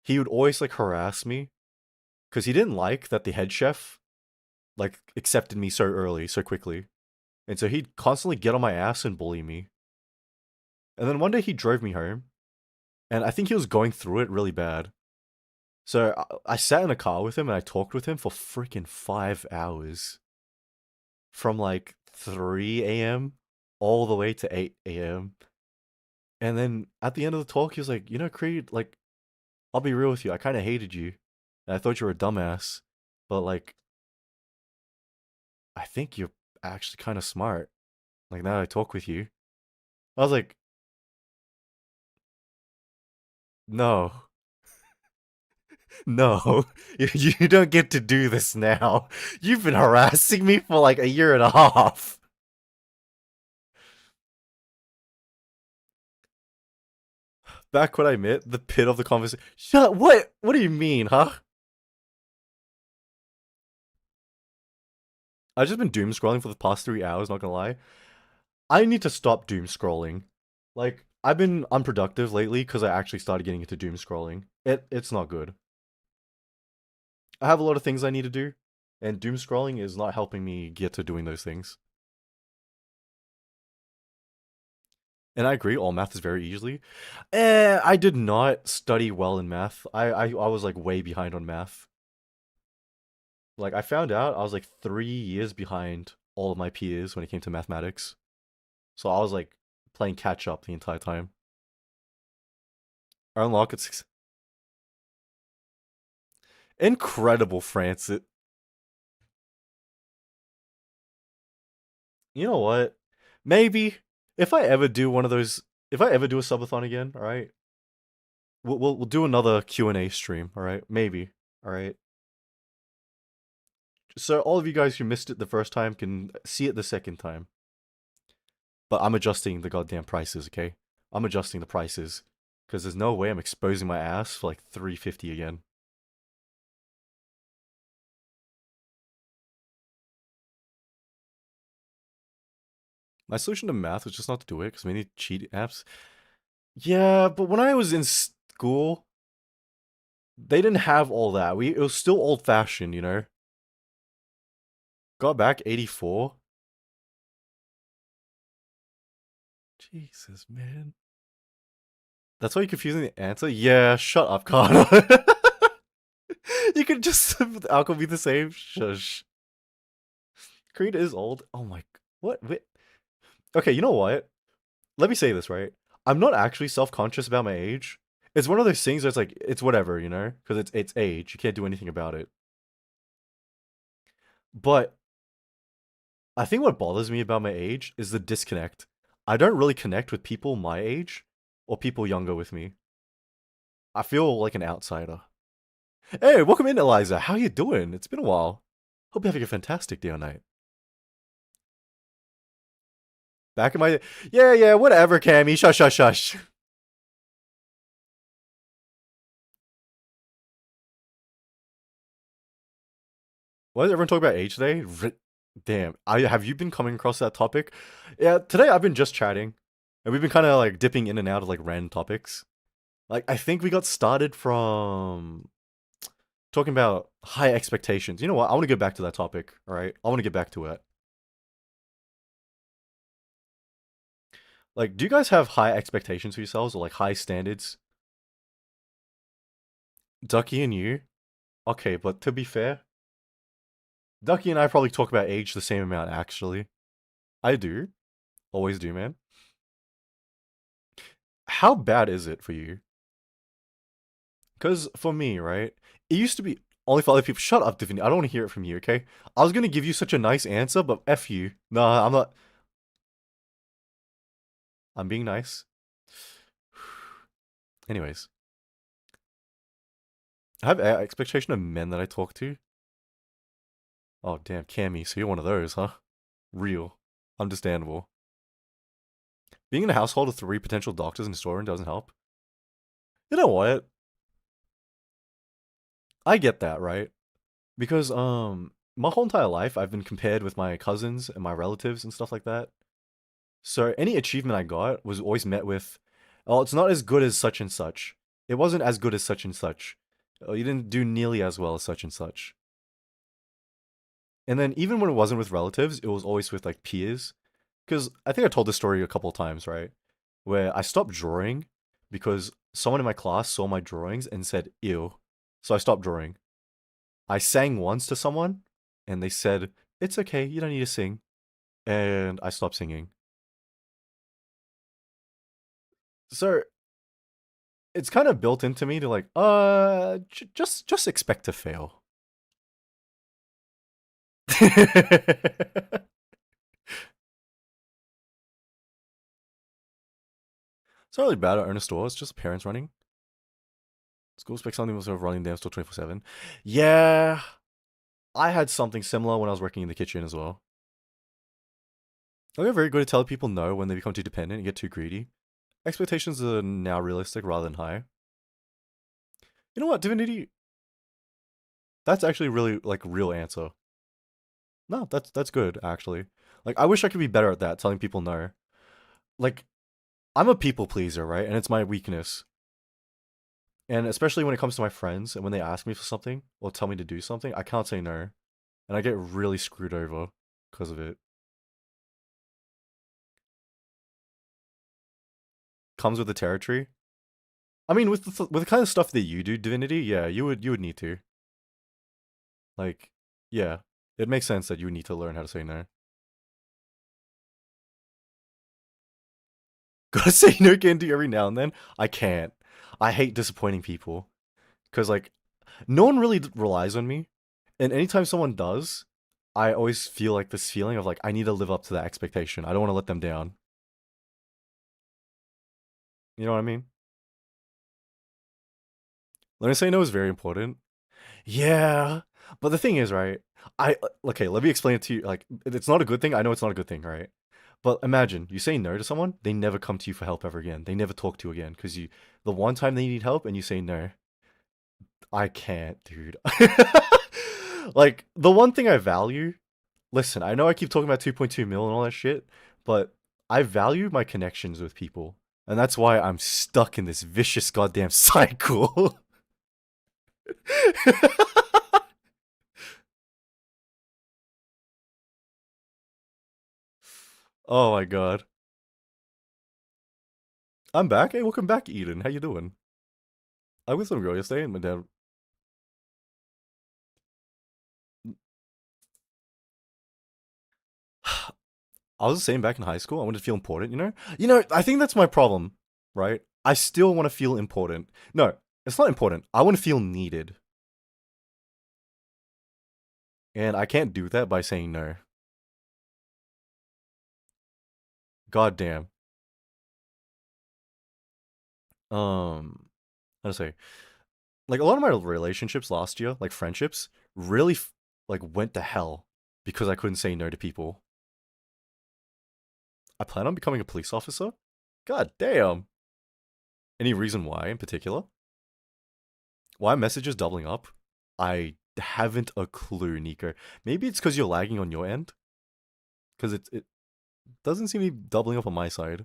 He would always like harass me because he didn't like that the head chef like accepted me so early, so quickly. And so he'd constantly get on my ass and bully me. And then one day he drove me home, and I think he was going through it really bad. So I sat in a car with him and I talked with him for freaking 5 hours. From like 3 a.m. all the way to 8 a.m. And then at the end of the talk, he was like, Creed, like, I'll be real with you. I kind of hated you. And I thought you were a dumbass. But like, I think you're actually kind of smart. Like, now that I talk with you. I was like, no, no, you don't get to do this now. You've been harassing me for like a year and a half. Back when I met, the pit of the conversation. Shut. What? What do you mean, huh? I've just been doom scrolling for the past 3 hours. Not gonna lie. I need to stop doom scrolling. Like, I've been unproductive lately because I actually started getting into doom scrolling. It's not good. I have a lot of things I need to do, and doom scrolling is not helping me get to doing those things. And I agree, all math is very easily. I did not study well in math. I was like way behind on math. Like I found out I was like 3 years behind all of my peers when it came to mathematics. So I was like playing catch up the entire time. I unlock at six. Incredible, Francis. You know what? Maybe if I ever do one of those, if I ever do a subathon again, all right, we'll do another Q&A stream, all right? Maybe, all right. So all of you guys who missed it the first time can see it the second time. But I'm adjusting the goddamn prices, okay? I'm adjusting the prices because there's no way I'm exposing my ass for like 350 again. My solution to math was just not to do it because many cheat apps. Yeah, but when I was in school, they didn't have all that. It was still old fashioned, you know. Got back 84. Jesus, man. That's why you're confusing the answer? Yeah, shut up, Connor. You could just the outcome be the same. Shush. Creed is old. Oh my. What? Wait. Okay, you know what? Let me say this, right? I'm not actually self-conscious about my age. It's one of those things that's like it's whatever, you know, because it's age. You can't do anything about it. But I think what bothers me about my age is the disconnect. I don't really connect with people my age or people younger with me. I feel like an outsider. Hey, welcome in, Eliza. How you doing? It's been a while. Hope you're having a fantastic day or night. Back in my yeah, whatever, Cammy. Shush, shush, shush. Why is everyone talking about age today? Damn, I have you been coming across that topic? Yeah, today I've been just chatting, and we've been kind of like dipping in and out of like random topics. Like I think we got started from talking about high expectations. You know what? I want to get back to that topic. All right, I want to get back to it. Like, do you guys have high expectations for yourselves or like high standards? Ducky and you? Okay, but to be fair, Ducky and I probably talk about age the same amount, actually. I do. Always do, man. How bad is it for you? Because for me, right, it used to be only for other people. Shut up, Divinity. I don't want to hear it from you, okay? I was gonna give you such a nice answer, but F you. Nah, I'm not. I'm being nice. Anyways, I have expectation of men that I talk to. Oh, damn, Cammy, so you're one of those, huh? Real. Understandable. Being in a household with 3 potential doctors in a storeroom doesn't help. You know what? I get that, right? Because, my whole entire life I've been compared with my cousins and my relatives and stuff like that. So any achievement I got was always met with, oh, it's not as good as such and such. It wasn't as good as such and such. Oh, you didn't do nearly as well as such and such. And then even when it wasn't with relatives, it was always with like peers. Because I think I told this story a couple of times, right? Where I stopped drawing because someone in my class saw my drawings and said, ew. So I stopped drawing. I sang once to someone and they said, it's okay, you don't need to sing. And I stopped singing. So it's kind of built into me to like, just expect to fail. It's not really bad at Ernest Store, it's just parents running. School expects something was running damn store 24/7. Yeah, I had something similar when I was working in the kitchen as well. I get very good at telling people no when they become too dependent and get too greedy. Expectations are now realistic rather than high. You know what, Divinity? That's actually really like real answer. No, that's good actually. Like I wish I could be better at that, telling people no. Like I'm a people pleaser, right? And it's my weakness. And especially when it comes to my friends and when they ask me for something or tell me to do something, I can't say no. And I get really screwed over because of it. Comes with the territory. I mean, with the kind of stuff that you do, Divinity, yeah, you would need to. Like, yeah, it makes sense that you would need to learn how to say no. Gotta say no candy every now and then. I can't. I hate disappointing people because like no one really relies on me, and anytime someone does, I always feel like this feeling of like I need to live up to that expectation. I don't want to let them down. You know what I mean? Learning to say no is very important. Yeah, but the thing is, right? Okay. Let me explain it to you. Like, it's not a good thing. I know it's not a good thing, right? But imagine you say no to someone, they never come to you for help ever again. They never talk to you again because you, the one time they need help and you say no, I can't, dude. Like the one thing I value. Listen, I know I keep talking about 2.2 mil and all that shit, but I value my connections with people, and that's why I'm stuck in this vicious goddamn cycle. Oh my god. I'm back. Hey, welcome back, Eden. How you doing? I was with some girl yesterday, and my dad. I was the same back in high school. I wanted to feel important, you know. You know, I think that's my problem, right? I still want to feel important. No, it's not important. I want to feel needed, and I can't do that by saying no. God damn. How to say? Like a lot of my relationships last year, like friendships, really like went to hell because I couldn't say no to people. I plan on becoming a police officer. God damn. Any reason why in particular? Why messages doubling up? I haven't a clue, Nico. Maybe it's because you're lagging on your end. Because it doesn't seem to be doubling up on my side.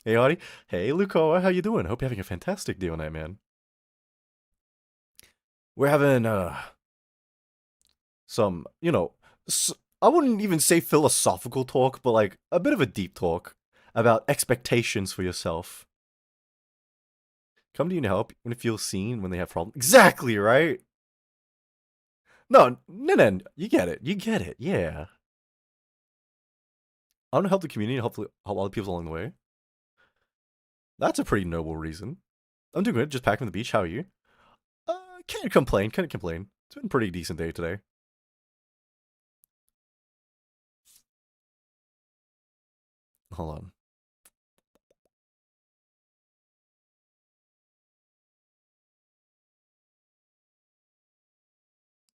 Hey, Artie. Hey, Lukoa. How you doing? Hope you're having a fantastic day on that, man. We're having some, I wouldn't even say philosophical talk, but like a bit of a deep talk about expectations for yourself. Come to you to help when they feel seen, when they have problems. Exactly, right? No, no, no. You get it. You get it. Yeah. I want to help the community and hopefully help other people along the way. That's a pretty noble reason. I'm doing good. Just back from the beach. How are you? Can't complain. Can't complain. It's been a pretty decent day today. Hold on.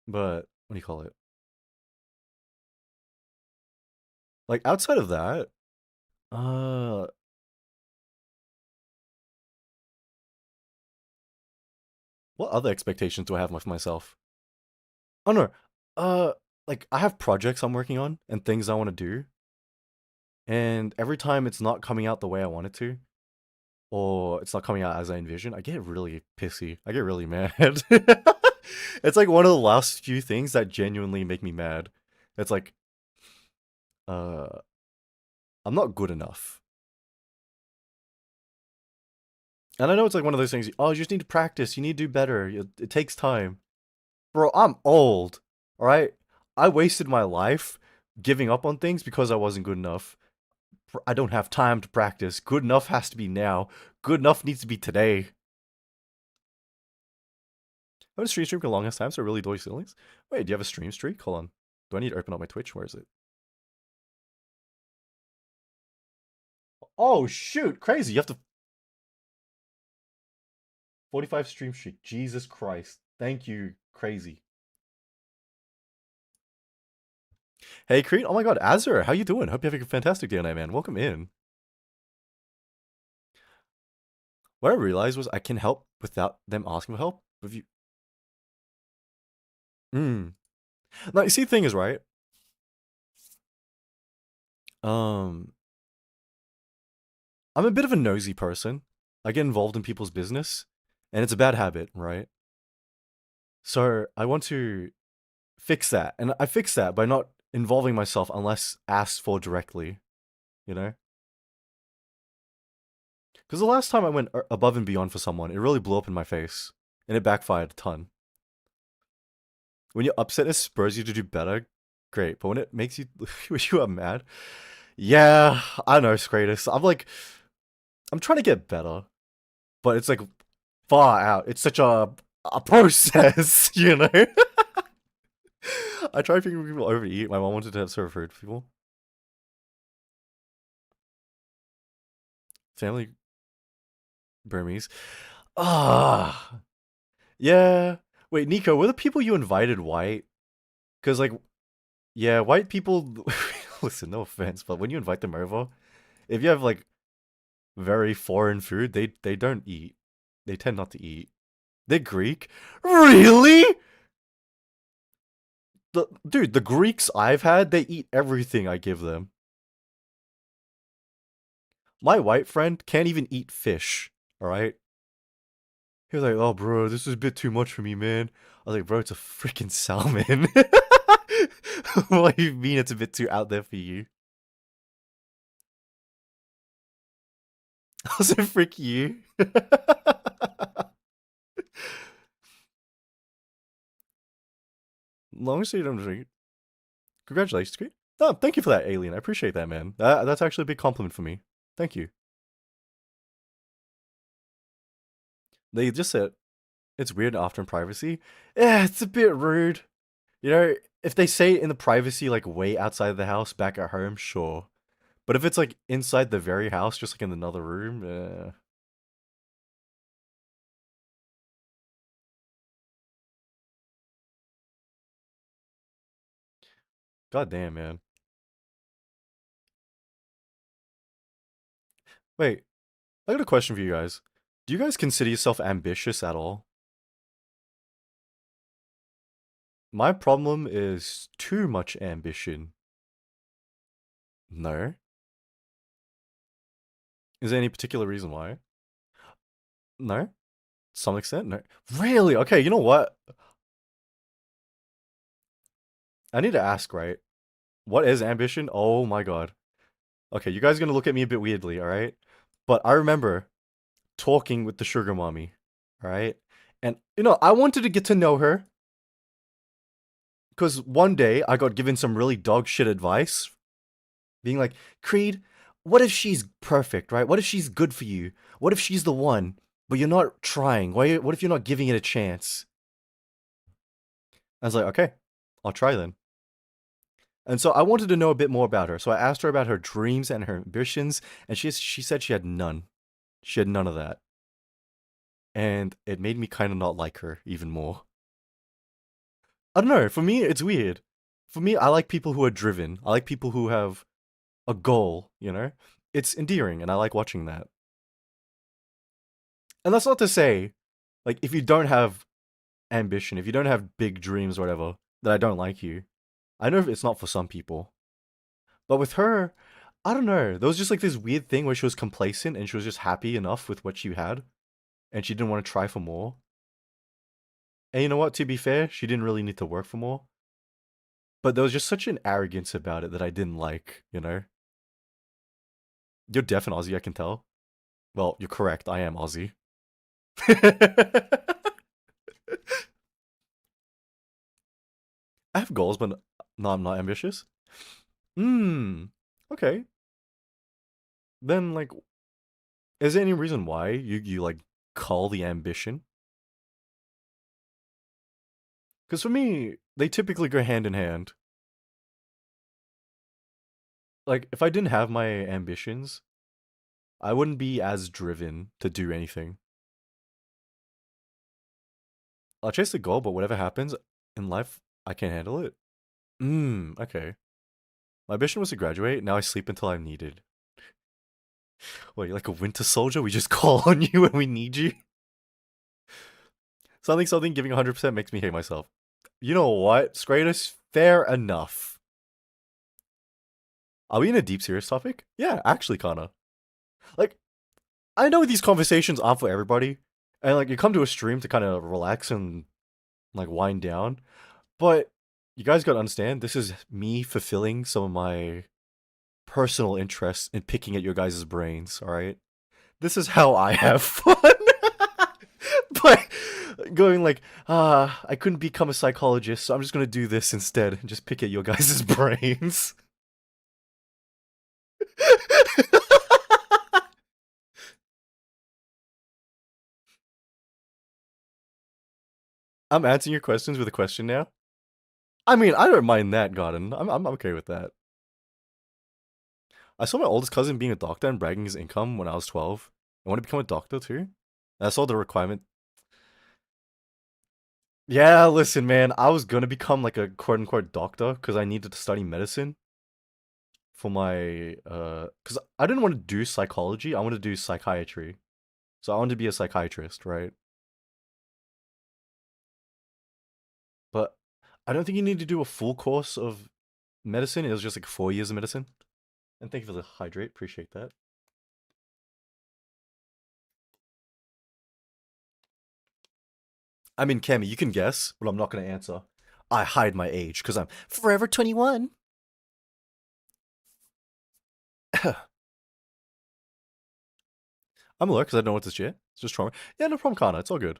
But what do you call it? Like outside of that, uh, what other expectations do I have of myself? Oh no. Uh, like I have projects I'm working on and things I want to do, and every time it's not coming out the way I want it to, or it's not coming out as I envision, I get really pissy. I get really mad. It's like one of the last few things that genuinely make me mad. It's like, uh, I'm not good enough. And I know it's like one of those things, oh, you just need to practice, you need to do better, it takes time. Bro, I'm old, alright? I wasted my life giving up on things because I wasn't good enough. I don't have time to practice. Good enough has to be now. Good enough needs to be today. I have a stream streak for the longest time, so I really enjoy ceilings. Wait, do you have a stream streak? Hold on. Do I need to open up my Twitch? Where is it? Oh, shoot. Crazy. You have to 45 stream streak. Jesus Christ. Thank you. Crazy. Hey, Creed. Oh my god, Azur. How you doing? Hope you're having a fantastic day tonight, man. Welcome in. What I realized was I can help without them asking for help. If you... Now, you see, the thing is, right? Um, I'm a bit of a nosy person. I get involved in people's business, and it's a bad habit, right? So I want to fix that, and I fix that by not involving myself unless asked for directly, you know? Because the last time I went above and beyond for someone, it really blew up in my face, and it backfired a ton. When your upsetness spurs you to do better, great. But when it makes you, when you are mad, yeah, I know, Scratus. I'm trying to get better, but it's like far out. It's such a process, you know. I try figuring people overeat. My mom wanted to have serve food for people. Family Burmese. Ah, yeah. Wait, Nico, were the people you invited white? Because like, yeah, white people. Listen, no offense, but when you invite them over, if you have like very foreign food, they don't eat. They tend not to eat. They're Greek. Really? Dude, the Greeks I've had, they eat everything I give them. My white friend can't even eat fish. All right. He was like, "Oh, bro, this is a bit too much for me, man." I was like, "Bro, it's a freaking salmon." What do you mean it's a bit too out there for you? I was like, "Frick you." Long as you don't drink. Congratulations, Creed. Oh, thank you for that, Alien. I appreciate that, man. That's actually a big compliment for me. Thank you. They just said it's weird after in privacy. Yeah, it's a bit rude. You know, if they say it in the privacy, like way outside of the house, back at home, sure. But if it's like inside the very house, just like in another room, god damn, man. Wait, I got a question for you guys. Do you guys consider yourself ambitious at all? My problem is too much ambition. No. Is there any particular reason why? No. To some extent, no. Really? Okay, you know what? I need to ask, right? What is ambition? Oh my god. Okay, you guys are gonna look at me a bit weirdly, alright? But I remember talking with the sugar mommy, alright? And, I wanted to get to know her because one day I got given some really dog shit advice, being like, Creed, what if she's perfect, right? What if she's good for you? What if she's the one, but you're not trying? What if you're not giving it a chance? I was like, okay, I'll try then. And so I wanted to know a bit more about her. So I asked her about her dreams and her ambitions, and she said she had none. She had none of that. And it made me kind of not like her even more. I don't know. For me, it's weird. For me, I like people who are driven. I like people who have a goal. It's endearing, and I like watching that. And that's not to say, like, if you don't have ambition, if you don't have big dreams or whatever, that I don't like you. I know it's not for some people. But with her, I don't know. There was just like this weird thing where she was complacent and she was just happy enough with what she had, and she didn't want to try for more. And you know what? To be fair, she didn't really need to work for more. But there was just such an arrogance about it that I didn't like. You're deaf and Aussie, I can tell. Well, you're correct. I am Aussie. I have goals, but no, I'm not ambitious. Hmm. Okay. Then, like, is there any reason why you like call the ambition? Because for me, they typically go hand in hand. Like, if I didn't have my ambitions, I wouldn't be as driven to do anything. I'll chase the goal, but whatever happens in life, I can't handle it. Okay. My ambition was to graduate. Now I sleep until I'm needed. What, you're like a winter soldier? We just call on you when we need you? Something giving 100% makes me hate myself. You know what, Scratus? Fair enough. Are we in a deep, serious topic? Yeah, actually, kinda. Like, I know these conversations aren't for everybody, and like, you come to a stream to kind of relax and like wind down, but you guys gotta understand, this is me fulfilling some of my personal interests in picking at your guys' brains, alright? This is how I have fun. But going like, I couldn't become a psychologist, so I'm just gonna do this instead and just pick at your guys' brains. I'm answering your questions with a question now. I mean, I don't mind that, Garden. I'm okay with that. I saw my oldest cousin being a doctor and bragging his income when I was 12. I want to become a doctor too. And I saw the requirement. Yeah, listen, man, I was gonna become like a quote unquote doctor because I needed to study medicine for my because I didn't want to do psychology, I wanted to do psychiatry. So I wanted to be a psychiatrist, right? But I don't think you need to do a full course of medicine. It was just like 4 years of medicine. And thank you for the hydrate, appreciate that. I mean, Cammy, you can guess, but I'm not gonna answer. I hide my age because I'm Forever 21. I'm alert because I don't know what to share. It's just trauma. Yeah, no problem, Kana. It's all good.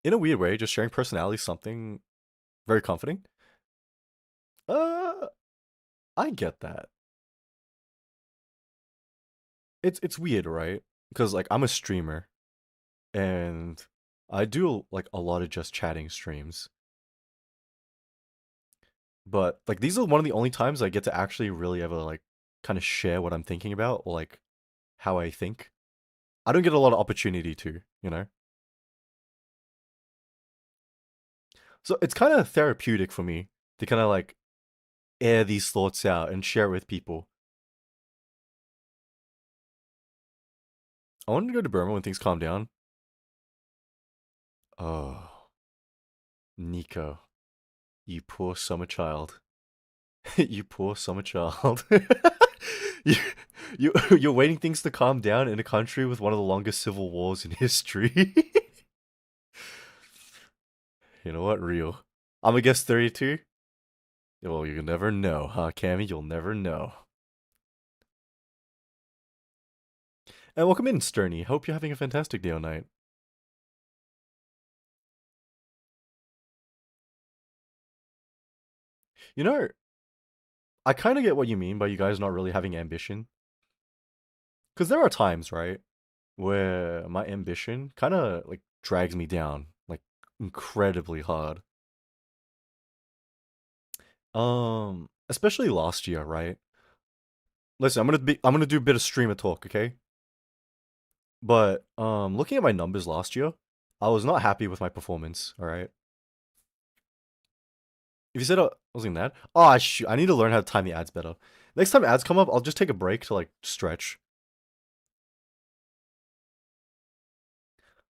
In a weird way, just sharing personality is something very comforting. Uh, I get that. It's weird, right? Because like I'm a streamer and I do like a lot of just chatting streams. But like these are one of the only times I get to actually really ever like kind of share what I'm thinking about or like how I think. I don't get a lot of opportunity to. So it's kind of therapeutic for me to kind of like air these thoughts out and share it with people. I want to go to Burma when things calm down. Oh, Nico, you poor summer child. You poor summer child. you, you're waiting things to calm down in a country with one of the longest civil wars in history. You know what? Real. I'm gonna guess 32. Well, you'll never know, huh, Cammy? You'll never know. And welcome in, Sterny. Hope you're having a fantastic day or night. You know, I kind of get what you mean by you guys not really having ambition. Because there are times, right, where my ambition kind of like drags me down, like incredibly hard. Especially last year, right? Listen, I'm gonna do a bit of streamer talk, okay? But looking at my numbers last year, I was not happy with my performance. All right. If you said I wasn't that, oh shoot, I need to learn how to time the ads better. Next time ads come up, I'll just take a break to like stretch.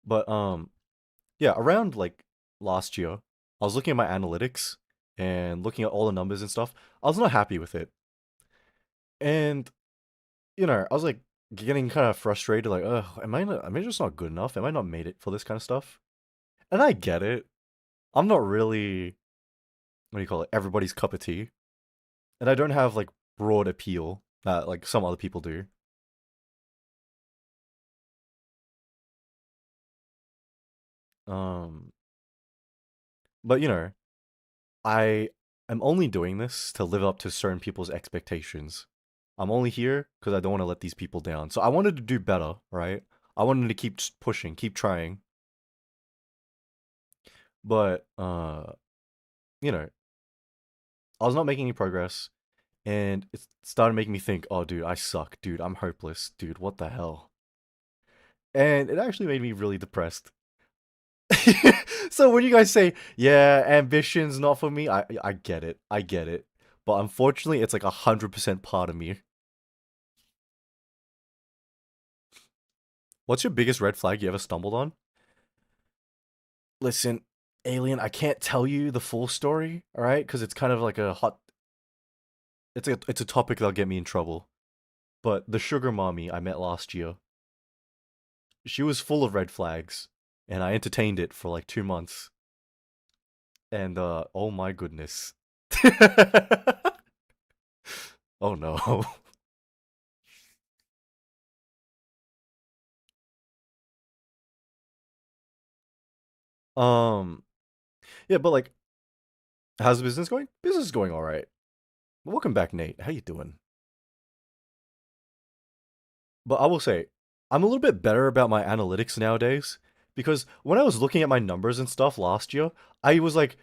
But yeah, around like last year, I was looking at my analytics and looking at all the numbers and stuff. I was not happy with it, and I was like getting kind of frustrated. Like, am I just not good enough? Am I not made it for this kind of stuff? And I get it. I'm not really what do you call it? Everybody's cup of tea, and I don't have like broad appeal that like some other people do. Um, but I am only doing this to live up to certain people's expectations. I'm only here because I don't want to let these people down. So I wanted to do better, right? I wanted to keep pushing, keep trying. But you know, I was not making any progress, and it started making me think, oh dude, I suck, dude, I'm hopeless, dude, what the hell? And it actually made me really depressed. So when you guys say, yeah, ambition's not for me, I get it. I get it. But unfortunately, it's like 100% part of me. What's your biggest red flag you ever stumbled on? Listen, Alien, I can't tell you the full story, all right? Because it's kind of like a hot. It's a topic that'll get me in trouble. But the sugar mommy I met last year, she was full of red flags, and I entertained it for like 2 months. And oh my goodness. Oh no. um, yeah, but like, how's the business going? Business is going all right. Welcome back, Nate. How you doing? But I will say, I'm a little bit better about my analytics nowadays because when I was looking at my numbers and stuff last year, I was like,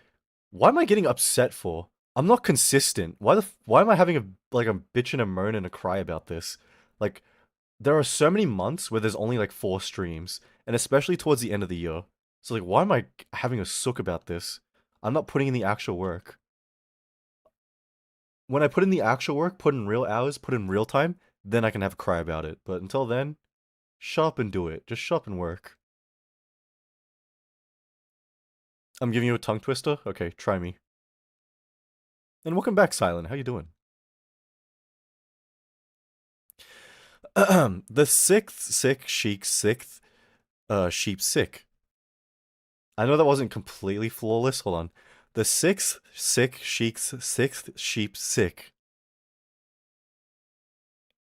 why am I getting upset for? I'm not consistent. Why am I having a bitch and a moan and a cry about this? Like there are so many months where there's only like 4 streams, and especially towards the end of the year. So like why am I having a sook about this? I'm not putting in the actual work. When I put in the actual work, put in real hours, put in real time, then I can have a cry about it. But until then, shut up and do it. Just shut up and work. I'm giving you a tongue twister? Okay, try me. And welcome back, Silent. How you doing? The sixth sick sheik sixth sheep sick. I know that wasn't completely flawless. Hold on. The sixth sick sheik's sixth sheep sick.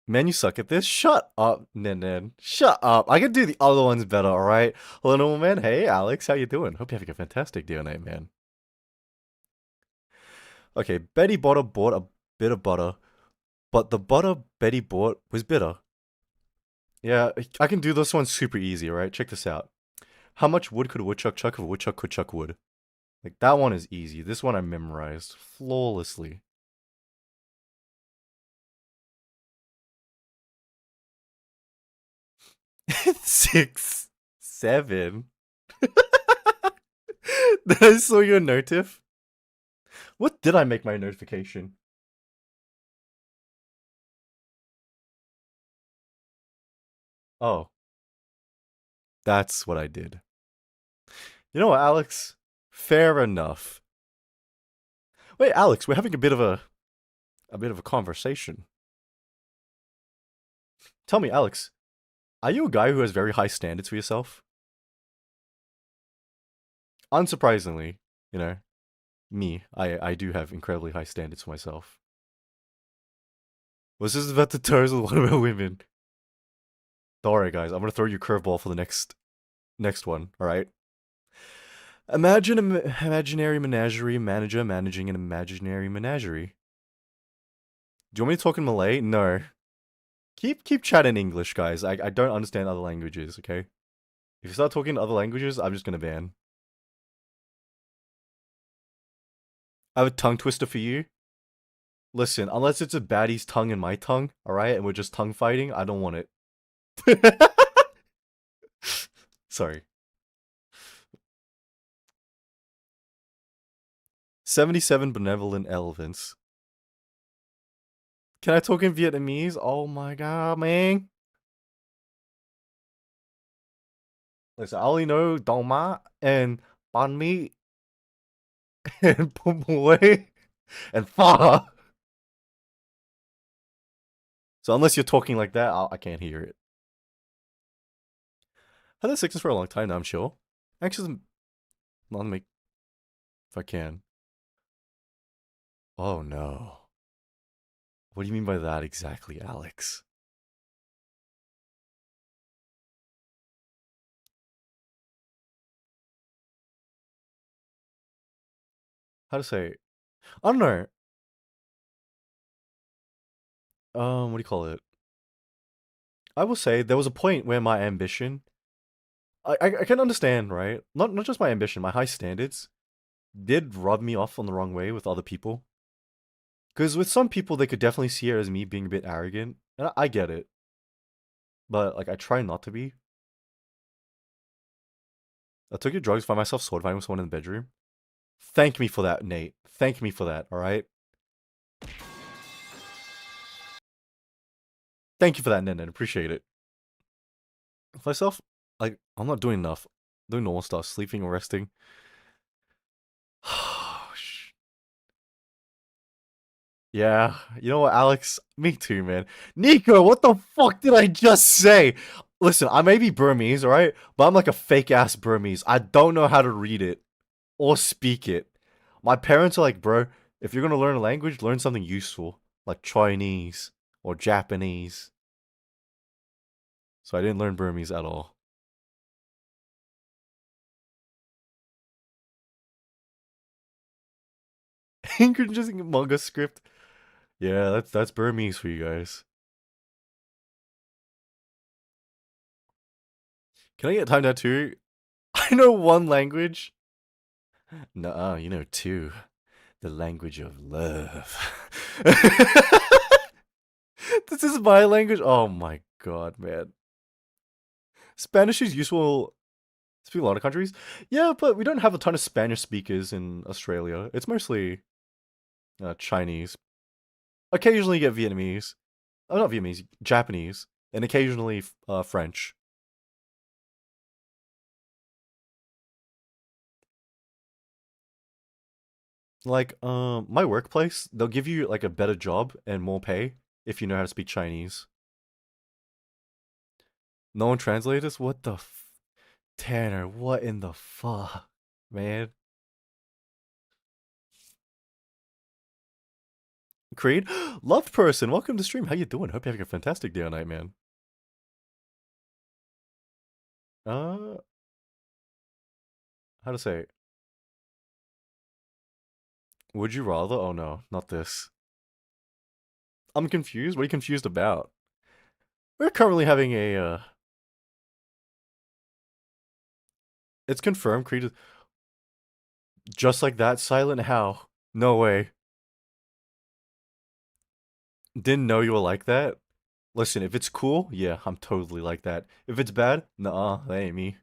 Man, you suck at this. Shut up, Nen. Shut up. I can do the other ones better, alright? Hello, normal man. Hey, Alex. How you doing? Hope you're having a fantastic day tonight, man. Okay, Betty Butter bought a bit of butter, but the butter Betty bought was bitter. Yeah, I can do this one super easy, right? Check this out. How much wood could a woodchuck chuck if a woodchuck could chuck wood? Like, that one is easy. This one I memorized flawlessly. Six, seven. Did I saw your notif? What did I make my notification? Oh, that's what I did. You know what, Alex? Fair enough. Wait, Alex, we're having a bit of a conversation. Tell me, Alex, are you a guy who has very high standards for yourself? Unsurprisingly, you know. Me, I do have incredibly high standards for myself. Was this about the toes or what about women? Alright, guys, I'm gonna throw you a curveball for the next one. All right. Imagine an imaginary menagerie manager managing an imaginary menagerie. Do you want me to talk in Malay? No. Keep chatting English, guys. I don't understand other languages. Okay. If you start talking other languages, I'm just gonna ban. I have a tongue twister for you. Listen, unless it's a baddie's tongue and my tongue, alright, and we're just tongue fighting, I don't want it. Sorry. 77 benevolent elephants. Can I talk in Vietnamese? Oh my god, man. Listen, I only know Dong Ma and Ban Mi and Pum Boy and Fa. So unless you're talking like that, I can't hear it. I've had sickness for a long time now, I'm sure. Actually, let me make if I can. Oh no. What do you mean by that exactly, Alex? How to say? I don't know. What do you call it? I will say there was a point where my ambition, I can understand, right? Not just my ambition, my high standards did rub me off on the wrong way with other people. Because with some people, they could definitely see it as me being a bit arrogant, and I get it. But like, I try not to be. I took your drugs, find myself sword fighting with someone in the bedroom. Thank me for that, Nate. Thank me for that. All right. Thank you for that, Nen. Appreciate it. Myself, like, I'm not doing enough. I'm doing normal stuff, sleeping or resting. Yeah, you know what, Alex? Me too, man. Nico, what the fuck did I just say? Listen, I may be Burmese, alright? But I'm like a fake ass Burmese. I don't know how to read it or speak it. My parents are like, bro, if you're gonna learn a language, learn something useful, like Chinese or Japanese. So I didn't learn Burmese at all. Ingrid just manga script. Yeah, that's Burmese for you guys. Can I get time tattoo? I know one language. Nuh-uh, you know two. The language of love. This is my language. Oh my god, man. Spanish is useful to a lot of countries. Yeah, but we don't have a ton of Spanish speakers in Australia. It's mostly Chinese. Occasionally you get Vietnamese. Oh, not Vietnamese, Japanese, and occasionally French. Like, my workplace, they'll give you like a better job and more pay if you know how to speak Chinese. No one translates this? What the Tanner, what in the fuck, man? Creed, loved person, welcome to stream. How you doing? Hope you're having a fantastic day or night, man. Uh, how to say? Would you rather? Oh no, not this. I'm confused. What are you confused about? We're currently having a. It's confirmed. Creed, just like that. Silent how? No way. Didn't know you were like that. Listen, if it's cool, yeah, I'm totally like that. If it's bad, nah, that ain't me.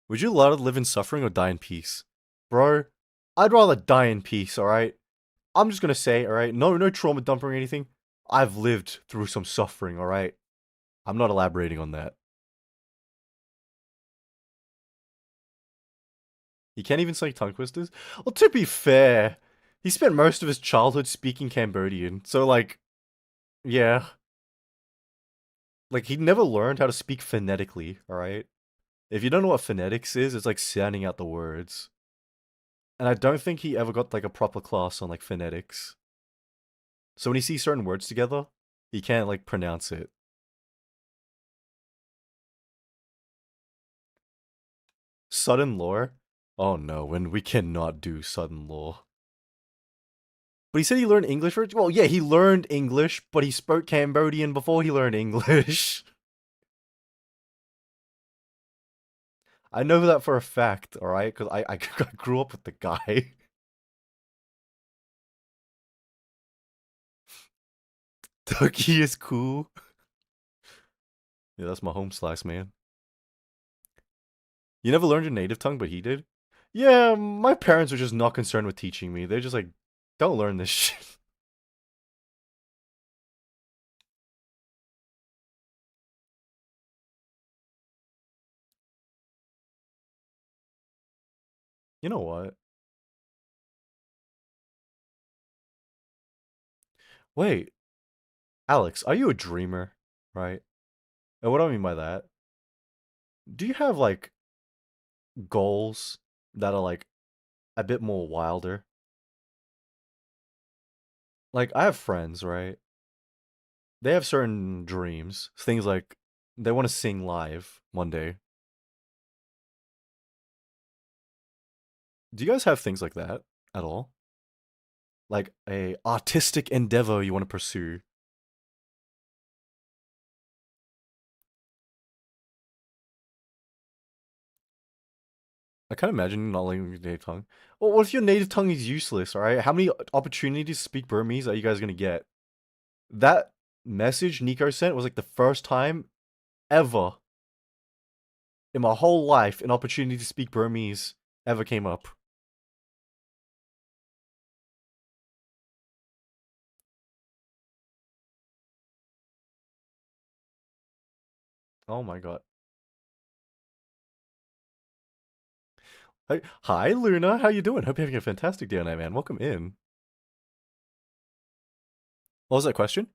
Would you rather live in suffering or die in peace? Bro, I'd rather die in peace, alright? I'm just gonna say, alright, no trauma dumping or anything. I've lived through some suffering, alright? I'm not elaborating on that. He can't even say tongue twisters? Well, to be fair, he spent most of his childhood speaking Cambodian, so like, yeah. Like he never learned how to speak phonetically, all right? If you don't know what phonetics is, it's like sounding out the words. And I don't think he ever got like a proper class on like phonetics. So when he sees certain words together, he can't like pronounce it. Sudden lore? Oh no, when we cannot do sudden lore. But he said he learned English first? Well, yeah, he learned English, but he spoke Cambodian before he learned English. I know that for a fact, alright? Because I grew up with the guy. Turkey is cool. Yeah, that's my home slice, man. You never learned your native tongue, but he did? Yeah, my parents were just not concerned with teaching me. They're just like, don't learn this shit. You know what? Wait, Alex, are you a dreamer? Right? And what do I mean by that? Do you have like goals that are like a bit more wilder? Like, I have friends, right? They have certain dreams. Things like they want to sing live one day. Do you guys have things like that at all? Like a artistic endeavor you want to pursue? I can't imagine not learning your native tongue. Well, what if your native tongue is useless, alright? How many opportunities to speak Burmese are you guys gonna get? That message Nico sent was like the first time ever in my whole life an opportunity to speak Burmese ever came up. Oh my god. Hi, Luna. How you doing? Hope you're having a fantastic day tonight, man. Welcome in. What was that question?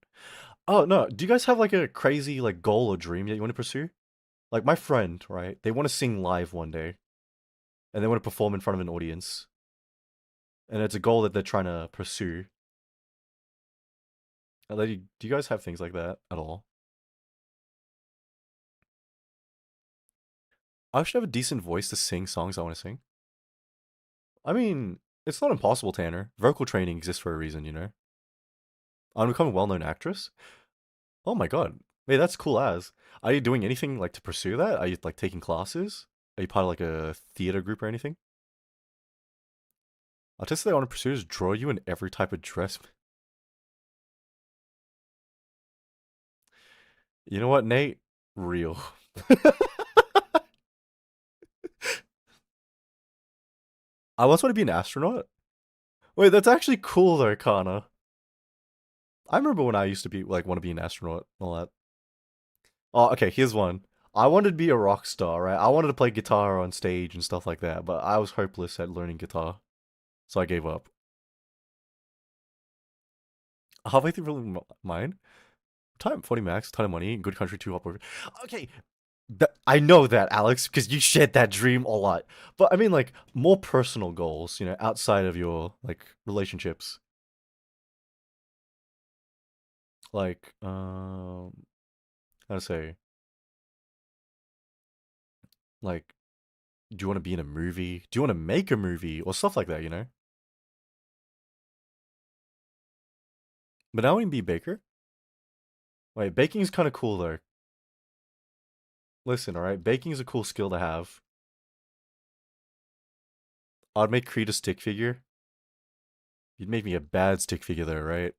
Oh no. Do you guys have like a crazy like goal or dream that you want to pursue? Like my friend, right? They want to sing live one day, and they want to perform in front of an audience, and it's a goal that they're trying to pursue. Do you guys have things like that at all? I should have a decent voice to sing songs I want to sing. I mean, it's not impossible, Tanner. Vocal training exists for a reason, you know. I want to become a well-known actress. Oh my god. Hey, that's cool as. Are you doing anything like to pursue that? Are you like taking classes? Are you part of like a theater group or anything? Artistic I want to pursue is draw you in every type of dress. You know what, Nate? Real. I once want to be an astronaut. Wait, that's actually cool though, Kana. I remember when I used to be like want to be an astronaut and all that. Oh, okay, here's one. I wanted to be a rock star, right? I wanted to play guitar on stage and stuff like that, but I was hopeless at learning guitar, so I gave up. Halfway through mine, time 40 max, ton of money, good country, two hop over. Okay, I know that, Alex, because you shared that dream a lot. But I mean, like more personal goals, you know, outside of your like relationships. Like, how to say, like, do you want to be in a movie? Do you want to make a movie or stuff like that? You know. But now we can be a baker. Wait, baking is kind of cool though. Listen, all right, baking is a cool skill to have. I'd make Creed a stick figure. You'd make me a bad stick figure though, right?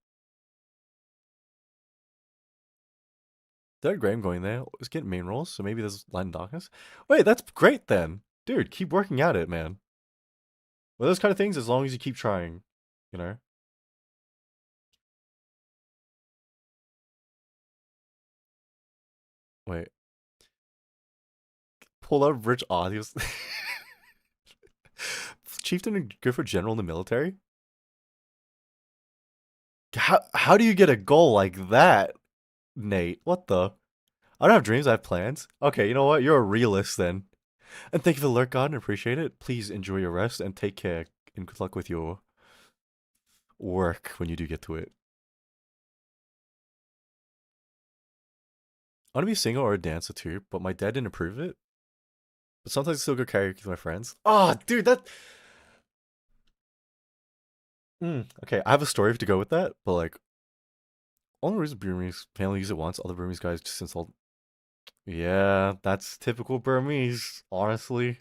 Third Graham going there. Let's get main roles, so maybe there's Light and Darkness. Wait, that's great then. Dude, keep working at it, man. Well, those kind of things, as long as you keep trying, you know? Wait. Pull out rich audios. Chieftain and go for general in the military? How do you get a goal like that, Nate? What the? I don't have dreams, I have plans. Okay, you know what? You're a realist then. And thank you for the alert, Garden. Appreciate it. Please enjoy your rest and take care. And good luck with your work when you do get to it. I want to be a singer or a dancer too, but my dad didn't approve it. But sometimes I still go karaoke with my friends. Oh, dude, that. Okay, I have a story to go with that, but like, only reason Burmese family use it once, other Burmese guys just insult. Yeah, that's typical Burmese, honestly.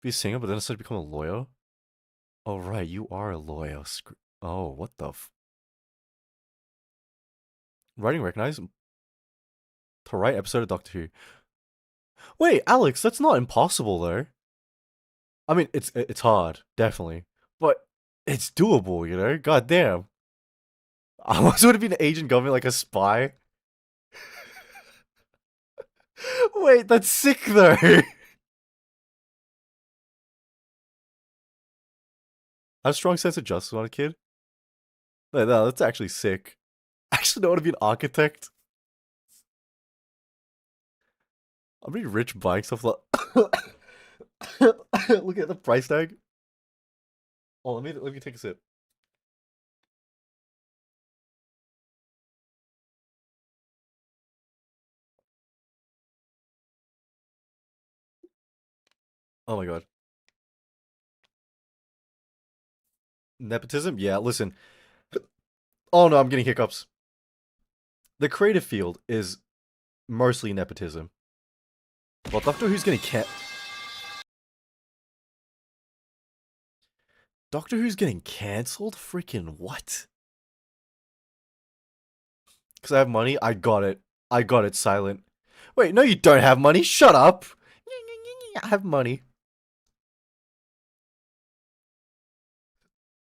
Be a singer, but then instead become a lawyer. Oh right, you are a lawyer. Oh, what the writing recognized to write episode of Doctor Who. Wait, Alex, that's not impossible though. I mean, it's hard, definitely, but it's doable. You know, god damn. I almost would have been an Asian government, like a spy. Wait, that's sick though. I have a strong sense of justice when I was a kid. No, that's actually sick. I actually don't want to be an architect. I'm really rich buying stuff like. Look at the price tag. Oh, let me take a sip. Oh my god. Nepotism? Yeah, listen. Oh no, I'm getting hiccups. The creative field is mostly nepotism. Well, Doctor Who's getting Doctor Who's getting cancelled? Freaking what? Because I have money? I got it. I got it, Silent. Wait, no, you don't have money. Shut up. I have money.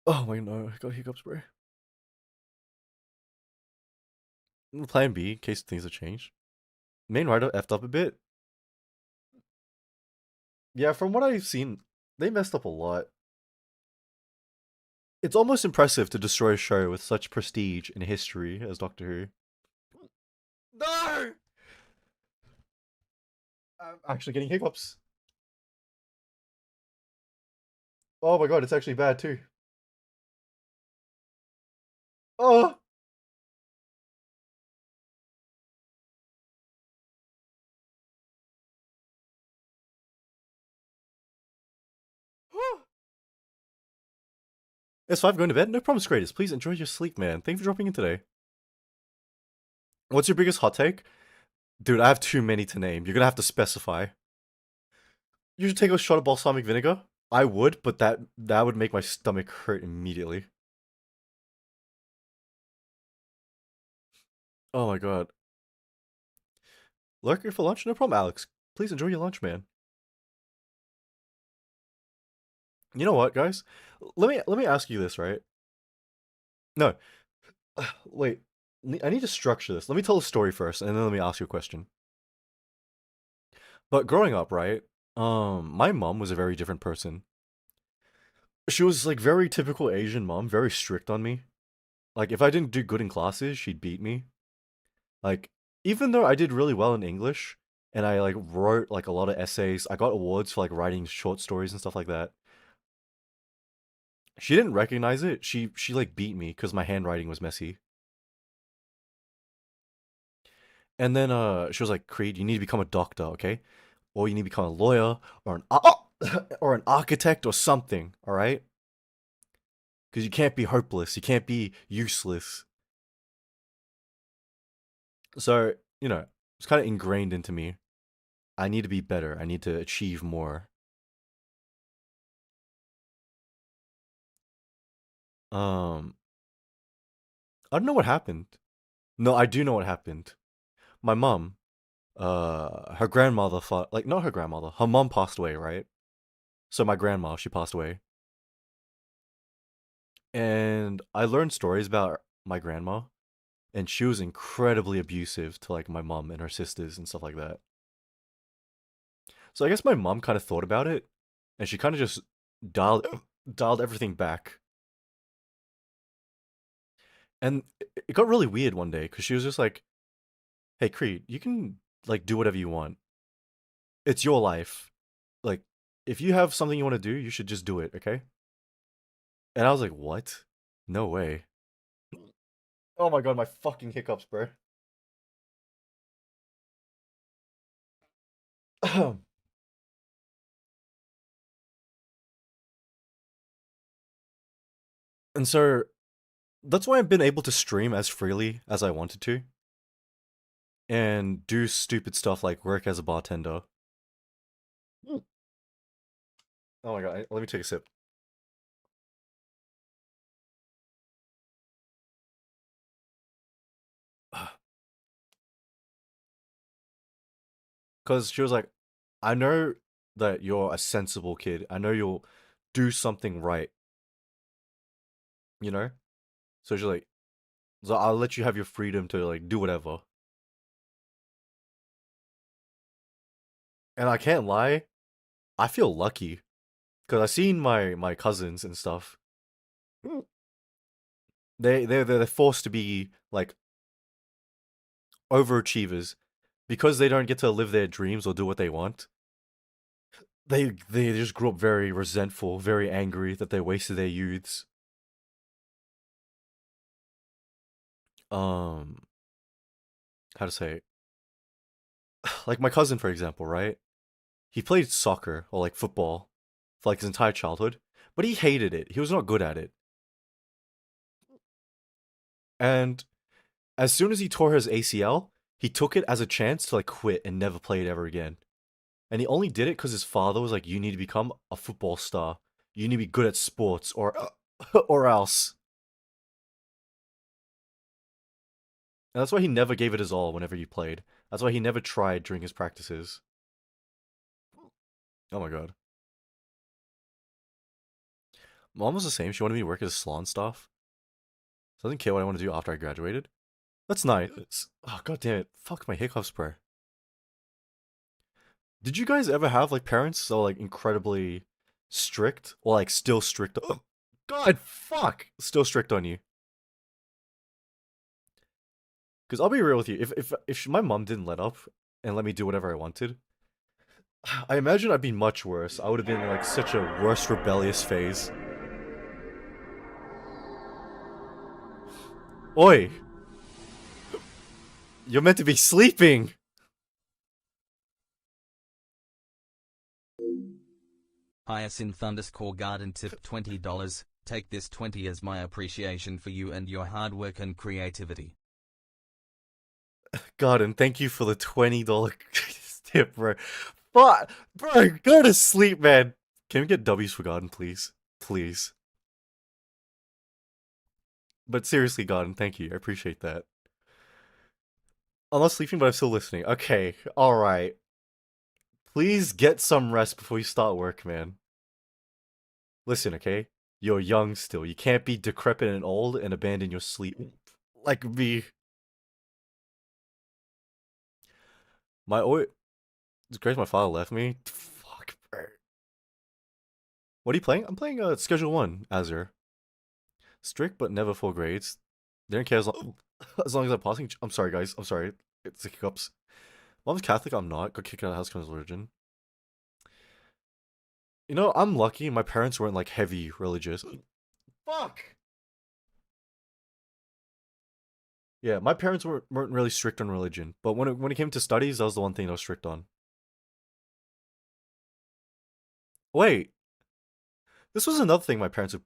Oh my no, I got hiccups, bro. Plan B, in case things have changed. Main writer effed up a bit. Yeah, from what I've seen, they messed up a lot. It's almost impressive to destroy a show with such prestige and history as Doctor Who. No! I'm actually getting hiccups. Oh my god, it's actually bad too. Oh! It's 5 going to bed? No problems, greatest. Please enjoy your sleep, man. Thank you for dropping in today. What's your biggest hot take? Dude, I have too many to name. You're gonna have to specify. You should take a shot of balsamic vinegar. I would, but that would make my stomach hurt immediately. Oh my god. Lurker for lunch? No problem, Alex. Please enjoy your lunch, man. You know what, guys? Let me ask you this, right? No, wait. I need to structure this. Let me tell a story first, and then let me ask you a question. But growing up, right? My mom was a very different person. She was like very typical Asian mom, very strict on me. Like if I didn't do good in classes, she'd beat me. Like even though I did really well in English and I like wrote like a lot of essays, I got awards for like writing short stories and stuff like that. She didn't recognize it. She like beat me because my handwriting was messy. And then she was like, "Creed, you need to become a doctor, okay? Or you need to become a lawyer or or an architect or something, all right? Because you can't be hopeless. You can't be useless." So, it's kind of ingrained into me. I need to be better. I need to achieve more. Um, I don't know what happened. No, I do know what happened. My mom, her grandmother fought, like, not her grandmother, her mom passed away, right? So my grandma, she passed away. And I learned stories about my grandma, and she was incredibly abusive to, like, my mom and her sisters and stuff like that. So I guess my mom kind of thought about it, and she kind of just dialed, dialed everything back. And it got really weird one day, because she was just like, Hey, Creed, you can like do whatever you want. It's your life. Like, if you have something you want to do, you should just do it, okay? And I was like, what? No way. Oh my god, my fucking hiccups, bro. And so that's why I've been able to stream as freely as I wanted to and do stupid stuff like work as a bartender. Oh my god, let me take a sip. Because she was like, I know that you're a sensible kid. I know you'll do something right, you know? So she's like, so I'll let you have your freedom to like do whatever. And I can't lie, I feel lucky because I seen my cousins and stuff. They're forced to be like overachievers because they don't get to live their dreams or do what they want. They just grew up very resentful, very angry that they wasted their youths. Um, how to say it? Like my cousin, for example, right? He played soccer or like football for like his entire childhood, but he hated it. He was not good at it. And as soon as he tore his ACL, he took it as a chance to like quit and never play it ever again. And he only did it because his father was like, "You need to become a football star. You need to be good at sports, or or else." And that's why he never gave it his all whenever he played. That's why he never tried during his practices. Oh my god. Mom was the same. She wanted me to work as a salon staff. So I didn't care what I want to do after I graduated. That's nice. Oh god damn it. Fuck my hiccups, bro. Did you guys ever have like parents so like incredibly strict or like still strict? Oh, god fuck. Still strict on you. Because I'll be real with you. If my mom didn't let up and let me do whatever I wanted, I imagine I'd be much worse. I would have been in like such a worse rebellious phase. Oi, you're meant to be sleeping. Hyacinth_garden tip $20. Take this 20 as my appreciation for you and your hard work and creativity. God, and thank you for the $20 tip, bro. But, bro, go to sleep, man. Can we get W's for Garden, please? Please. But seriously, Garden, thank you. I appreciate that. I'm not sleeping, but I'm still listening. Okay, alright. Please get some rest before you start work, man. Listen, okay? You're young still. You can't be decrepit and old and abandon your sleep. Like me. My oi. It's crazy my father left me. Fuck, bro. What are you playing? I'm playing Schedule 1, Azure. Strict but never full grades. They don't care as long as I'm passing. I'm sorry, guys. I'm sorry. It's the hiccups. Mom's Catholic, I'm not. Got kicked out of the house because of religion. You know, I'm lucky my parents weren't like heavy religious. Fuck! Yeah, my parents weren't really strict on religion, but when it came to studies, that was the one thing I was strict on. Wait, this was another thing my parents were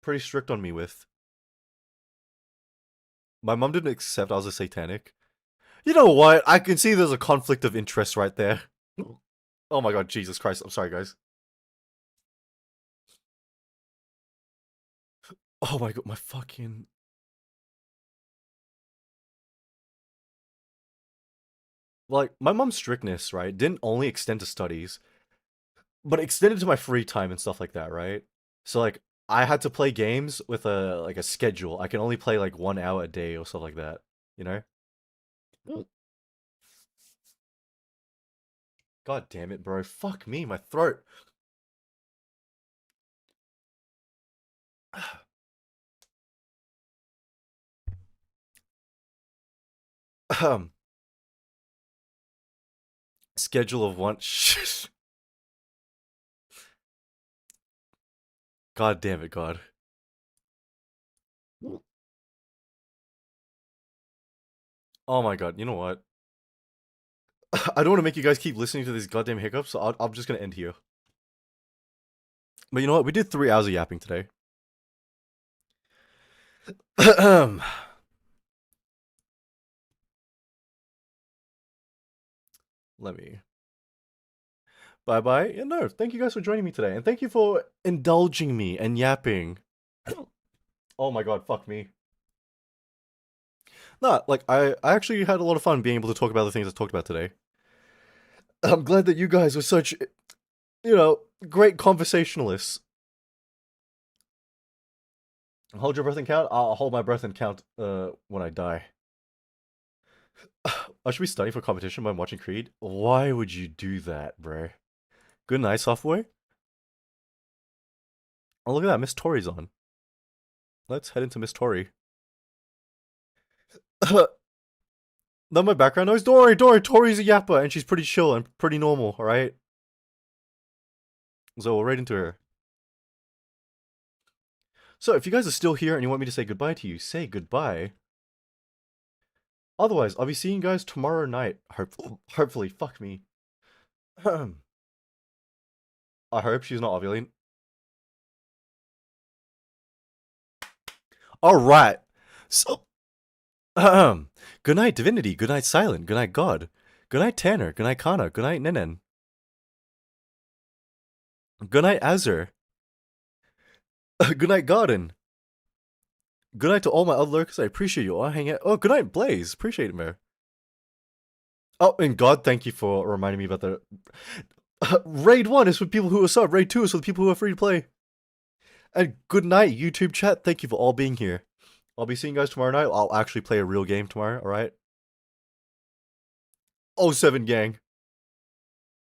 pretty strict on me with. My mom didn't accept I was a satanic. You know what? I can see there's a conflict of interest right there. Oh my god, Jesus Christ. I'm sorry, guys. Oh my god, my fucking... Like, my mom's strictness, right, didn't only extend to studies, but extended to my free time and stuff like that, right? So, like, I had to play games with a schedule. I can only play, like, 1 hour a day or stuff like that, you know? God damn it, bro. Fuck me, my throat. Schedule of one. God damn it, God. Oh my god, you know what? I don't want to make you guys keep listening to these goddamn hiccups, so I'm just gonna end here. But you know what? We did 3 hours of yapping today. Let me. Bye bye. Yeah, no, thank you guys for joining me today, and thank you for indulging me and yapping. Oh my god, fuck me. Nah, like, I actually had a lot of fun being able to talk about the things I talked about today. I'm glad that you guys were such, you know, great conversationalists. Hold your breath and count? I'll hold my breath and count, when I die. I should be studying for competition by watching Creed? Why would you do that, bro? Good night, software. Oh, look at that, Miss Tori's on. Let's head into Miss Tori. Not my background noise. Don't worry, Tori's a yapper, and she's pretty chill and pretty normal, alright? So we'll right into her. So, if you guys are still here and you want me to say goodbye to you, say goodbye. Otherwise, I'll be seeing you guys tomorrow night. Hopefully, fuck me. I hope she's not ovulating. Alright. So, good night, Divinity. Good night, Silent. Good night, God. Good night, Tanner. Good night, Kana. Good night, Nenen. Good night, Azur. Good night, Garden. Good night to all my other lurkers. I appreciate you all hanging out. Oh, good night, Blaze. Appreciate it, man. Oh, and God, thank you for reminding me about the... Raid 1 is for people who are sub. Raid 2 is for the people who are free to play. And good night, YouTube chat. Thank you for all being here. I'll be seeing you guys tomorrow night. I'll actually play a real game tomorrow, alright? 07 gang.